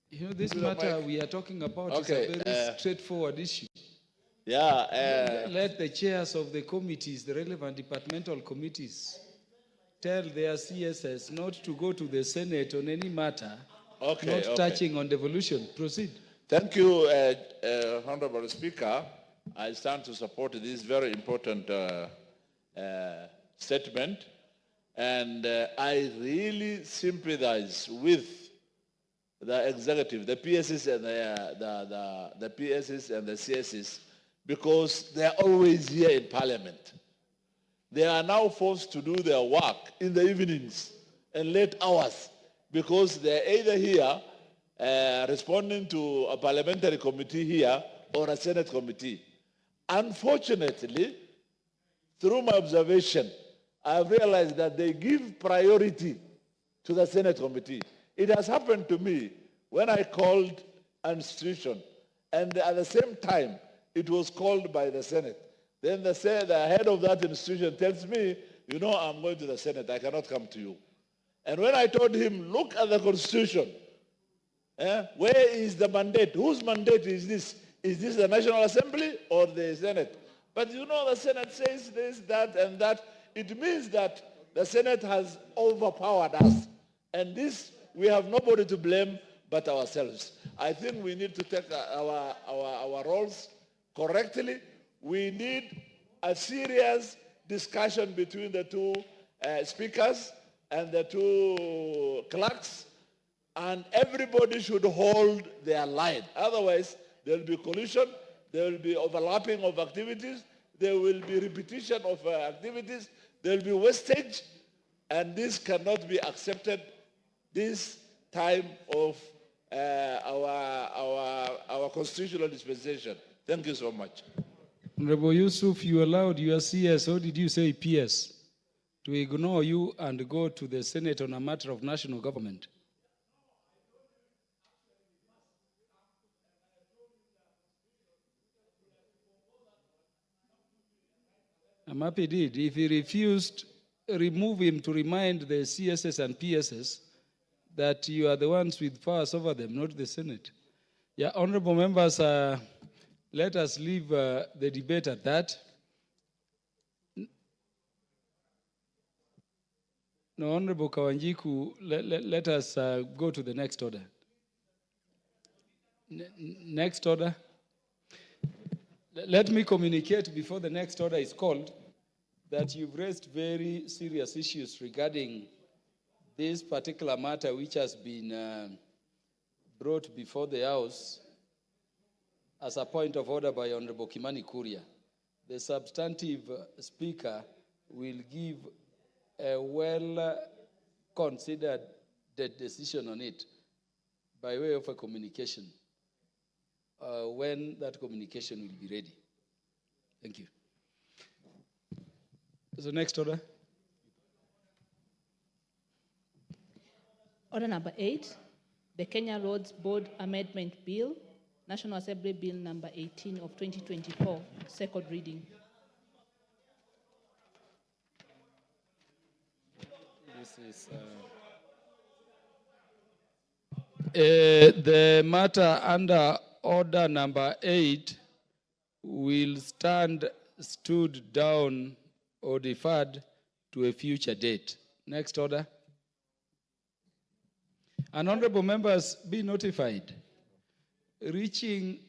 You know, this matter we are talking about is a very straightforward issue. Yeah. Let the chairs of the committees, the relevant departmental committees, tell their CSS not to go to the Senate on any matter not touching on devolution. Proceed. Thank you, Honorable Speaker. I stand to support this very important statement. And I really sympathize with the executive, the PSs and the PSs and the CSs, because they are always here in Parliament. They are now forced to do their work in the evenings and late hours because they're either here responding to a parliamentary committee here or a Senate committee. Unfortunately, through my observation, I've realized that they give priority to the Senate committee. It has happened to me when I called an institution, and at the same time, it was called by the Senate. Then the head of that institution tells me, you know, I'm going to the Senate, I cannot come to you. And when I told him, look at the Constitution, where is the mandate? Whose mandate is this? Is this the National Assembly or the Senate? But you know, the Senate says this, that, and that. It means that the Senate has overpowered us. And this, we have nobody to blame but ourselves. I think we need to take our roles correctly. We need a serious discussion between the two speakers and the two clerks, and everybody should hold their line. Otherwise, there will be collision, there will be overlapping of activities, there will be repetition of activities, there will be wastage, and this cannot be accepted this time of our constitutional dispensation. Thank you so much. Honorable Yusuf, you allowed your CS, or did you say PS, to ignore you and go to the Senate on a matter of national government? I'm happy he did. If he refused, remove him to remind the CSS and PSS that you are the ones with powers over them, not the Senate. Yeah, honorable members, let us leave the debate at that. No, Honorable Kawanjiku, let us go to the next order. Next order. Let me communicate before the next order is called that you've raised very serious issues regarding this particular matter which has been brought before the House as a point of order by Honorable Kimani Kuria. The substantive speaker will give a well-considered decision on it by way of a communication when that communication will be ready. Thank you. So next order. Order number 8, the Kenya Roads Board Amendment Bill, National Assembly Bill number 18 of 2024, second reading. This is the matter under order number 8 will stand stood down or deferred to a future date. Next order. And honorable members, be notified. Reaching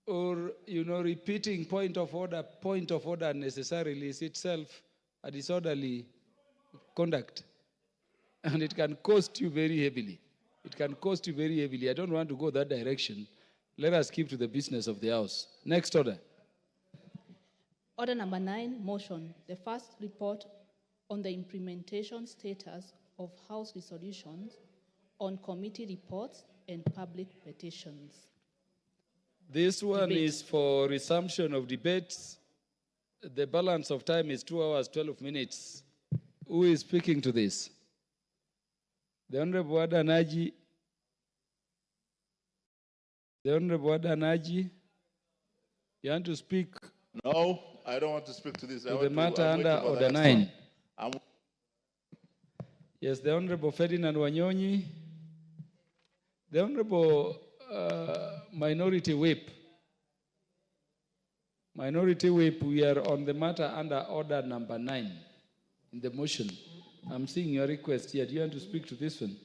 or repeating point of order necessarily is itself a disorderly conduct, and it can cost you very heavily. It can cost you very heavily. I don't want to go that direction. Let us keep to the business of the House. Next order. Order number 9, motion. The first report on the implementation status of House resolutions on committee reports and public petitions. This one is for resumption of debates. The balance of time is 2 hours, 12 minutes. Who is speaking to this? The Honorable Adanaji. The Honorable Adanaji. You want to speak? No, I don't want to speak to this. To the matter under Order 9. Yes, the Honorable Ferdinand Wanyonyi. The Honorable Minority Whip. Minority Whip, we are on the matter under Order number 9 in the motion. I'm seeing your request here. Do you want to speak to this one?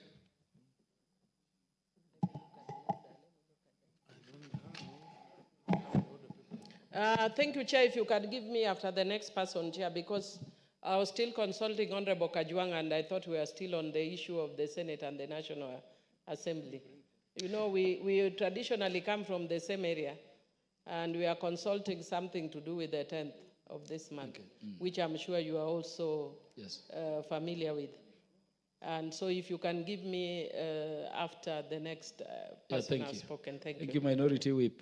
Thank you, Chair. If you could give me after the next person, Chair, because I was still consulting Honorable Kajwang, and I thought we were still on the issue of the Senate and the National Assembly. You know, we traditionally come from the same area, and we are consulting something to do with the 10th of this month, which I'm sure you are also familiar with. And so if you can give me after the next person has spoken. Thank you. Thank you, Minority Whip.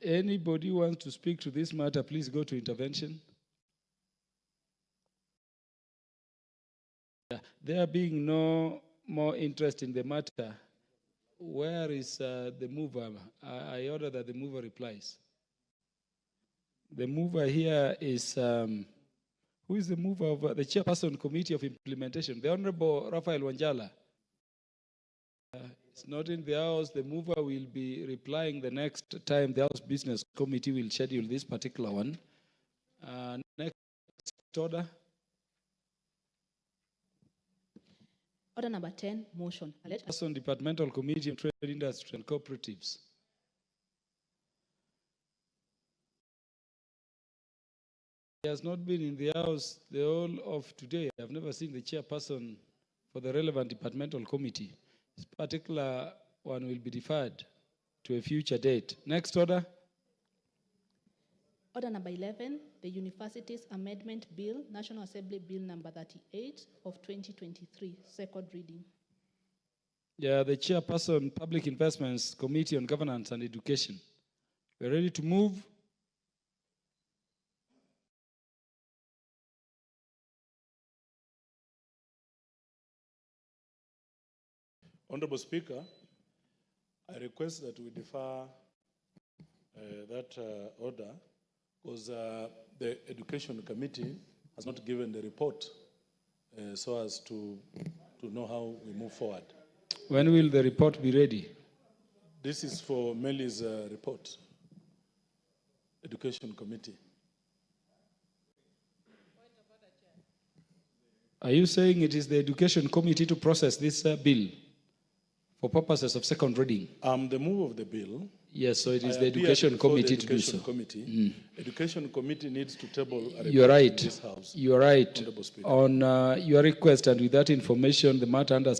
Anybody who wants to speak to this matter, please go to intervention. There being no more interest in the matter, where is the mover? I order that the mover replies. The mover here is, who is the mover of the chairperson committee of implementation? The Honorable Raphael Wanjala. It's not in the House. The mover will be replying the next time the House Business Committee will schedule this particular one. Next order. Order number 10, motion. Person Departmental Committee on Trade, Industry and Cooperatives. He has not been in the House the whole of today. I've never seen the chairperson for the relevant departmental committee. This particular one will be deferred to a future date. Next order. Order number 11, the Universities Amendment Bill, National Assembly Bill number 38 of 2023, second reading. Yeah, the chairperson, Public Investments Committee on Governance and Education. We're ready to move. Honorable Speaker, I request that we defer that order because the Education Committee has not given the report so as to know how we move forward. When will the report be ready? This is for Meli's report, Education Committee. Are you saying it is the Education Committee to process this bill for purposes of second reading? The move of the bill. Yes, so it is the Education Committee to do so. Committee. Education Committee needs to table a You're report right. in this House. You're right. Honorable Speaker. On your request and with that information, the matter under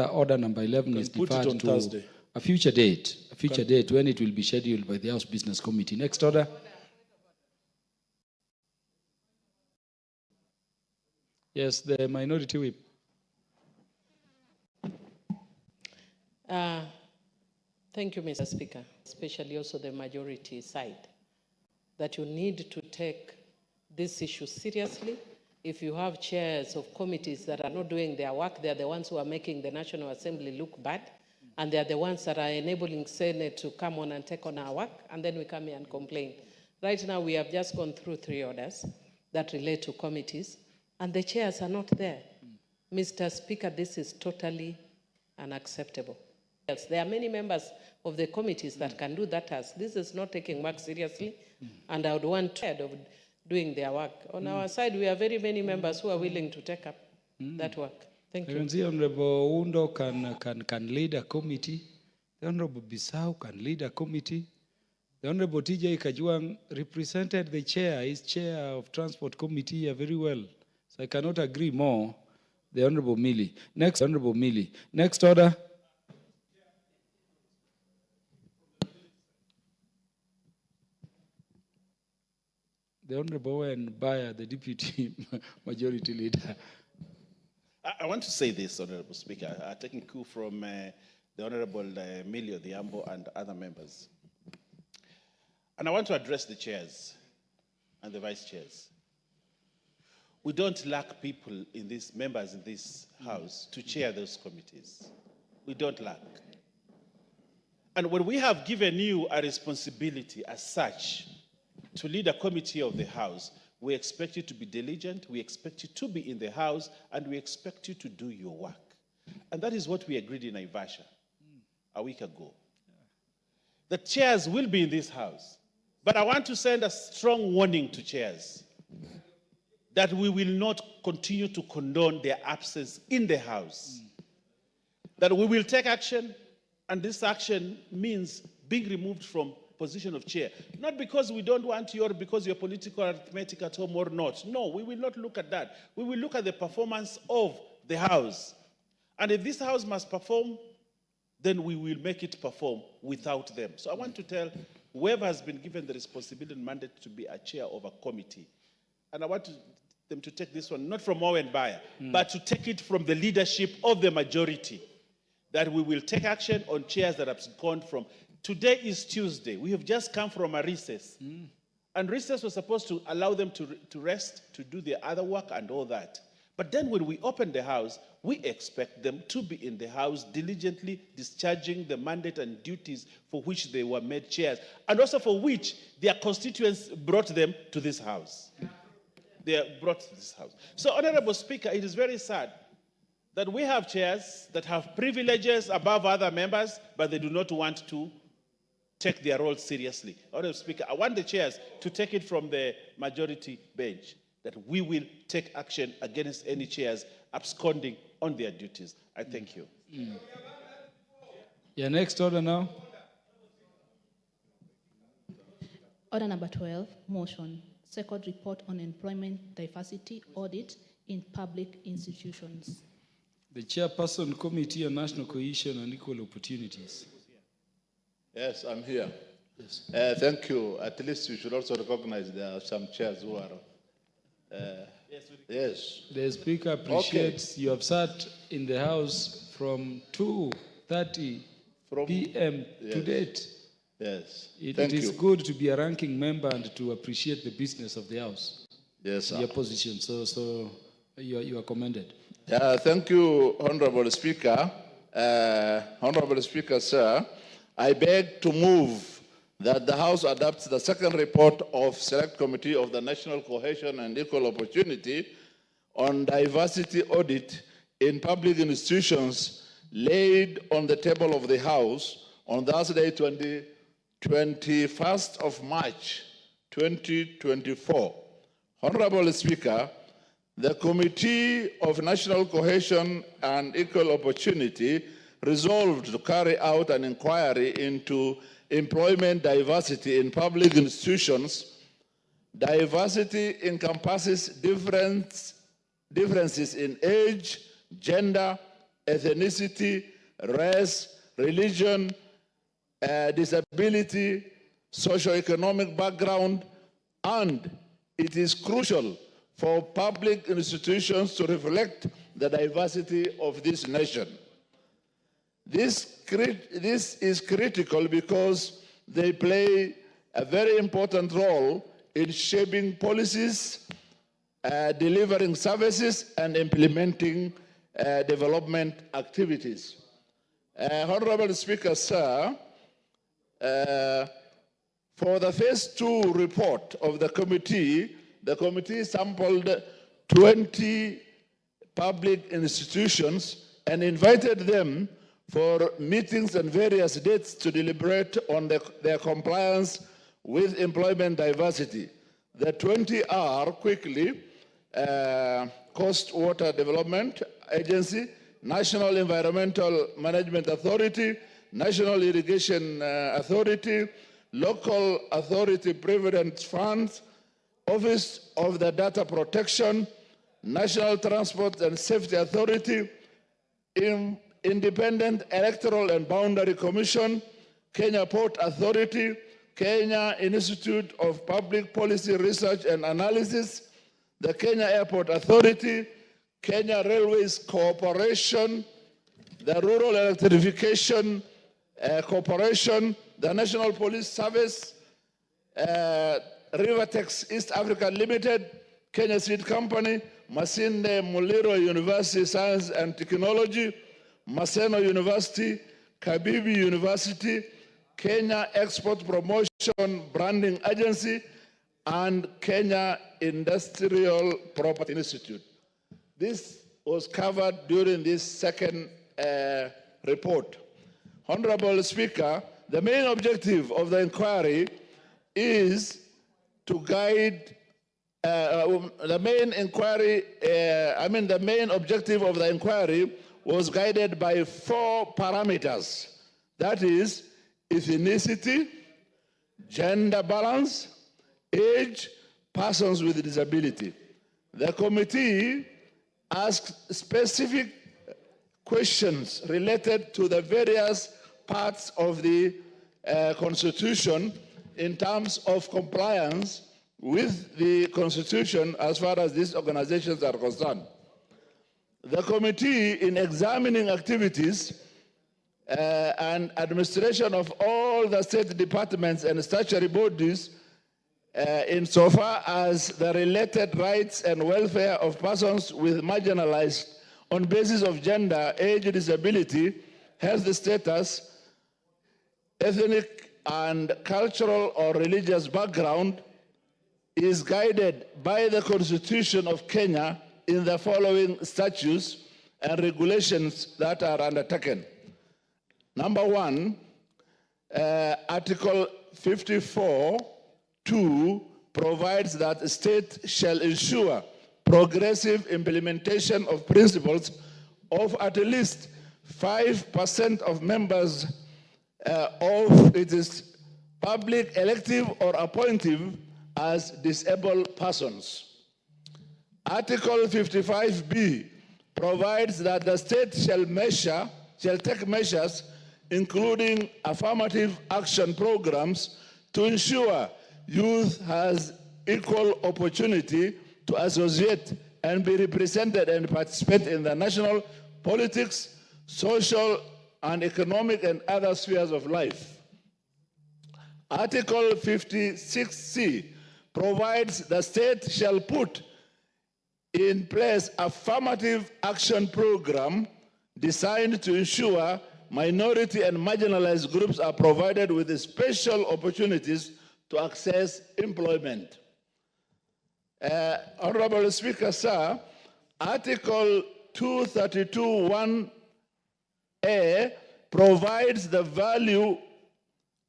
order number 11 is put it deferred on to Thursday. a future date when it will be scheduled by the House Business Committee. Next order. Yes, the Minority Whip. Thank you, Mr. Speaker, especially also the majority side, that you need to take this issue seriously. If you have chairs of committees that are not doing their work, they're the ones who are making the National Assembly look bad, and they're the ones that are enabling Senate to come on and take on our work, and then we come here and complain. Right now, we have just gone through 3 orders that relate to committees, and the chairs are not there. Mr. Speaker, this is totally unacceptable. Yes, there are many members of the committees that can do that task. This is not taking work seriously, and I would want to of doing their work. On our side, we have very many members who are willing to take up that work. Thank you. The Honorable Undo can lead a committee. The Honorable Bissau can lead a committee. The Honorable TJ Kajuang represented the chair, is chair of Transport Committee here very well. So I cannot agree more. The Honorable Millie. Next, Honorable Millie. Next order. The Honorable Owen Bayer, the Deputy Majority Leader. I want to say this, Honorable Speaker, taking cue from the Honorable Millie Odhiambo and other members. And I want to address the chairs and the vice chairs. We don't lack people in this, members in this House to chair those committees. We don't lack. And when we have given you a responsibility as such to lead a committee of the House, we expect you to be diligent, we expect you to be in the House, and we expect you to do your work. And that is what we agreed in Naivasha a week ago. The chairs will be in this House, but I want to send a strong warning to chairs that we will not continue to condone their absence in the House. That we will take action, and this action means being removed from position of chair. Not because we don't want you or because you're political arithmetic at home or not. No, we will not look at that. We will look at the performance of the House. And if this House must perform, then we will make it perform without them. So I want to tell whoever has been given the responsibility and mandate to be a chair of a committee, and I want them to take this one, not from Owen Bayer, but to take it from the leadership of the majority, that we will take action on chairs that have gone from Today is Tuesday. We have just come from a recess. And recess was supposed to allow them to rest, to do their other work and all that. But then when we open the House, we expect them to be in the House diligently discharging the mandate and duties for which they were made chairs, and also for which their constituents brought them to this House. They are brought to this House. So, Honorable Speaker, it is very sad that we have chairs that have privileges above other members, but they do not want to take their role seriously. Honorable Speaker, I want the chairs to take it from the majority bench that we will take action against any chairs absconding on their duties. I thank you. Yeah, next order now. Order number 12, motion. Second report on employment diversity audit in public institutions. The chairperson, Committee on National Cohesion and Equal Opportunities. Yes, I'm here. Yes. Thank you. At least you should also recognize there are some chairs who are. Yes. The Speaker appreciates you have sat in the House from 2:30 p.m. to date. Yes. It is good to be a ranking member and to appreciate the business of the House. Yes, sir. Your position. So you are commended. Thank you, Honorable Speaker. Honorable Speaker, sir, I beg to move that the House adopts the second report of Select Committee of the National Cohesion and Equal Opportunity on diversity audit in public institutions laid on the table of the House on Thursday, 21st of March, 2024. Honorable Speaker, the Committee of National Cohesion and Equal Opportunity resolved to carry out an inquiry into employment diversity in public institutions. Diversity encompasses differences in age, gender, ethnicity, race, religion, disability, socioeconomic background, and it is crucial for public institutions to reflect the diversity of this nation. This is critical because they play a very important role in shaping policies, delivering services, and implementing development activities. Honorable Speaker, sir, for the phase 2 report of the committee sampled 20 public institutions and invited them for meetings and various dates to deliberate on their compliance with employment diversity. The 20 are quickly Coast Water Development Agency, National Environmental Management Authority, National Irrigation Authority, Local Authority Provident Funds, Office of the Data Protection, National Transport and Safety Authority, Independent Electoral and Boundary Commission, Kenya Port Authority, Kenya Institute of Public Policy Research and Analysis, the Kenya Airport Authority, Kenya Railways Corporation, the Rural Electrification Corporation, the National Police Service, Rivertex East Africa Limited, Kenya Seed Company, Masinde Muliro University Science and Technology, Maseno University, Kabibi University, Kenya Export Promotion Branding Agency, and Kenya Industrial Property Institute. This was covered during this second report. Honorable Speaker, the main objective of the inquiry is to guide the main objective of the inquiry was guided by 4 parameters. That is ethnicity, gender balance, age, persons with disability. The committee asked specific questions related to the various parts of the Constitution in terms of compliance with the Constitution as far as these organizations are concerned. The committee, in examining activities and administration of all the state departments and statutory bodies insofar as the related rights and welfare of persons with marginalized on basis of gender, age, disability, health status, ethnic and cultural or religious background is guided by the Constitution of Kenya in the following statutes and regulations that are undertaken. Number one, Article 54(2) provides that the state shall ensure progressive implementation of principles of at least 5% of members of its public, elective, or appointive as disabled persons. Article 55(b) provides that the state shall take measures including affirmative action programs to ensure youth has equal opportunity to associate and be represented and participate in the national politics, social and economic and other spheres of life. Article 56(c) provides the state shall put in place affirmative action program designed to ensure minority and marginalized groups are provided with special opportunities to access employment. Honorable Speaker, sir, Article 232(1)(a) provides the value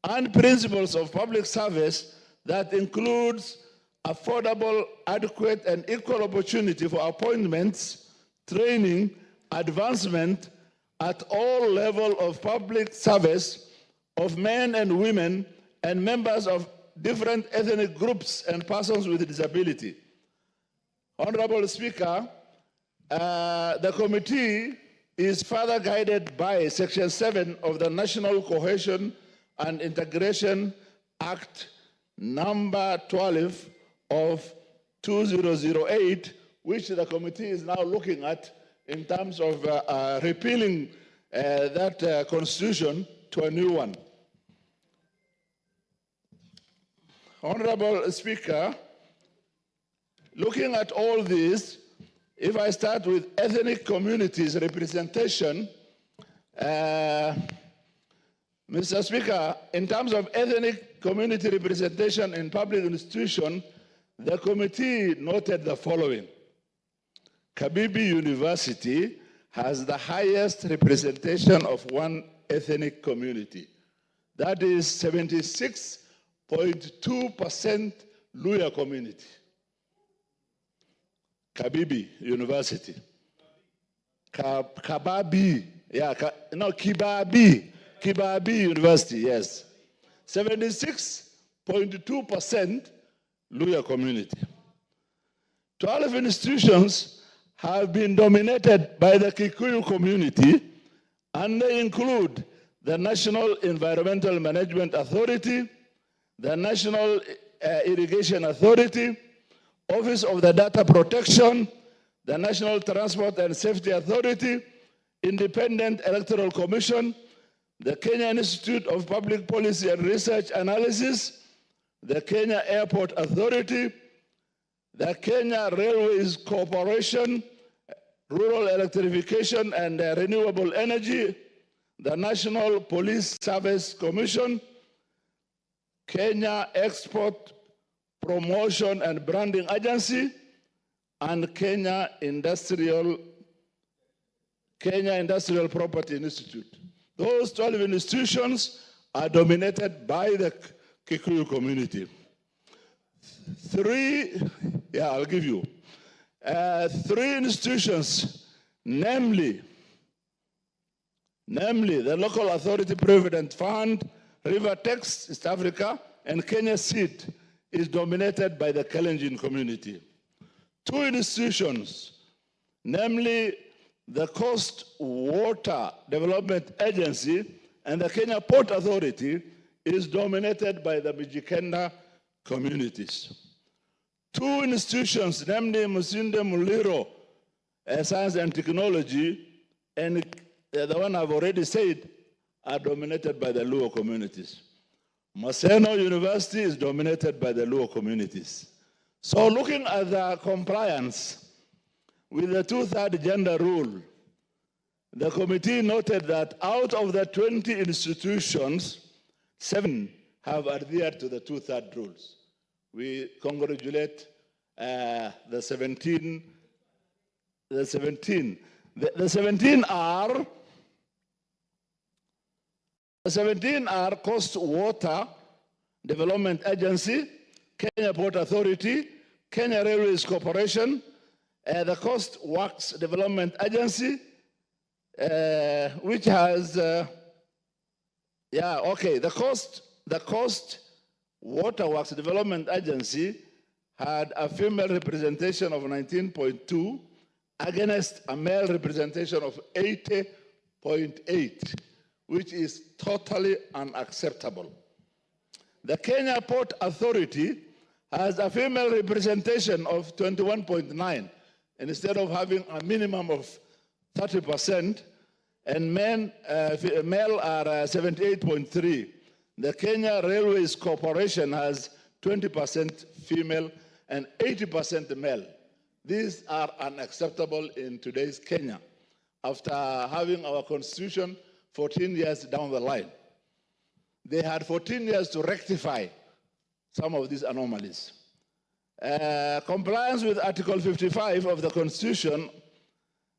and principles of public service that includes affordable, adequate, and equal opportunity for appointments, training, advancement at all levels of public service of men and women and members of different ethnic groups and persons with disability. Honorable Speaker, the committee is further guided by Section 7 of the National Cohesion and Integration Act number 12 of 2008, which the committee is now looking at in terms of repealing that constitution to a new one. Honorable Speaker, looking at all this, if I start with ethnic communities representation, Mr. Speaker, in terms of ethnic community representation in public institutions, the committee noted the following. Kabibi University has the highest representation of one ethnic community. That is 76.2% Luya community. Kabibi University. Kibabi University, yes. 76.2% Luya community. 12 institutions have been dominated by the Kikuyu community, and they include the National Environmental Management Authority, the National Irrigation Authority, Office of the Data Protection, the National Transport and Safety Authority, Independent Electoral Commission, the Kenya Institute of Public Policy and Research Analysis, the Kenya Airport Authority, the Kenya Railways Corporation, Rural Electrification and Renewable Energy, the National Police Service Commission, Kenya Export Promotion and Branding Agency, and Kenya Industrial Property Institute. Those 12 institutions are dominated by the Kikuyu community. Three institutions, namely the Local Authority Provident Fund, Rivertex, East Africa, and Kenya Seed, is dominated by the Kalenjin community. Two institutions, namely the Coast Water Development Agency and the Kenya Port Authority, is dominated by the Mijikenda communities. Two institutions, namely Musinde Muliro Science and Technology, and the one I've already said, are dominated by the Luo communities. Maseno University is dominated by the Luo communities. So looking at the compliance with the 2/3 gender rule, the committee noted that out of the 20 institutions, 7 have adhered to the 2/3 rules. We congratulate the 17. The 17 are Coast Water Development Agency, Kenya Port Authority, Kenya Railways Corporation, the Coast Works Development Agency, which has, the Coast Water Works Development Agency had a female representation of 19.2 against a male representation of 80.8, which is totally unacceptable. The Kenya Port Authority has a female representation of 21.9, instead of having a minimum of 30%, and male are 78.3. The Kenya Railways Corporation has 20% female and 80% male. These are unacceptable in today's Kenya, after having our constitution 14 years down the line. They had 14 years to rectify some of these anomalies. Compliance with Article 55 of the Constitution,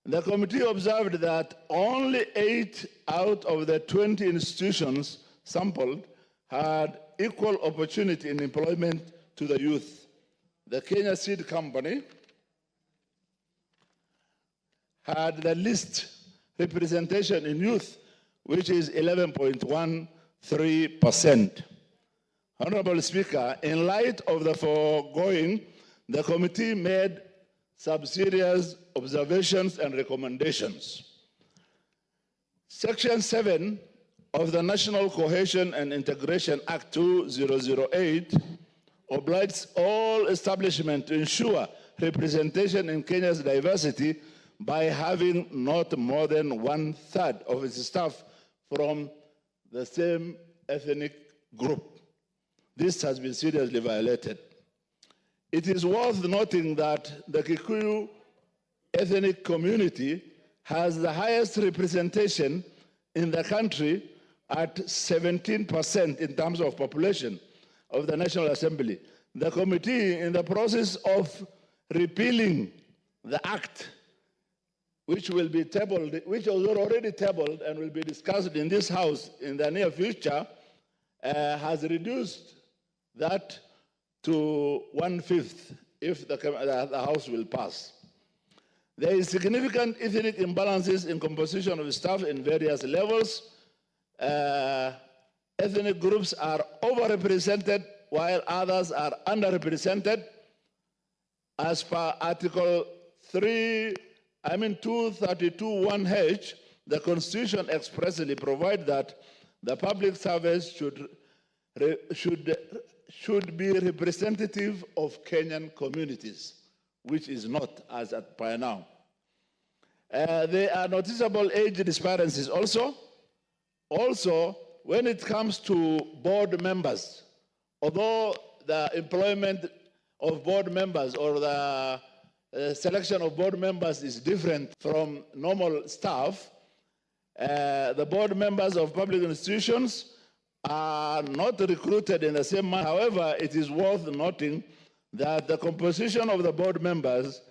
the committee observed that only 8 out of the 20 institutions sampled had equal opportunity in employment to the youth. The Kenya Seed Company had the least representation in youth, which is 11.13%. Honorable Speaker, in light of the foregoing, the committee made some serious observations and recommendations. Section 7 of the National Cohesion and Integration Act 2008 obliges all establishments to ensure representation in Kenya's diversity by having not more than 1/3 of its staff from the same ethnic group. This has been seriously violated. It is worth noting that the Kikuyu ethnic community has the highest representation in the country at 17% in terms of population of the National Assembly. The committee, in the process of repealing the act, which will be tabled, which was already tabled and will be discussed in this House in the near future, has reduced that to 1/5 if the House will pass. There is significant ethnic imbalances in composition of staff in various levels. Ethnic groups are overrepresented while others are underrepresented. As per Article 232(1)H, the Constitution expressly provides that the public service should be representative of Kenyan communities, which is not as at by now. There are noticeable age disparities also. Also, when it comes to board members, although the employment of board members or the selection of board members is different from normal staff, the board members of public institutions are not recruited in the same manner. However, it is worth noting that the composition of the board members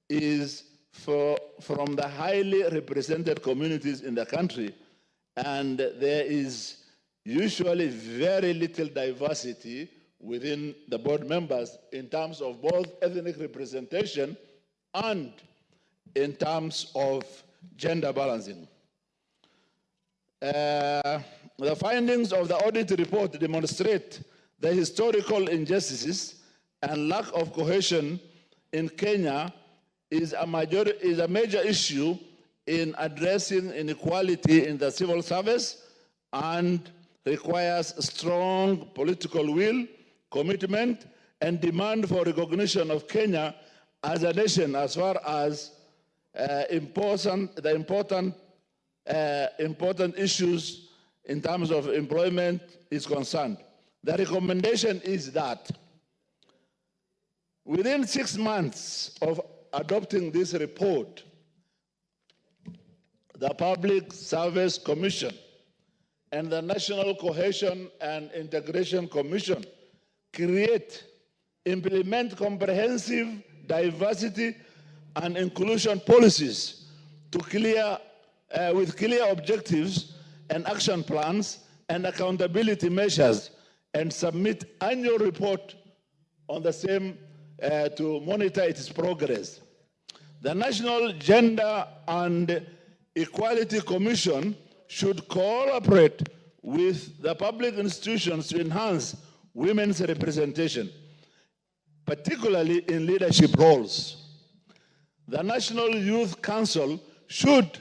is from the highly represented communities in the country, and there is usually very little diversity within the board members in terms of both ethnic representation and in terms of gender balancing. The findings of the audit report demonstrate the historical injustices and lack of cohesion in Kenya is a major issue in addressing inequality in the civil service and requires strong political will, commitment, and demand for recognition of Kenya as a nation as far as important issues in terms of employment is concerned. The recommendation is that within 6 months of adopting this report, the Public Service Commission and the National Cohesion and Integration Commission implement comprehensive diversity and inclusion policies with clear objectives and action plans and accountability measures, and submit annual report on the same to monitor its progress. The National Gender and Equality Commission should cooperate with the public institutions to enhance women's representation, particularly in leadership roles. The National Youth Council should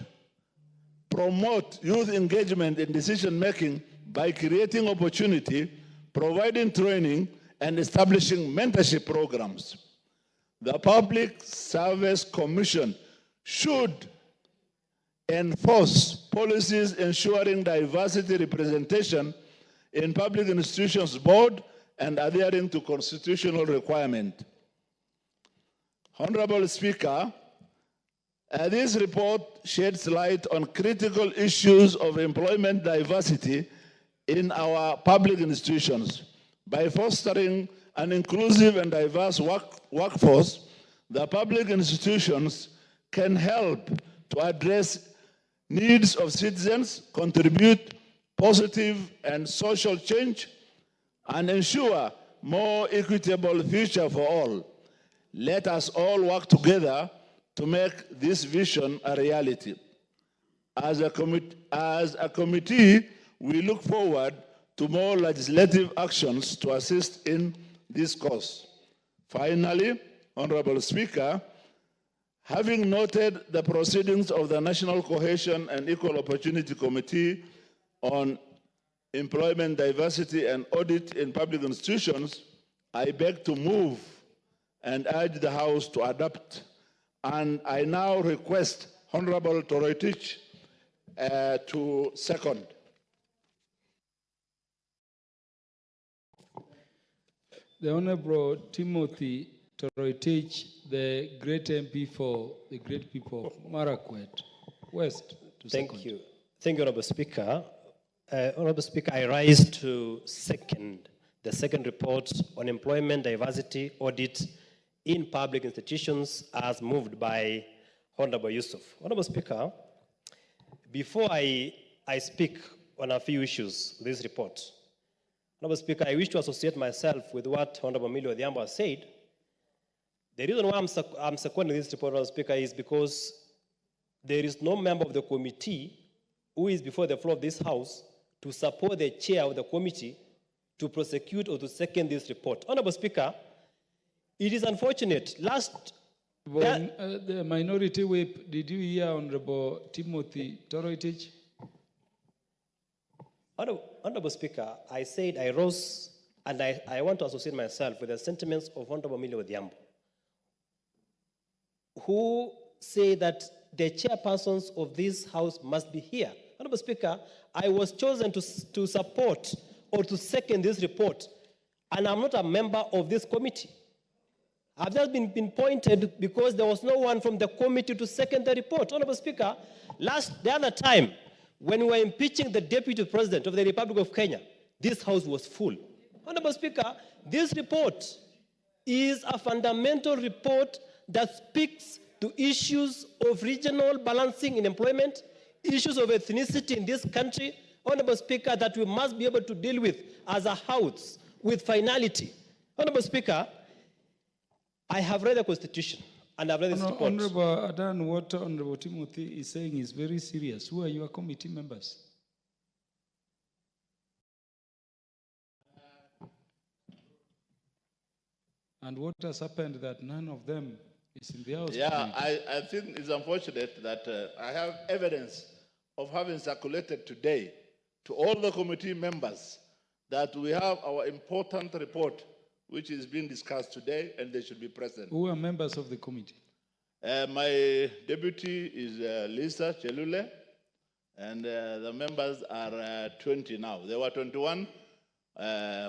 promote youth engagement in decision-making by creating opportunity, providing training, and establishing mentorship programs. The Public Service Commission should enforce policies ensuring diversity representation in public institutions board and adhering to constitutional requirement. Honorable Speaker, this report sheds light on critical issues of employment diversity in our public institutions. By fostering an inclusive and diverse workforce, the public institutions can help to address needs of citizens, contribute positive and social change, and ensure more equitable future for all. Let us all work together to make this vision a reality. As a committee, we look forward to more legislative actions to assist in this cause. Finally, Honorable Speaker, having noted the proceedings of the National Cohesion and Equal Opportunity Committee on Employment Diversity and Audit in Public Institutions, I beg to move and urge the House to adopt. And I now request Honorable Toroitich to second. The Honorable Timothy Toroitich, the great MP for the great people of Marakwet West. Thank you. Thank you, Honorable Speaker. Honorable Speaker, I rise to second the second report on employment diversity audit in public institutions as moved by Honorable Yusuf. Honorable Speaker, before I speak on a few issues with this report, Honorable Speaker, I wish to associate myself with what Honorable Millie Odhiambo has said. The reason why I'm seconding this report, Honorable Speaker, is because there is no member of the committee who is before the floor of this House to support the chair of the committee to prosecute or to second this report. Honorable Speaker, it is unfortunate. The minority whip, did you hear Honorable Timothy Toroitich? Honorable Speaker, I said I rose and I want to associate myself with the sentiments of Honorable Millie Odhiambo, who say that the chairpersons of this House must be here. Honorable Speaker, I was chosen to support or to second this report, and I'm not a member of this committee. I've just been pointed because there was no one from the committee to second the report. Honorable Speaker, the other time, when we were impeaching the Deputy President of the Republic of Kenya, this House was full. Honorable Speaker, this report is a fundamental report that speaks to issues of regional balancing in employment, issues of ethnicity in this country, Honorable Speaker, that we must be able to deal with as a House with finality. Honorable Speaker, I have read the Constitution and I've read this report. Honorable Adan, what Honorable Timothy is saying is very serious. Who are your committee members? And what has happened that none of them is in the House? Yeah, I think it's unfortunate that I have evidence of having circulated today to all the committee members that we have our important report which is being discussed today, and they should be present. Who are members of the committee? My deputy is Lisa Chelule. And the members are 20 now. There were 21.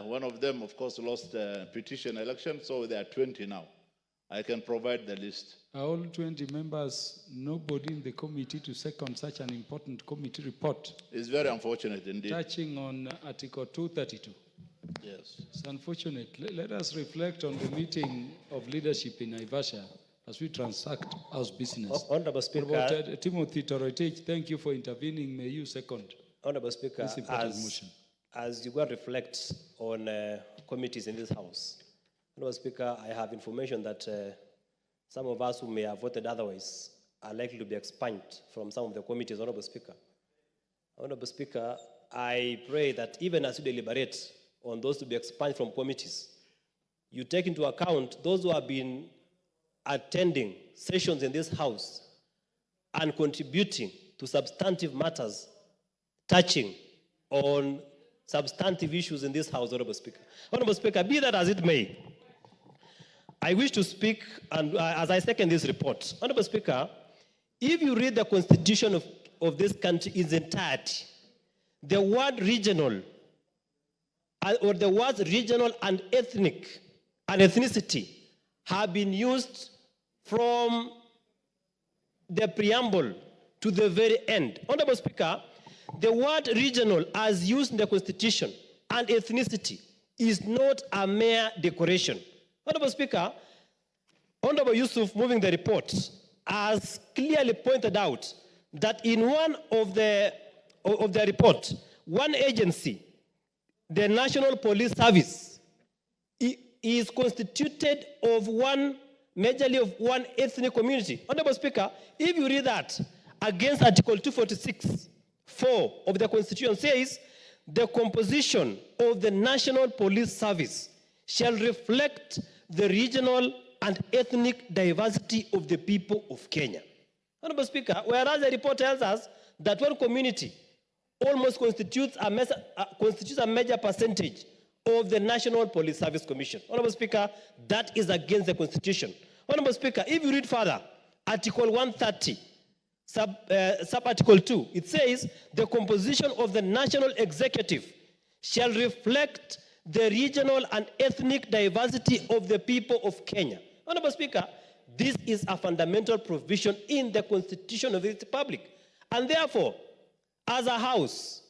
One of them, of course, lost petition election, so there are 20 now. I can provide the list. All 20 members, nobody in the committee to second such an important committee report. It's very unfortunate indeed. Touching on Article 232. Yes. It's unfortunate. Let us reflect on the meeting of leadership in Naivasha as we transact House business. Honorable Speaker. Timothy Toroitich, thank you for intervening. May you second. Honorable Speaker, this important motion. As you go and reflect on committees in this House, Honorable Speaker, I have information that some of us who may have voted otherwise are likely to be expunged from some of the committees, Honorable Speaker. Honorable Speaker, I pray that even as you deliberate on those to be expunged from committees, you take into account those who have been attending sessions in this House and contributing to substantive matters touching on substantive issues in this House, Honorable Speaker. Honorable Speaker, be that as it may, I wish to speak, and as I second this report, Honorable Speaker, if you read the constitution of this country in its entirety, the word regional, or the words regional and ethnic and ethnicity have been used from the preamble to the very end. Honorable Speaker, the word regional as used in the Constitution and ethnicity is not a mere decoration. Honorable Speaker, Honorable Yusuf, moving the report, has clearly pointed out that in one of the report, one agency, the National Police Service, is constituted of majorly of one ethnic community. Honorable Speaker, if you read that against Article 246(4) of the Constitution says, the composition of the National Police Service shall reflect the regional and ethnic diversity of the people of Kenya. Honorable Speaker, whereas the report tells us that one community almost constitutes a major percentage of the National Police Service Commission. Honorable Speaker, that is against the Constitution. Honorable Speaker, if you read further, Article 130, sub-article 2, it says, the composition of the National Executive shall reflect the regional and ethnic diversity of the people of Kenya. Honorable Speaker, this is a fundamental provision in the Constitution of the Republic. And therefore, as a House,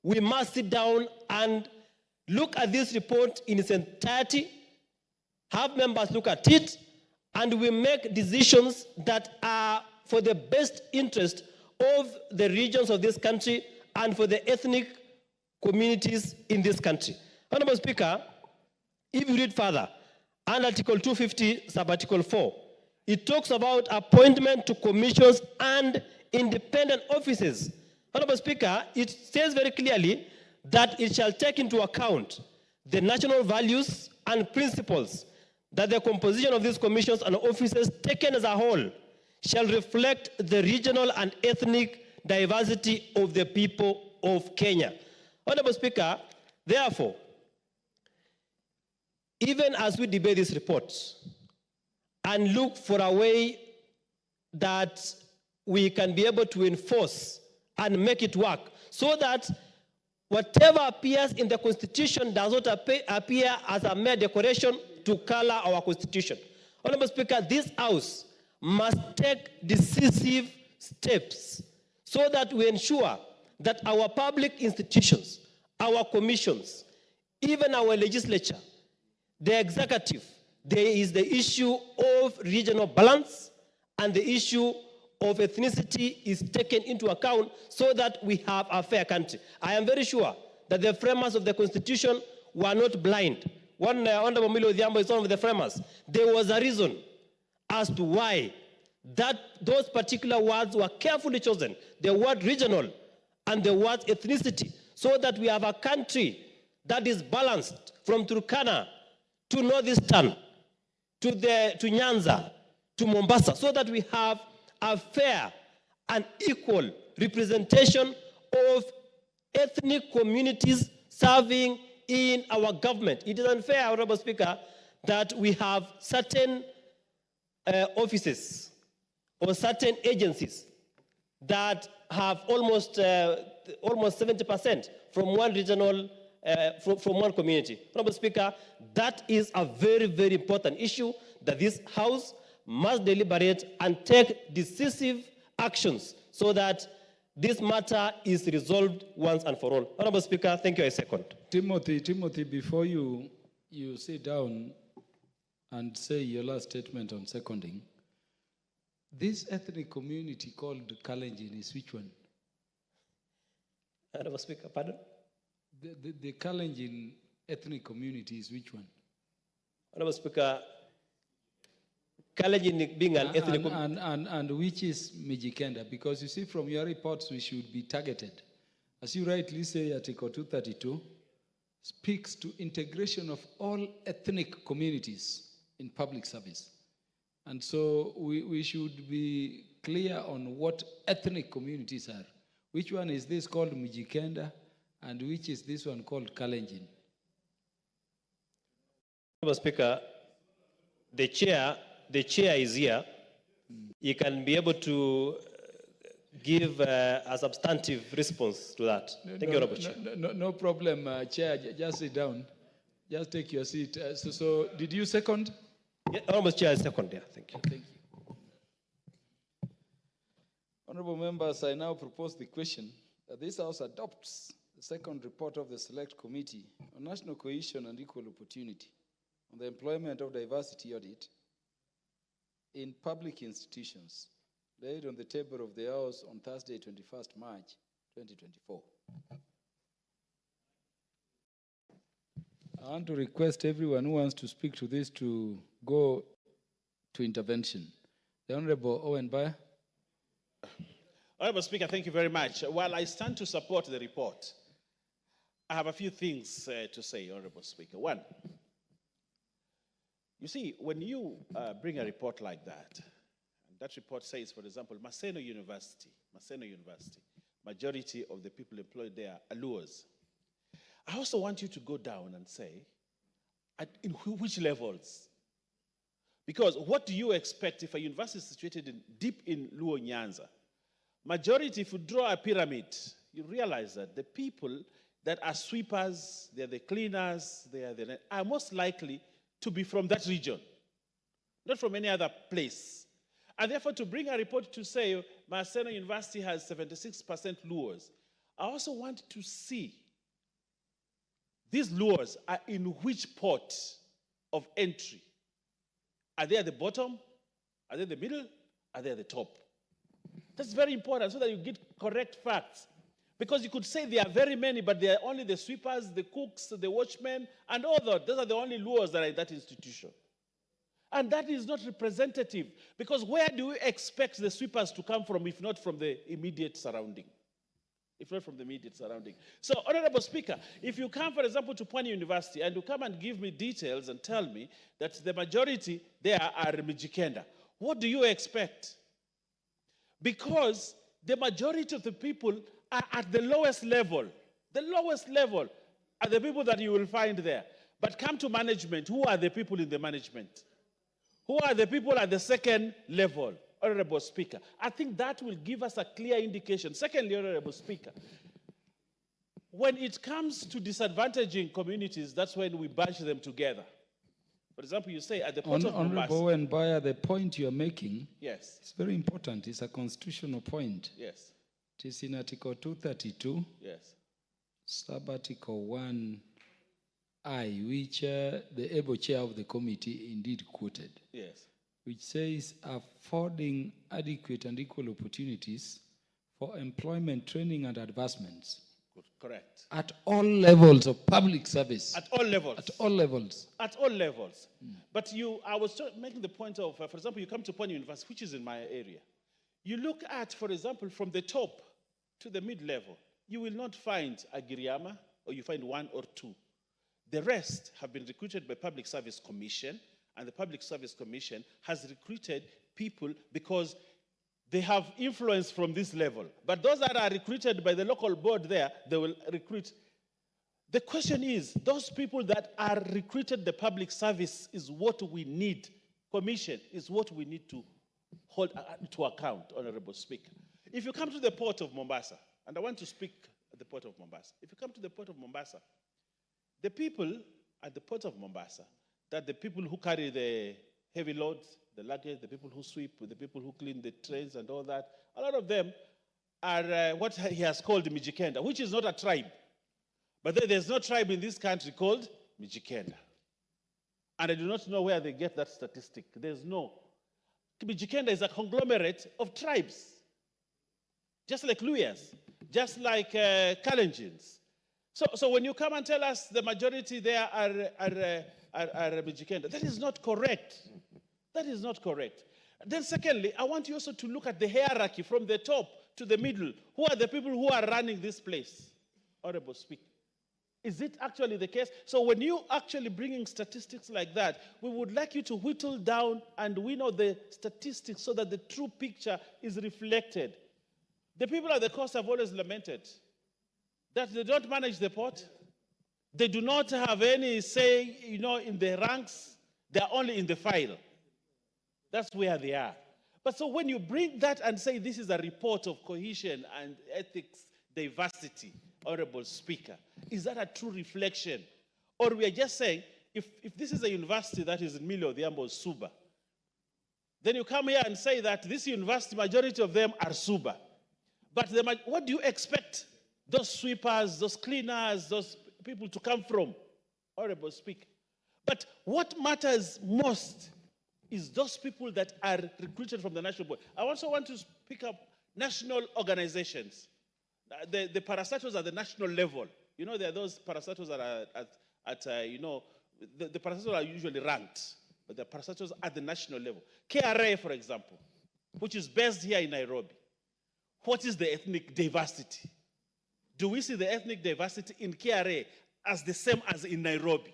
we must sit down and look at this report in its entirety, have members look at it, and we make decisions that are for the best interest of the regions of this country and for the ethnic communities in this country. Honorable Speaker, if you read further, under Article 250, sub-article 4, it talks about appointment to commissions and independent offices. Honorable Speaker, it says very clearly that it shall take into account the national values and principles, that the composition of these commissions and offices taken as a whole shall reflect the regional and ethnic diversity of the people of Kenya. Honorable Speaker, therefore, even as we debate this report and look for a way that we can be able to enforce and make it work so that whatever appears in the Constitution does not appear as a mere decoration to color our Constitution. Honorable Speaker, this House must take decisive steps so that we ensure that our public institutions, our commissions, even our legislature, the executive, there is the issue of regional balance and the issue of ethnicity is taken into account so that we have a fair country. I am very sure that the framers of the Constitution were not blind. One Honorable Milo Odhiambo is one of the framers. There was a reason as to why those particular words were carefully chosen, the word regional and the word ethnicity, so that we have a country that is balanced from Turkana to Northeastern, to Nyanza, to Mombasa, so that we have a fair and equal representation of ethnic communities serving in our government. It is unfair, Honorable Speaker, that we have certain offices or certain agencies that have almost 70% from one regional, from one community. Honorable Speaker, that is a very, very important issue that this House must deliberate and take decisive actions so that this matter is resolved once and for all. Honorable Speaker, thank you. I second. Timothy, before you sit down and say your last statement on seconding, this ethnic community called Kalenjin is which one? Honorable Speaker, pardon? The Kalenjin ethnic community is which one? Honorable Speaker, Kalenjin being an ethnic community. And which is Mijikenda? Because you see, from your reports, we should be targeted. As you rightly say, Article 232 speaks to integration of all ethnic communities in public service. And so we should be clear on what ethnic communities are. Which one is this called Mijikenda, and which is this one called Kalenjin? Mr. Speaker, the chair is here. He can be able to give a substantive response to that. Thank you, Honorable Chair. No problem, Chair. Just sit down. Just take your seat. So did you second? Yeah, Honorable Chair, I second. Yeah, thank you. Thank you. Honorable members, I now propose the question that this House adopts the second report of the Select Committee on National Cohesion and Equal Opportunity on the employment of diversity audit in public institutions, laid on the table of the House on Thursday, 21st March, 2024. I want to request everyone who wants to speak to this to go to intervention. The Honorable Owen Bayer. Honorable Speaker, thank you very much. While I stand to support the report, I have a few things to say, Honorable Speaker. One, you see, when you bring a report like that, and that report says, for example, Maseno University, majority of the people employed there are Luos. I also want you to go down and say, in which levels? Because what do you expect if a university is situated deep in Luo Nyanza? Majority, if you draw a pyramid, you realize that the people that are sweepers, they're the cleaners, are most likely to be from that region, not from any other place. And therefore, to bring a report to say Maseno University has 76% Luos, I also want to see these Luos are in which port of entry. Are they at the bottom? Are they in the middle? Are they at the top? That's very important so that you get correct facts. Because you could say there are very many, but they are only the sweepers, the cooks, the watchmen, and all that. Those are the only Luos that are in that institution. And that is not representative. Because where do we expect the sweepers to come from if not from the immediate surrounding? So, Honorable Speaker, if you come, for example, to Pwani University and you come and give me details and tell me that the majority there are Mijikenda, what do you expect? Because the majority of the people are at the lowest level. The lowest level are the people that you will find there. But come to management, who are the people in the management? Who are the people at the second level? Honorable Speaker, I think that will give us a clear indication. Secondly, Honorable Speaker, when it comes to disadvantaging communities, that's when we bunch them together. For example, you say at the port of Honorable Owen Bayer, the point you're making is very important. It's a constitutional point. Yes. It is in Article 232, Sub-Article 1I, which the able chair of the committee indeed quoted. Yes. Which says affording adequate and equal opportunities for employment, training, and advancements. Correct. At all levels of public service. At all levels. At all levels. At all levels. But I was making the point of, for example, you come to Pwani University, which is in my area. You look at, for example, from the top to the mid-level, you will not find a Giriama, or you find one or two. The rest have been recruited by Public Service Commission, and the Public Service Commission has recruited people because they have influence from this level. But those that are recruited by the local board there, they will recruit. The question is, those people that are recruited the public service is what we need. Commission is what we need to hold to account, Honorable Speaker. If you come to the port of Mombasa, and I want to speak at the port of Mombasa. If you come to the port of Mombasa, the people at the port of Mombasa, that the people who carry the heavy loads, the luggage, the people who sweep, the people who clean the trains and all that, a lot of them are what he has called Mijikenda, which is not a tribe. But there's no tribe in this country called Mijikenda. And I do not know where they get that statistic. There's no. Mijikenda is a conglomerate of tribes, just like Luyas, just like Kalenjins. So when you come and tell us the majority there are Mijikenda, that is not correct. That is not correct. Then secondly, I want you also to look at the hierarchy from the top to the middle. Who are the people who are running this place? Honorable Speaker. Is it actually the case? So when you actually bringing statistics like that, we would like you to whittle down and we know the statistics so that the true picture is reflected. The people at the coast have always lamented that they don't manage the port. They do not have any say, in the ranks. They're only in the file. That's where they are. But so when you bring that and say this is a report of cohesion and ethics, diversity, Honorable Speaker, is that a true reflection? Or we are just saying, if this is a university that is in Milo, Odhiambo, Suba, then you come here and say that this university, majority of them are Suba. But what do you expect those sweepers, those cleaners, those people to come from? Honorable Speaker. But what matters most is those people that are recruited from the national board. I also want to pick up national organizations. The parastatals at the national level. There are those parastatals that are the parastatals are usually ranked, but the parastatals at the national level. KRA, for example, which is based here in Nairobi. What is the ethnic diversity? Do we see the ethnic diversity in KRA as the same as in Nairobi?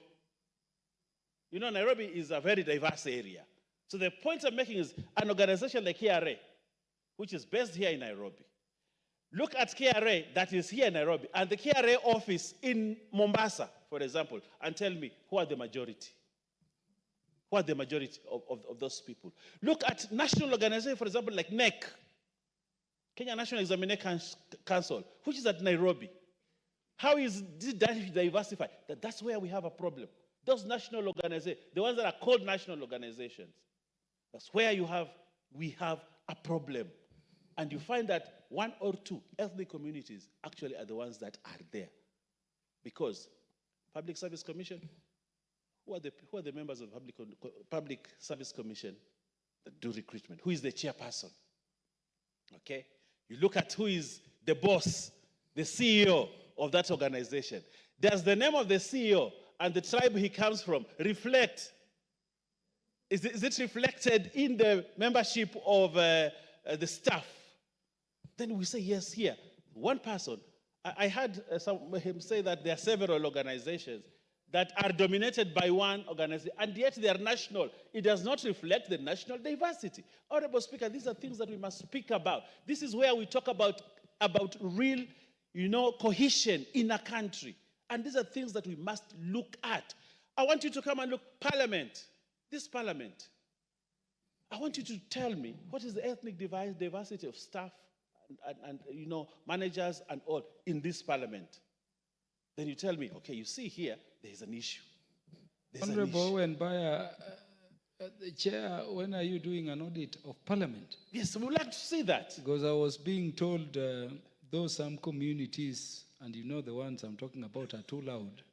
Nairobi is a very diverse area. So the point I'm making is an organization like KRA, which is based here in Nairobi. Look at KRA that is here in Nairobi and the KRA office in Mombasa, for example, and tell me who are the majority. Who are the majority of those people? Look at national organizations, for example, like NEC, Kenya National Examination Council, which is at Nairobi. How is this diversified? That's where we have a problem. Those national organizations, the ones that are called national organizations, that's where we have a problem. And you find that one or two ethnic communities actually are the ones that are there. Because Public Service Commission, who are the members of Public Service Commission that do recruitment? Who is the chairperson? Okay? You look at who is the boss, the CEO of that organization. Does the name of the CEO and the tribe he comes from reflect? Is it reflected in the membership of the staff? Then we say, yes, here. One person, I heard him say that there are several organizations that are dominated by one organization, and yet they are national. It does not reflect the national diversity. Honorable Speaker, these are things that we must speak about. This is where we talk about real, cohesion in a country. And these are things that we must look at. I want you to come and look, Parliament, this Parliament. I want you to tell me what is the ethnic diversity of staff and managers and all in this Parliament. Then you tell me, okay, you see here, there's an issue. Honorable Wenbaya, the chair, when are you doing an audit of Parliament? Yes, we would like to see that. Because I was being told those some communities, and the ones I'm talking about are too loud,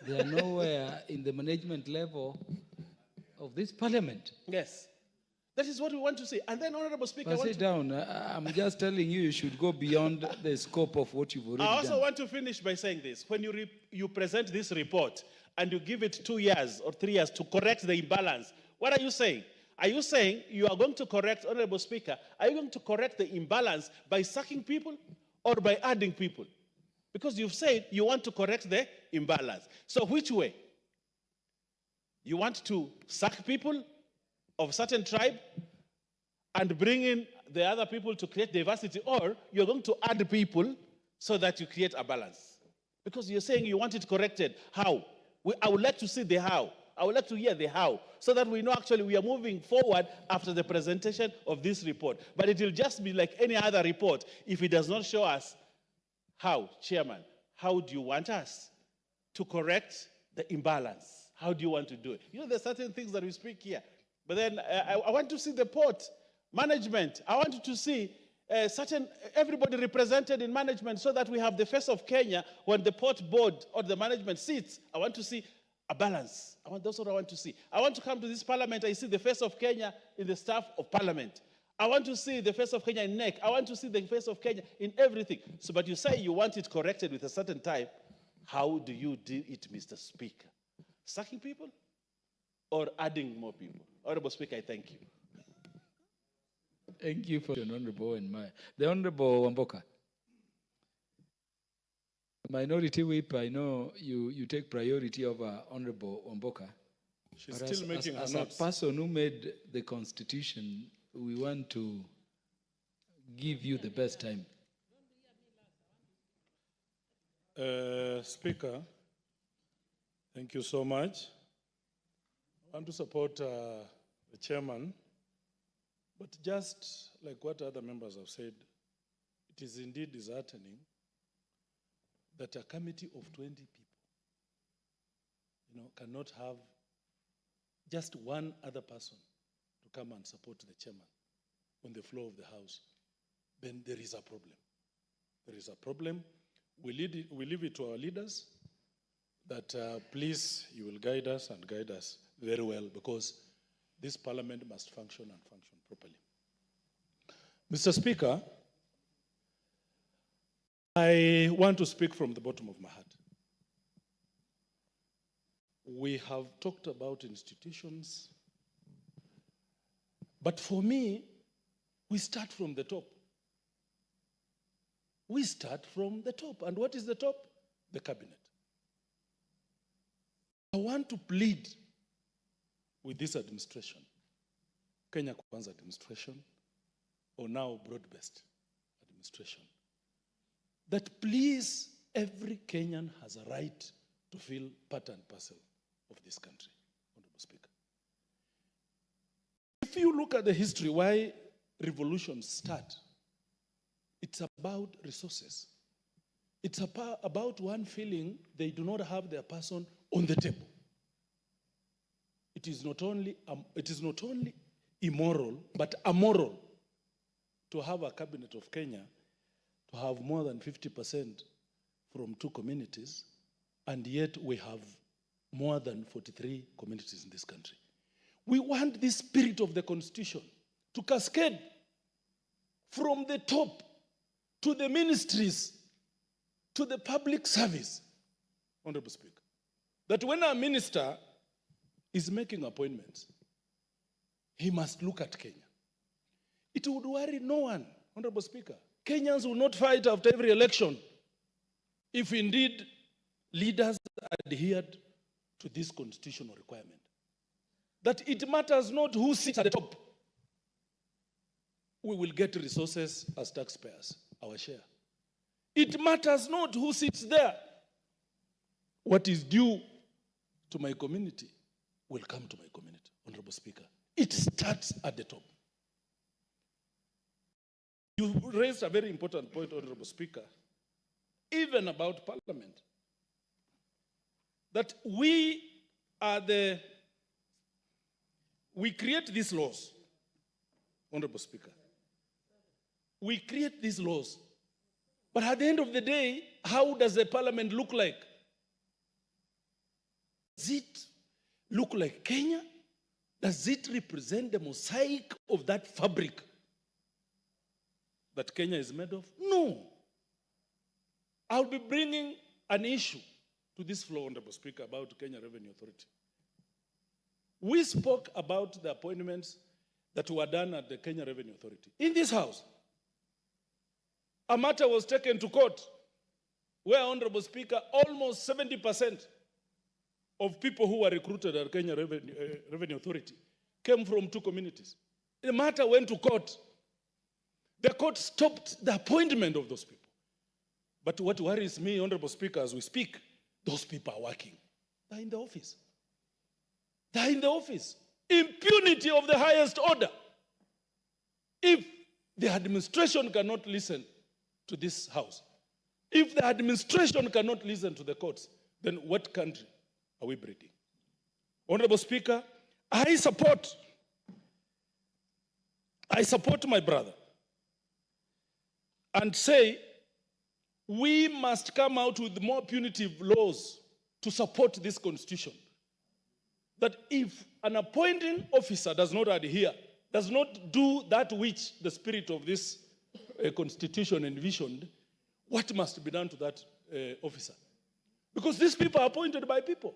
they are nowhere in the management level of this Parliament. Yes. That is what we want to see. And then, Honorable Speaker, but sit down. I'm just telling you should go beyond the scope of what you've already done. I also want to finish by saying this. When you present this report and you give it 2 years or 3 years to correct the imbalance, what are you saying? Are you saying you are going to correct, Honorable Speaker, are you going to correct the imbalance by sacking people or by adding people? Because you've said you want to correct the imbalance. So which way? You want to sack people of a certain tribe and bring in the other people to create diversity, or you're going to add people so that you create a balance? Because you're saying you want it corrected. How? I would like to see the how. I would like to hear the how, so that we know actually we are moving forward after the presentation of this report. But it will just be like any other report if it does not show us how, Chairman, how do you want us to correct the imbalance? How do you want to do it? You know, there's certain things that we speak here. But then I want to see the port management. I want to see everybody represented in management, so that we have the face of Kenya when the port board or the management sits. I want to see a balance. That's what I want to see. I want to come to this parliament. I see the face of Kenya in the staff of parliament. I want to see the face of Kenya in NEC. I want to see the face of Kenya in everything. So, but you say you want it corrected with a certain time. How do you do it, Mr. Speaker? Sacking people or adding more people? Honorable Speaker, I thank you. Thank you for the Honorable and the Honorable Wamboka. Minority Whip, I know you take priority over Honorable Wamboka. She's But still making her as a notes. person who made the Constitution, we want to give you the best time. Speaker, thank you so much. I want to support the chairman, but just like what other members have said, it is indeed disheartening that a committee of 20 people, cannot have just one other person to come and support the chairman on the floor of the House. Then there is a problem. There is a problem. We leave it to our leaders that please, you will guide us and guide us very well, because this parliament must function and function properly. Mr. Speaker, I want to speak from the bottom of my heart. We have talked about institutions, but for me, we start from the top. We start from the top. And what is the top? The cabinet. I want to plead with this administration, Kenya Kwanza administration, or now broad-based administration, that please, every Kenyan has a right to feel part and parcel of this country, Honorable Speaker. If you look at the history, why revolutions start, it's about resources. It's about one feeling they do not have their person on the table. It is not only immoral, but amoral to have a cabinet of Kenya to have more than 50% from 2 communities, and yet we have more than 43 communities in this country. We want this spirit of the Constitution to cascade from the top to the ministries, to the public service, Honorable Speaker. That when a minister is making appointments, he must look at Kenya. It would worry no one, Honorable Speaker. Kenyans will not fight after every election if indeed leaders adhered to this constitutional requirement. That it matters not who sits at the top. We will get resources as taxpayers, our share. It matters not who sits there. What is due to my community will come to my community, Honorable Speaker. It starts at the top. You raised a very important point, Honorable Speaker, even about Parliament. That we create these laws, Honorable Speaker. We create these laws. But at the end of the day, how does the Parliament look like? Does it look like Kenya? Does it represent the mosaic of that fabric that Kenya is made of? No. I'll be bringing an issue to this floor, Honorable Speaker, about Kenya Revenue Authority. We spoke about the appointments that were done at the Kenya Revenue Authority. In this House, a matter was taken to court where, Honorable Speaker, almost 70% of people who were recruited at Kenya Revenue Authority came from 2 communities. The matter went to court. The court stopped the appointment of those people. But what worries me, Honorable Speaker, as we speak, those people are working. They're in the office. They're in the office. Impunity of the highest order. If the administration cannot listen to this house, if the administration cannot listen to the courts, then what country are we breeding? Honorable Speaker, I support my brother and say we must come out with more punitive laws to support this constitution. That if an appointing officer does not adhere, does not do that which the spirit of this constitution envisioned, what must be done to that officer? Because these people are appointed by people.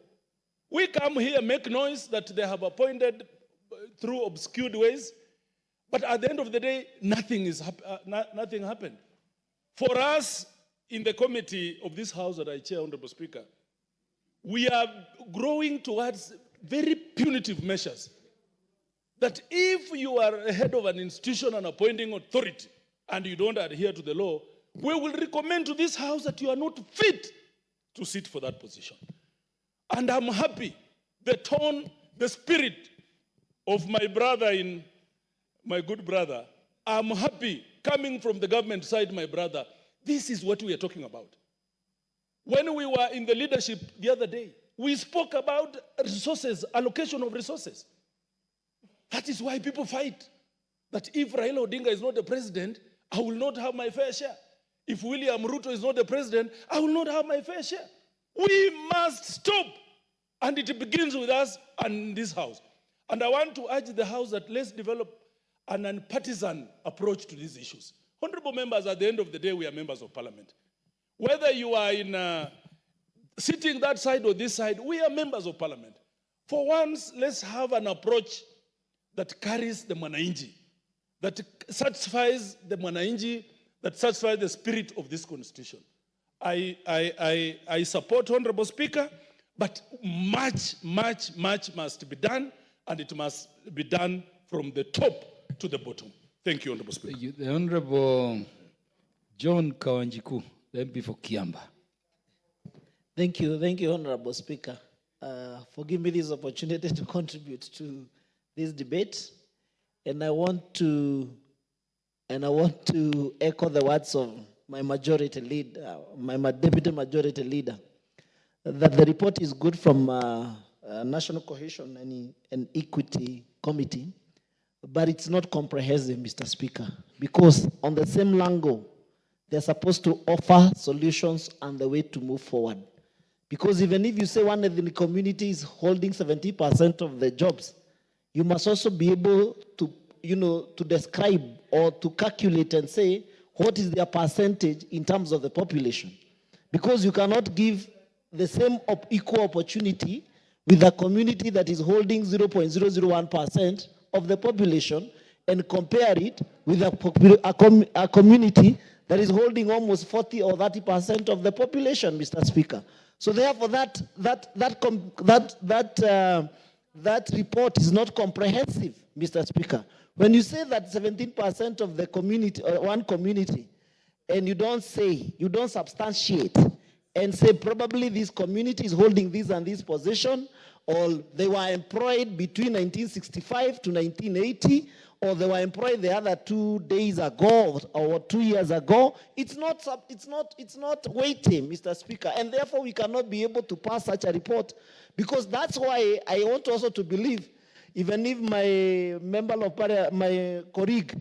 We come here, make noise that they have appointed through obscured ways, but at the end of the day, nothing happened. For us, in the committee of this house that I chair, Honorable Speaker, we are growing towards very punitive measures. That if you are a head of an institution and appointing authority and you don't adhere to the law, we will recommend to this house that you are not fit to sit for that position. And I'm happy the tone, the spirit of my brother, my good brother, I'm happy coming from the government side, my brother, this is what we are talking about. When we were in the leadership the other day, we spoke about resources, allocation of resources. That is why people fight. That if Raila Odinga is not the president, I will not have my fair share. If William Ruto is not the president, I will not have my fair share. We must stop. And it begins with us and this house. And I want to urge the house that let's develop an unpartisan approach to these issues. Honorable members, at the end of the day, we are members of parliament. Whether you are sitting that side or this side, we are members of parliament. For once, let's have an approach that carries the mwananchi, that satisfies the mwananchi, that satisfies the spirit of this constitution. I support Honorable Speaker, but much must be done, and it must be done from the top to the bottom. Thank you, Honorable Speaker. The Honorable John Kawanjiku, the MP for Kiamba. Thank you, Honorable Speaker, for giving me this opportunity to contribute to this debate. And I want to echo the words of my majority leader, my deputy majority leader, that the report is good from National Cohesion and Equity Committee, but it's not comprehensive, Mr. Speaker, because on the same angle, they're supposed to offer solutions and the way to move forward. Because even if you say one ethnic community is holding 70% of the jobs, you must also be able to, to describe or to calculate and say what is their percentage in terms of the population. Because you cannot give the same equal opportunity with a community that is holding 0.001% of the population and compare it with a community that is holding almost 40 or 30% of the population, Mr. Speaker. So therefore, that report is not comprehensive, Mr. Speaker. When you say that 17% of the community, one community, and you don't substantiate, and say probably this community is holding this and this position, or they were employed between 1965 to 1980, or they were employed the other 2 days ago or 2 years ago, it's not weighty, Mr. Speaker, and therefore we cannot be able to pass such a report, because that's why I want also to believe, even if my member of Parliament, my colleague,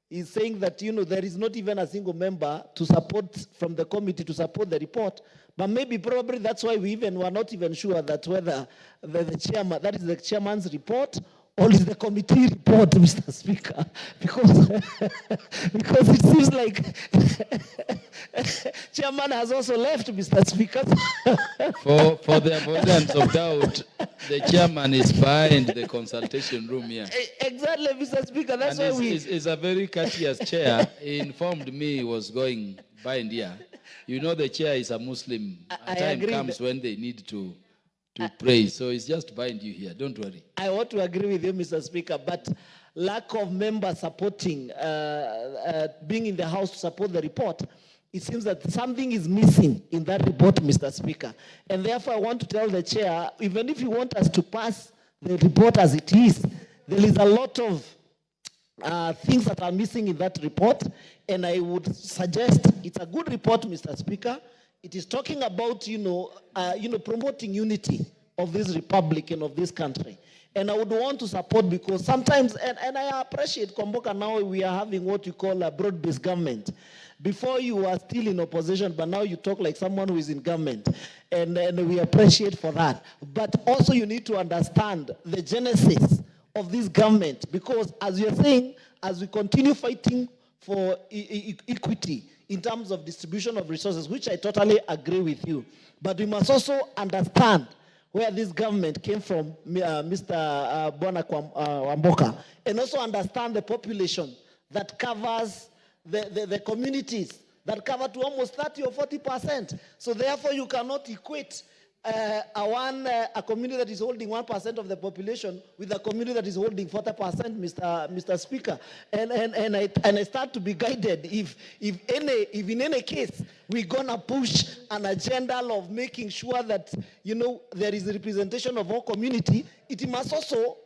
is saying that there is not even a single member to support from the committee to support the report, but maybe probably that's why we were not even sure that whether the chairman, that is the chairman's report, or is the committee report, Mr. Speaker, because it seems like chairman has also left, Mr. Speaker. For the avoidance of doubt, the chairman is behind the consultation room here. Exactly, Mr. Speaker. That's and why is a very courteous chair. He informed me he was going behind here. You know the chair is a Muslim. A time comes when they need to pray. So it's just behind you here. Don't worry. I want to agree with you, Mr. Speaker, but lack of members supporting, being in the House to support the report, it seems that something is missing in that report, Mr. Speaker. And therefore, I want to tell the chair, even if you want us to pass the report as it is. There is a lot of things that are missing in that report, and I would suggest it's a good report, Mr. Speaker. It is talking about, promoting unity of this republic and of this country. And I would want to support, because sometimes, and I appreciate Komboka, now we are having what you call a broad-based government. Before you were still in opposition, but now you talk like someone who is in government. And we appreciate for that. But also you need to understand the genesis of this government, because as you're saying, as we continue fighting for equity in terms of distribution of resources, which I totally agree with you, but we must also understand where this government came from, Mr. Wamboka, and also understand the population that covers the communities that cover to almost 30 or 40%. So therefore you cannot equate a community that is holding 1% of the population with a community that is holding 40%, Mr. Speaker. And I start to be guided if in any case we're gonna push an agenda of making sure that there is a representation of our community, it must also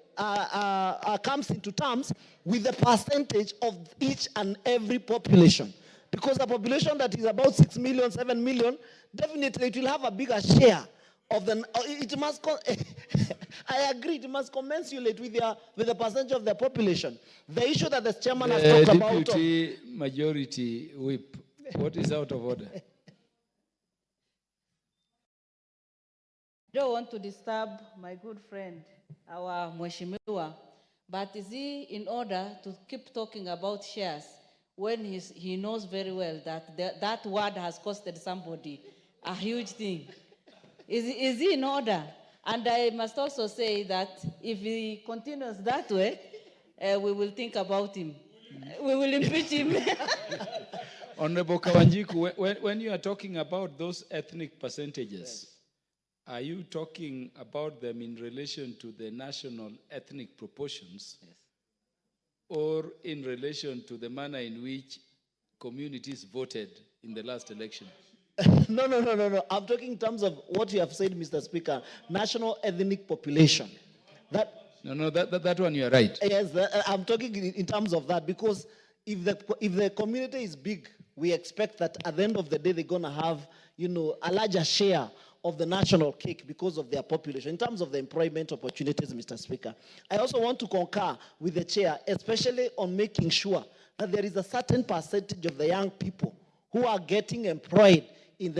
comes into terms with the percentage of each and every population. Because a population that is about 6 million, 7 million, definitely it will have a bigger share of the, it must, I agree, it must commensurate with the percentage of the population. The issue that the chairman has talked about. Deputy Majority Whip, what is out of order? Don't want to disturb my good friend, our Mheshimiwa, but is he in order to keep talking about shares when he knows very well that that word has costed somebody a huge thing? Is he in order? And I must also say that if he continues that way, we will think about him. We will impeach him. Honorable Kawanjiku, when you are talking about those ethnic percentages, are you talking about them in relation to the national ethnic proportions, or in relation to the manner in which communities voted in the last election? No. I'm talking in terms of what you have said, Mr. Speaker, national ethnic population. That one you are right. Yes, I'm talking in terms of that, because if the community is big, we expect that at the end of the day they're going to have, a larger share of the national cake because of their population, in terms of the employment opportunities, Mr. Speaker. I also want to concur with the chair, especially on making sure that there is a certain percentage of the young people who are getting employed in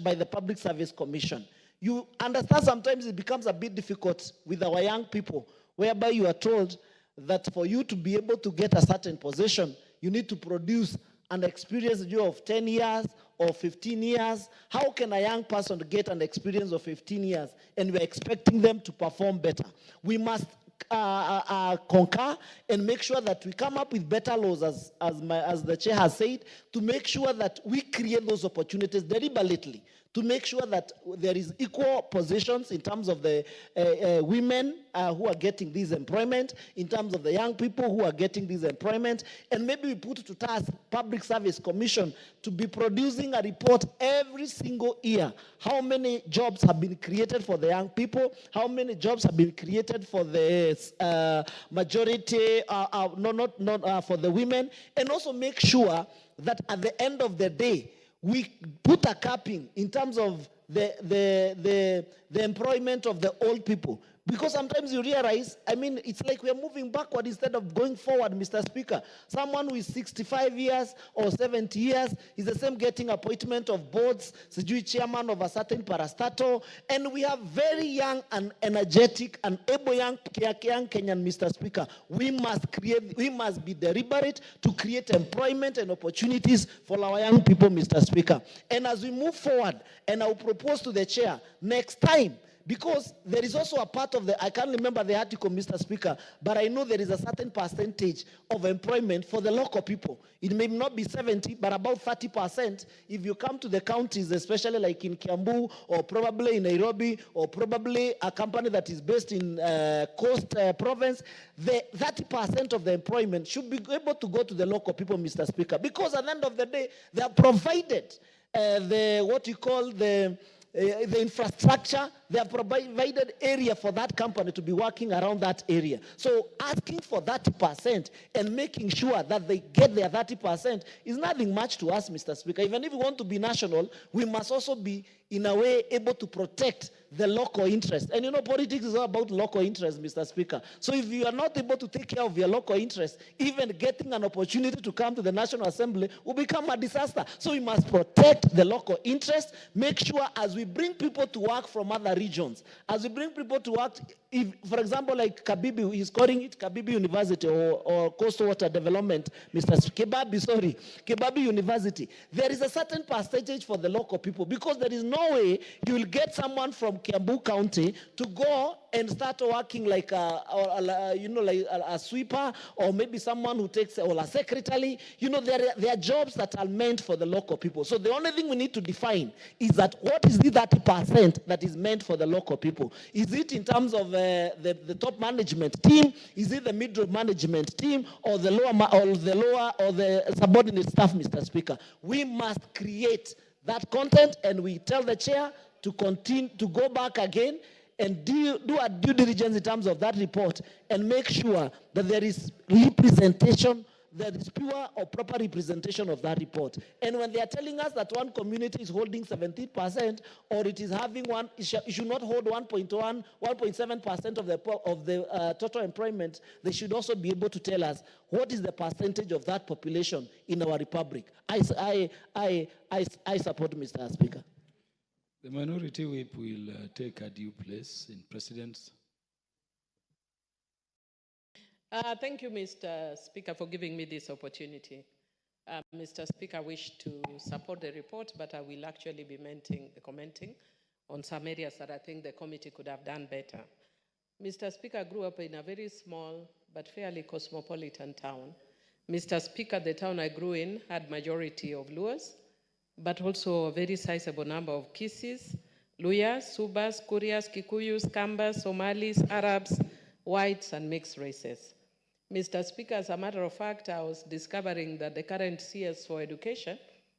by the Public Service Commission. You understand sometimes it becomes a bit difficult with our young people, whereby you are told that for you to be able to get a certain position, you need to produce an experience of 10 years or 15 years. How can a young person get an experience of 15 years and we're expecting them to perform better? We must concur and make sure that we come up with better laws, as the chair has said, to make sure that we create those opportunities deliberately, to make sure that there is equal positions in terms of the women who are getting this employment, in terms of the young people who are getting this employment, and maybe we put to task Public Service Commission to be producing a report every single year. How many jobs have been created for the young people? How many jobs have been created for the majority, not for the women? And also make sure that at the end of the day, we put a capping in terms of the employment of the old people. Because sometimes you realize, it's like we are moving backward instead of going forward, Mr. Speaker. Someone who is 65 years or 70 years is the same getting appointment of boards, chairman of a certain parastatal, and we have very young and energetic and able young Kenyan, Mr. Speaker. We must be deliberate to create employment and opportunities for our young people, Mr. Speaker. And as we move forward, and I will propose to the chair next time, because there is also a part of I can't remember the article, Mr. Speaker, but I know there is a certain percentage of employment for the local people. It may not be 70, but about 30%. If you come to the counties, especially like in Kiambu, or probably in Nairobi, or probably a company that is based in Coast Province, the 30% of the employment should be able to go to the local people, Mr. Speaker, because at the end of the day, they are provided the infrastructure they have provided area for that company to be working around that area. So asking for 30% and making sure that they get their 30% is nothing much to us, Mr. Speaker. Even if we want to be national, we must also be, in a way, able to protect the local interest. And you know, politics is all about local interest, Mr. Speaker. So if you are not able to take care of your local interest, even getting an opportunity to come to the National Assembly will become a disaster. So we must protect the local interest, make sure as we bring people to work from other regions, as we bring people to work, if, for example, like Kabibi, he's calling it Kabibi University or Coastal Water Development, Kebabi University. There is a certain percentage for the local people because there is no way you will get someone from Kiambu County to go and start working like a sweeper, or maybe someone who takes, or a secretary. You know, there are jobs that are meant for the local people. So the only thing we need to define is that what is the 30% that is meant for the local people? Is it in terms of the top management team? Is it the middle management team, or the lower or the subordinate staff, Mr. Speaker? We must create that content, and we tell the chair to continue to go back again and do a due diligence in terms of that report and make sure that there is representation, that is pure or proper representation of that report. And when they are telling us that one community is holding 17%, or it is having it should not hold 1.7% of the total employment, they should also be able to tell us what is the percentage of that population in our republic. I support, Mr. Speaker. The minority whip will take a due place in precedence. Thank you, Mr. Speaker, for giving me this opportunity. Mr. Speaker, I wish to support the report, but I will actually be commenting on some areas that I think the committee could have done better. Mr. Speaker, I grew up in a very small but fairly cosmopolitan town. Mr. Speaker, the town I grew in had majority of Luos, but also a very sizable number of Kisis, Luyas, Subas, Kurias, Kikuyus, Kambas, Somalis, Arabs, whites, and mixed races. Mr. Speaker, as a matter of fact, I was discovering that the current CS for education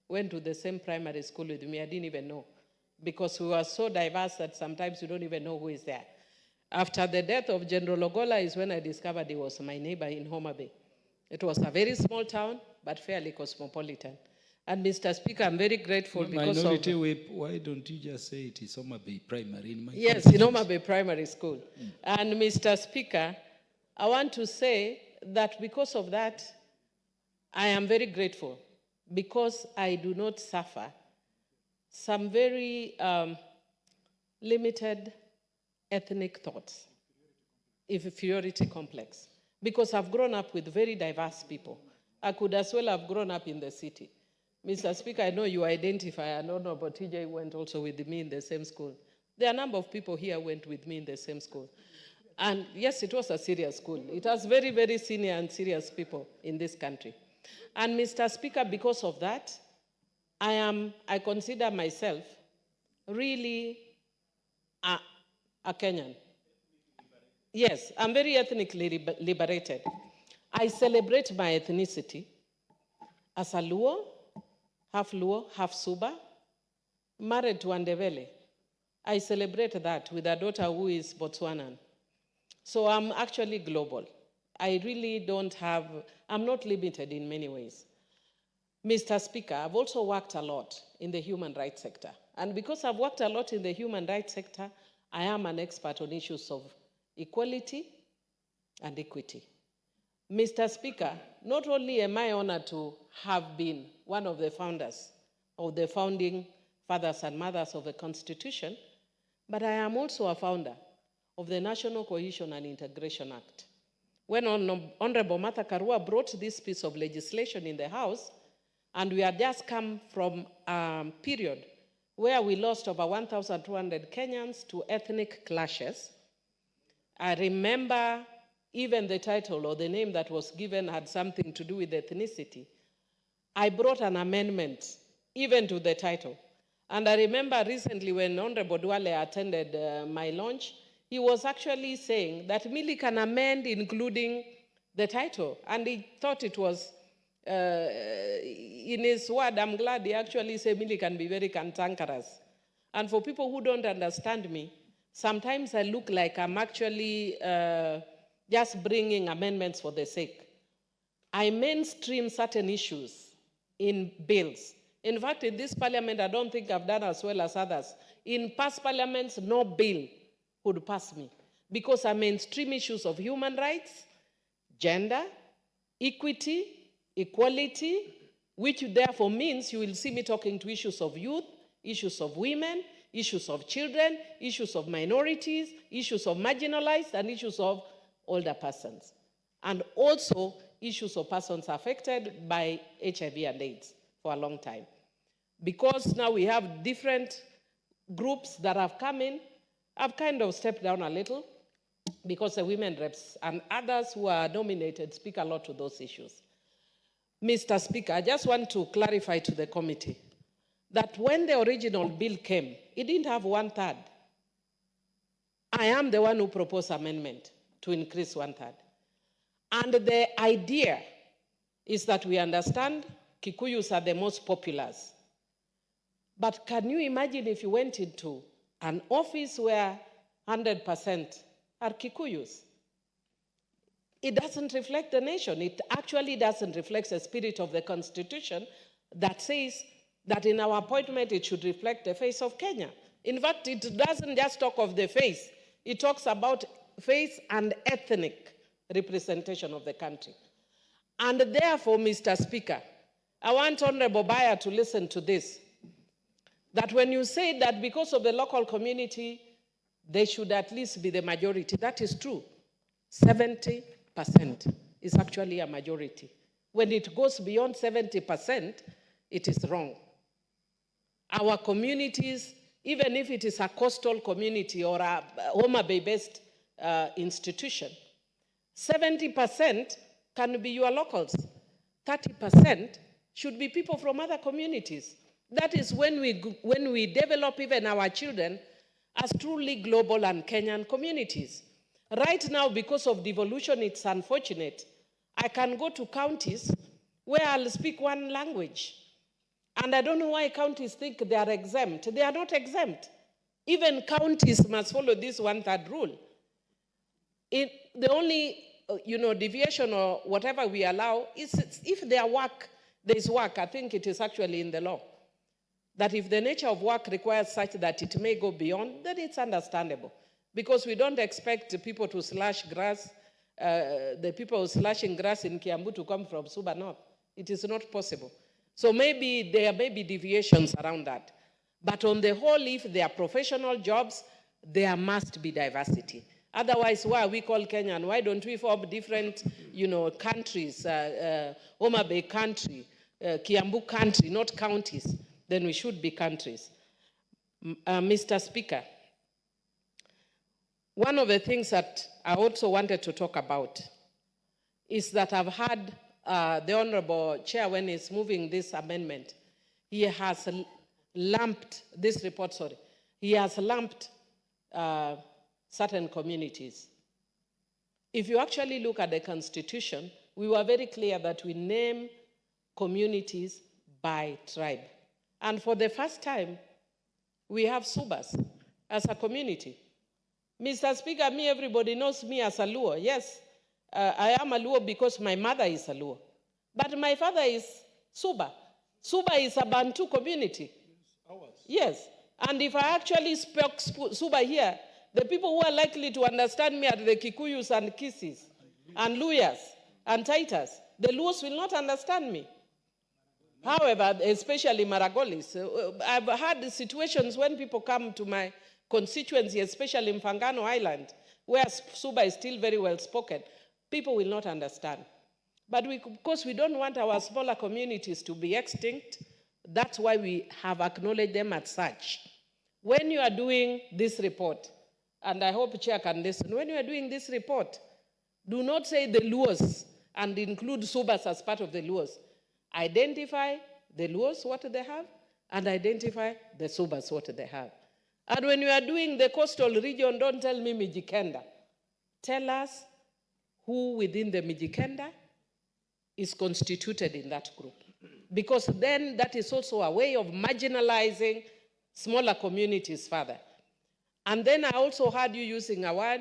went to the same primary school with me. I didn't even know, because we were so diverse that sometimes you don't even know who is there. After the death of General Ogola is when I discovered he was my neighbor in Homa Bay. It was a very small town, but fairly cosmopolitan. And Mr. Speaker, I'm very grateful because Minority Whip, why don't you just say it is Homa Bay Primary in my Yes, in Homa Bay Primary School. And Mr. Speaker, I want to say that because of that, I am very grateful, because I do not suffer some very limited ethnic thoughts, inferiority complex, because I've grown up with very diverse people. I could as well have grown up in the city. Mr. Speaker, I know you identify, I don't know, but TJ went also with me in the same school. There are a number of people here went with me in the same school. And yes, it was a serious school. It has very, very senior and serious people in this country. And Mr. Speaker, because of that, I consider myself really a Kenyan. Yes, I'm very ethnically liberated. I celebrate my ethnicity as a Luo, half Suba, married to Andevele. I celebrate that with a daughter who is Botswanan. So I'm actually global. I really I'm not limited in many ways. Mr. Speaker, I've also worked a lot in the human rights sector. And because I've worked a lot in the human rights sector, I am an expert on issues of equality and equity. Mr. Speaker, not only am I honored to have been one of the founders of the founding fathers and mothers of the Constitution, but I am also a founder of the National Cohesion and Integration Act. When Honorable Martha Karua brought this piece of legislation in the House, and we had just come from a period where we lost over 1,200 Kenyans to ethnic clashes, I remember even the title or the name that was given had something to do with ethnicity. I brought an amendment even to the title. And I remember recently when Honorable Duale attended my launch, he was actually saying that Millie can amend including the title. And he thought it was, in his word, I'm glad he actually said Millie can be very cantankerous. And for people who don't understand me, sometimes I look like I'm actually just bringing amendments for the sake. I mainstream certain issues in bills. In fact, in this parliament, I don't think I've done as well as others. In past parliaments, no bill would pass me because I mainstream issues of human rights, gender, equity, equality, which therefore means you will see me talking to issues of youth, issues of women, issues of children, issues of minorities, issues of marginalized, and issues of older persons. And also issues of persons affected by HIV and AIDS for a long time. Because now we have different groups that have come in, I've kind of stepped down a little because the women reps and others who are nominated speak a lot to those issues. Mr. Speaker, I just want to clarify to the committee that when the original bill came, it didn't have 1/3. I am the one who proposed amendment to increase 1/3. And the idea is that we understand Kikuyus are the most populous. But can you imagine if you went into an office where 100% are Kikuyus? It doesn't reflect the nation. It actually doesn't reflect the spirit of the Constitution that says that in our appointment it should reflect the face of Kenya. In fact, it doesn't just talk of the face. It talks about face and ethnic representation of the country. And therefore, Mr. Speaker, I want Honorable Baya to listen to this, that when you say that because of the local community, they should at least be the majority, that is true. 70% is actually a majority. When it goes beyond 70%, it is wrong. Our communities, even if it is a coastal community or a Homa Bay-based institution, 70% can be your locals. 30% should be people from other communities. That is when we develop even our children as truly global and Kenyan communities. Right now, because of devolution, it's unfortunate. I can go to counties where I'll speak one language. And I don't know why counties think they are exempt. They are not exempt. Even counties must follow this 1/3 rule. The only deviation or whatever we allow is if there is work, I think it is actually in the law, that if the nature of work requires such that it may go beyond, then it's understandable. Because we don't expect people to slash grass, the people slashing grass in Kiambu to come from Suba North. It is not possible. So maybe there may be deviations around that. But on the whole, if they are professional jobs, there must be diversity. Otherwise, why are we called Kenyan? Why don't we form different, countries, Homa Bay country, Kiambu country, not counties? Then we should be countries. Mr. Speaker, one of the things that I also wanted to talk about is that I've had the Honorable Chair, when he's moving this amendment, he has lumped this report, he has lumped certain communities. If you actually look at the Constitution, we were very clear that we name communities by tribe. And for the first time, we have Subas as a community. Mr. Speaker, everybody knows me as a Luo. Yes, I am a Luo because my mother is a Luo. But my father is Suba. Suba is a Bantu community. Yes. And if I actually spoke Suba here, the people who are likely to understand me are the Kikuyus and Kisis and Luyas and Taitas. The Luos will not understand me. However, especially Maragolis, I've had situations when people come to my constituency, especially in Fangano Island, where Suba is still very well spoken, people will not understand. But because we don't want our smaller communities to be extinct, that's why we have acknowledged them as such. When you are doing this report, and I hope Chair can listen, when you are doing this report, do not say the Luos and include Subas as part of the Luos. Identify the Luos, what they have, and identify the Subas, what they have. And when you are doing the coastal region, don't tell me Mijikenda. Tell us who within the Mijikenda is constituted in that group. Because then that is also a way of marginalizing smaller communities further. And then I also heard you using a word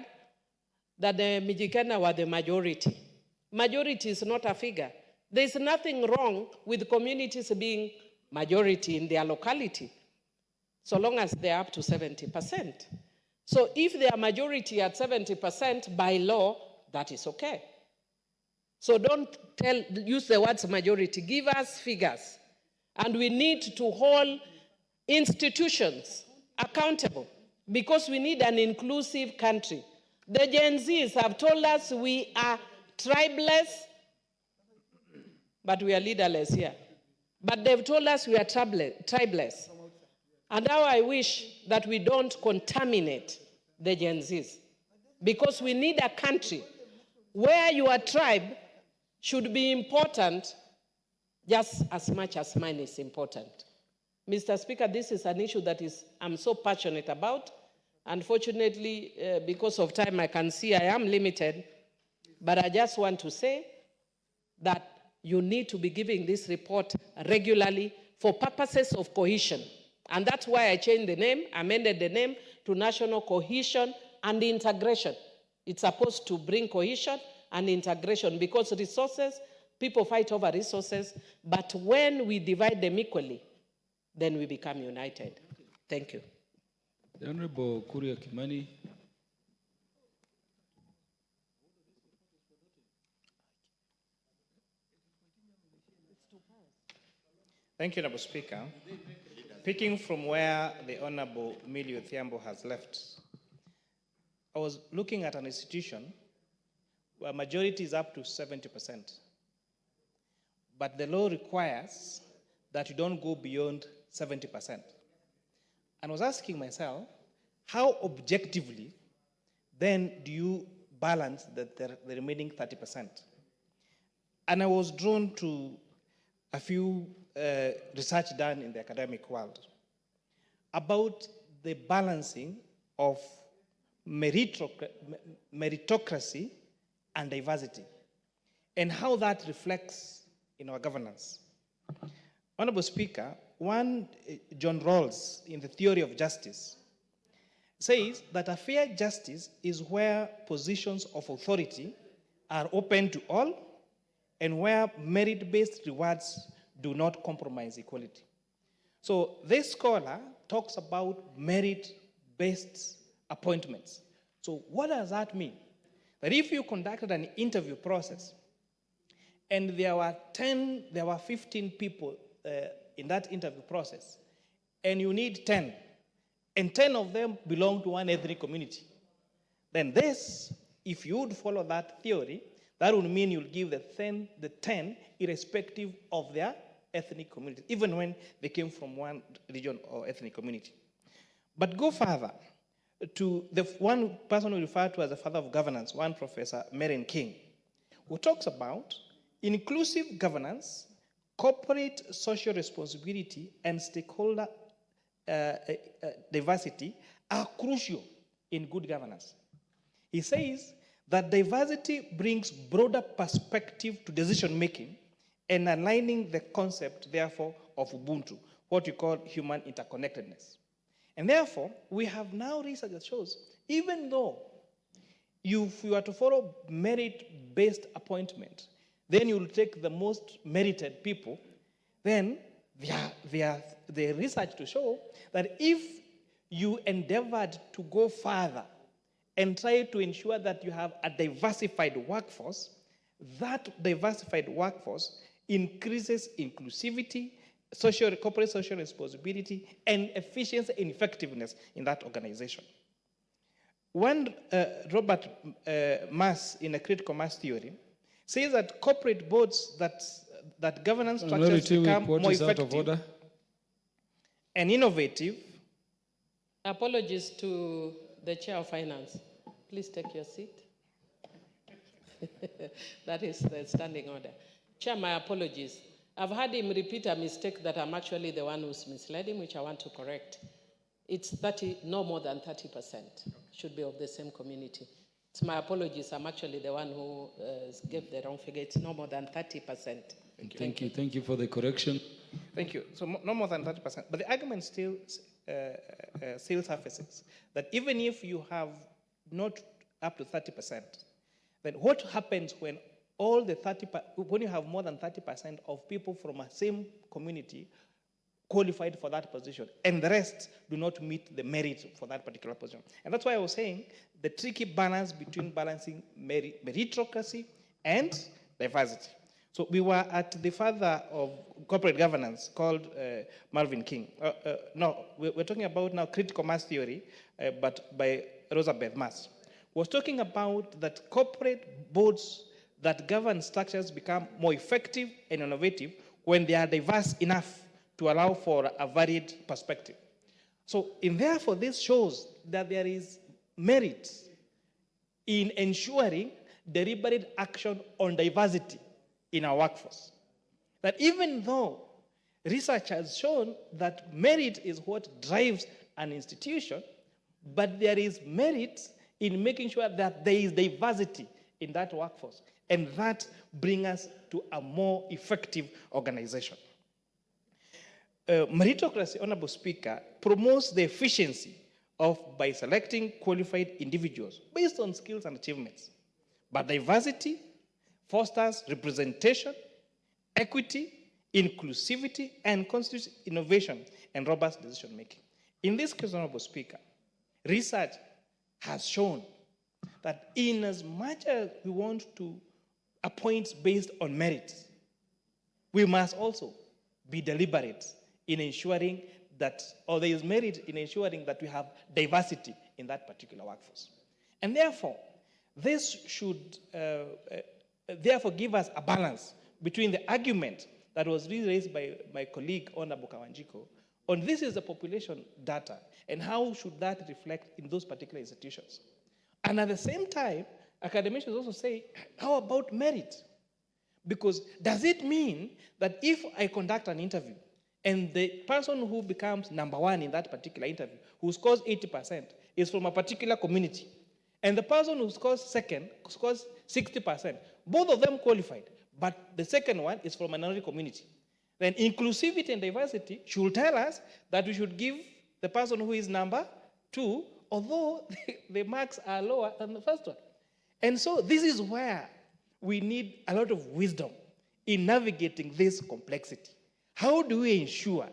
that the Mijikenda were the majority. Majority is not a figure. There's nothing wrong with communities being majority in their locality, so long as they're up to 70%. So if they are majority at 70% by law, that is okay. So don't use the words majority. Give us figures. And we need to hold institutions accountable because we need an inclusive country. The Gen Zs have told us we are tribeless, but we are leaderless here. But they've told us we are tribeless. And now I wish that we don't contaminate the Gen Zs, because we need a country where your tribe should be important just as much as mine is important. Mr. Speaker, this is an issue that I'm so passionate about. Unfortunately, because of time, I can see I am limited, but I just want to say that you need to be giving this report regularly for purposes of cohesion. And that's why I changed the name, amended the name to National Cohesion and Integration. It's supposed to bring cohesion and integration because resources, people fight over resources, but when we divide them equally, then we become united. Thank you. The Honorable Kuria Kimani. Thank you, Honorable Speaker. Picking from where the Honorable Millie Odhiambo has left, I was looking at an institution where majority is up to 70%. But the law requires that you don't go beyond 70%. And I was asking myself, how objectively then do you balance the remaining 30%? And I was drawn to a few research done in the academic world about the balancing of meritocracy and diversity, and how that reflects in our governance. Honorable Speaker, John Rawls, in the theory of justice, says that a fair justice is where positions of authority are open to all and where merit-based rewards do not compromise equality. So this scholar talks about merit-based appointments. So what does that mean? That if you conducted an interview process and there were 15 people in that interview process, and you need 10, and 10 of them belong to one ethnic community, then this, if you would follow that theory, that would mean you'll give the 10 irrespective of their ethnic community, even when they came from one region or ethnic community. But go further to the one person we refer to as the father of governance, one Professor Marion King, who talks about inclusive governance, corporate social responsibility, and stakeholder diversity are crucial in good governance. He says that diversity brings broader perspective to decision-making and aligning the concept, therefore, of Ubuntu, what you call human interconnectedness. And therefore, we have now research that shows, even though if you are to follow merit-based appointment, then you will take the most merited people, then the research to show that if you endeavored to go further and try to ensure that you have a diversified workforce, that diversified workforce increases inclusivity, corporate social responsibility, and efficiency and effectiveness in that organization. One, Robert Mass, in a critical mass theory, says that corporate boards that governance structures become more effective and innovative. Apologies to the Chair of Finance. Please take your seat. That is the standing order. Chair, my apologies. I've had him repeat a mistake that I'm actually the one who's misled him, which I want to correct. It's no more than 30% should be of the same community. It's my apologies. I'm actually the one who gave the wrong figure. It's no more than 30%. Thank you for the correction. Thank you. So no more than 30%. But the argument still sale surfaces, that even if you have not up to 30%, then what happens when when you have more than 30% of people from a same community qualified for that position, and the rest do not meet the merit for that particular position? And that's why I was saying the tricky balance between balancing meritocracy and diversity. So we were at the father of corporate governance called Marvin King. No, we're talking about now critical mass theory, but by Elizabeth Mass. Was talking about that corporate boards that govern structures become more effective and innovative when they are diverse enough to allow for a varied perspective. So, therefore, this shows that there is merit in ensuring deliberate action on diversity in our workforce. That even though research has shown that merit is what drives an institution, but there is merit in making sure that there is diversity in that workforce, and that brings us to a more effective organization. Meritocracy, Honorable Speaker, promotes the efficiency by selecting qualified individuals based on skills and achievements. But diversity fosters representation, equity, inclusivity, and constitutes innovation and robust decision making. In this case, Honorable Speaker, research has shown that in as much as we want to appoint based on merit, we must also be deliberate in ensuring that, or there is merit in ensuring that we have diversity in that particular workforce. And therefore, this should therefore give us a balance between the argument that was raised by my colleague, Honorable Kawanjiko, on this is the population data, and how should that reflect in those particular institutions. And at the same time, academicians also say, how about merit? Because does it mean that if I conduct an interview and the person who becomes number one in that particular interview, who scores 80%, is from a particular community, and the person who scores second scores 60%, both of them qualified, but the second one is from another community, then inclusivity and diversity should tell us that we should give the person who is number two, although the marks are lower than the first one. And so this is where we need a lot of wisdom in navigating this complexity. How do we ensure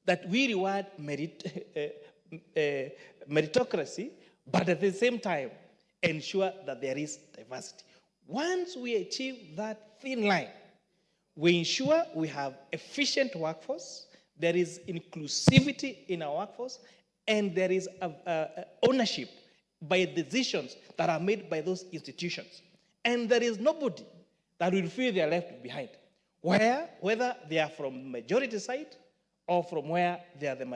that we reward meritocracy, but at the same time ensure that there is diversity? Once we achieve that thin line, we ensure we have efficient workforce, there is inclusivity in our workforce, and there is ownership by decisions that are made by those institutions. And there is nobody that will feel they are left behind, whether they are from majority side or from where they are the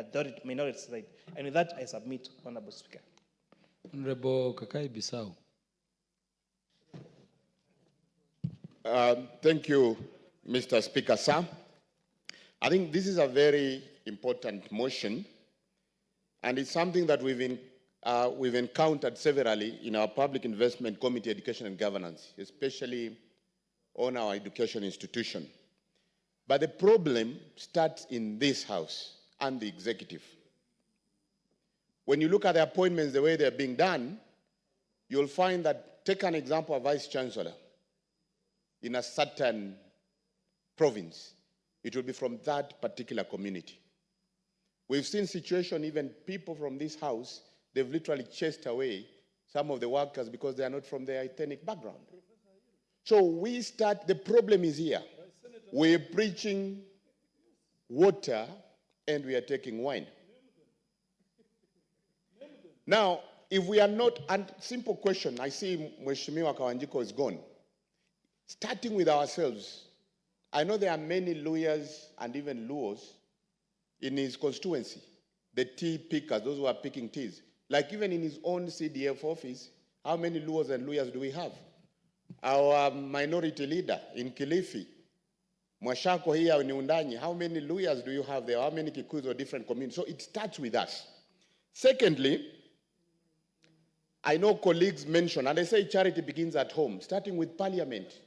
minority side. And with that, I submit, Honorable Speaker. Honorable Kakai Bissau. Thank you, Mr. Speaker, sir. I think this is a very important motion, and it's something that we've encountered severally in our Public Investment Committee, Education and Governance, especially on our education institution. But the problem starts in this House and the executive. When you look at the appointments, the way they're being done, you'll find that, take an example of Vice Chancellor in a certain province, it will be from that particular community. We've seen situation, even people from this House, they've literally chased away some of the workers because they are not from their ethnic background. So the problem is here. We're preaching water and we are taking wine. Now, if we are not, and simple question, I see Mheshimiwa Kawanjiko is gone. Starting with ourselves, I know there are many lawyers and even Luos in his constituency, the tea pickers, those who are picking teas. Like even in his own CDF office, how many Luos and lawyers do we have? Our minority leader in Kilifi, Mwashako here in Undanyi, how many lawyers do you have there? How many Kikuyus or different communities? So it starts with us. Secondly, I know colleagues mention, and I say charity begins at home, starting with Parliament.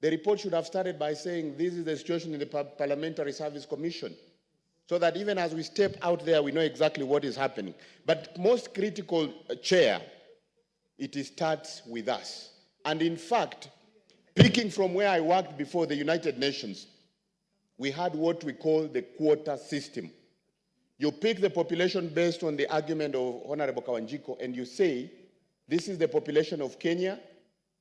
The report should have started by saying this is the situation in the Parliamentary Service Commission. so that even as we step out there, we know exactly what is happening. But most critical, Chair, it starts with us. And in fact, picking from where I worked before the United Nations, we had what we call the quota system. You pick the population based on the argument of Honorable Kawanjiko, and you say, this is the population of Kenya.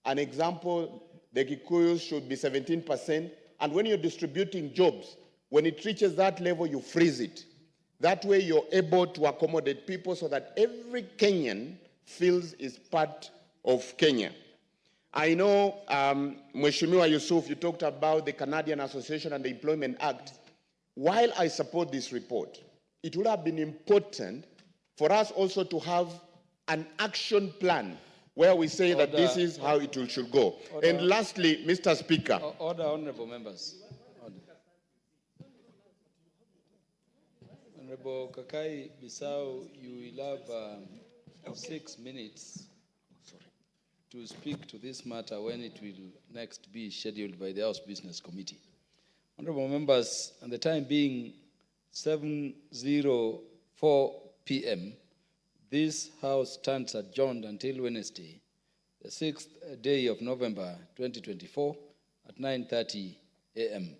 An example, the Kikuyus should be 17%. And when you're distributing jobs, when it reaches that level, you freeze it. That way, you're able to accommodate people so that every Kenyan feels is part of Kenya. I know, Mheshimiwa Yusuf, you talked about the Canadian Association and the Employment Act. While I support this report, it would have been important for us also to have an action plan where we say that this is how it should go. And lastly, Mr. Speaker. Order, honorable members. Order. Honorable Kakai Bissau, you will have 6 minutes to speak to this matter when it will next be scheduled by the House Business Committee. Honorable members, and the time being 7:04 p.m., this House stands adjourned until Wednesday, the 6th day of November 2024 at 9:30 a.m.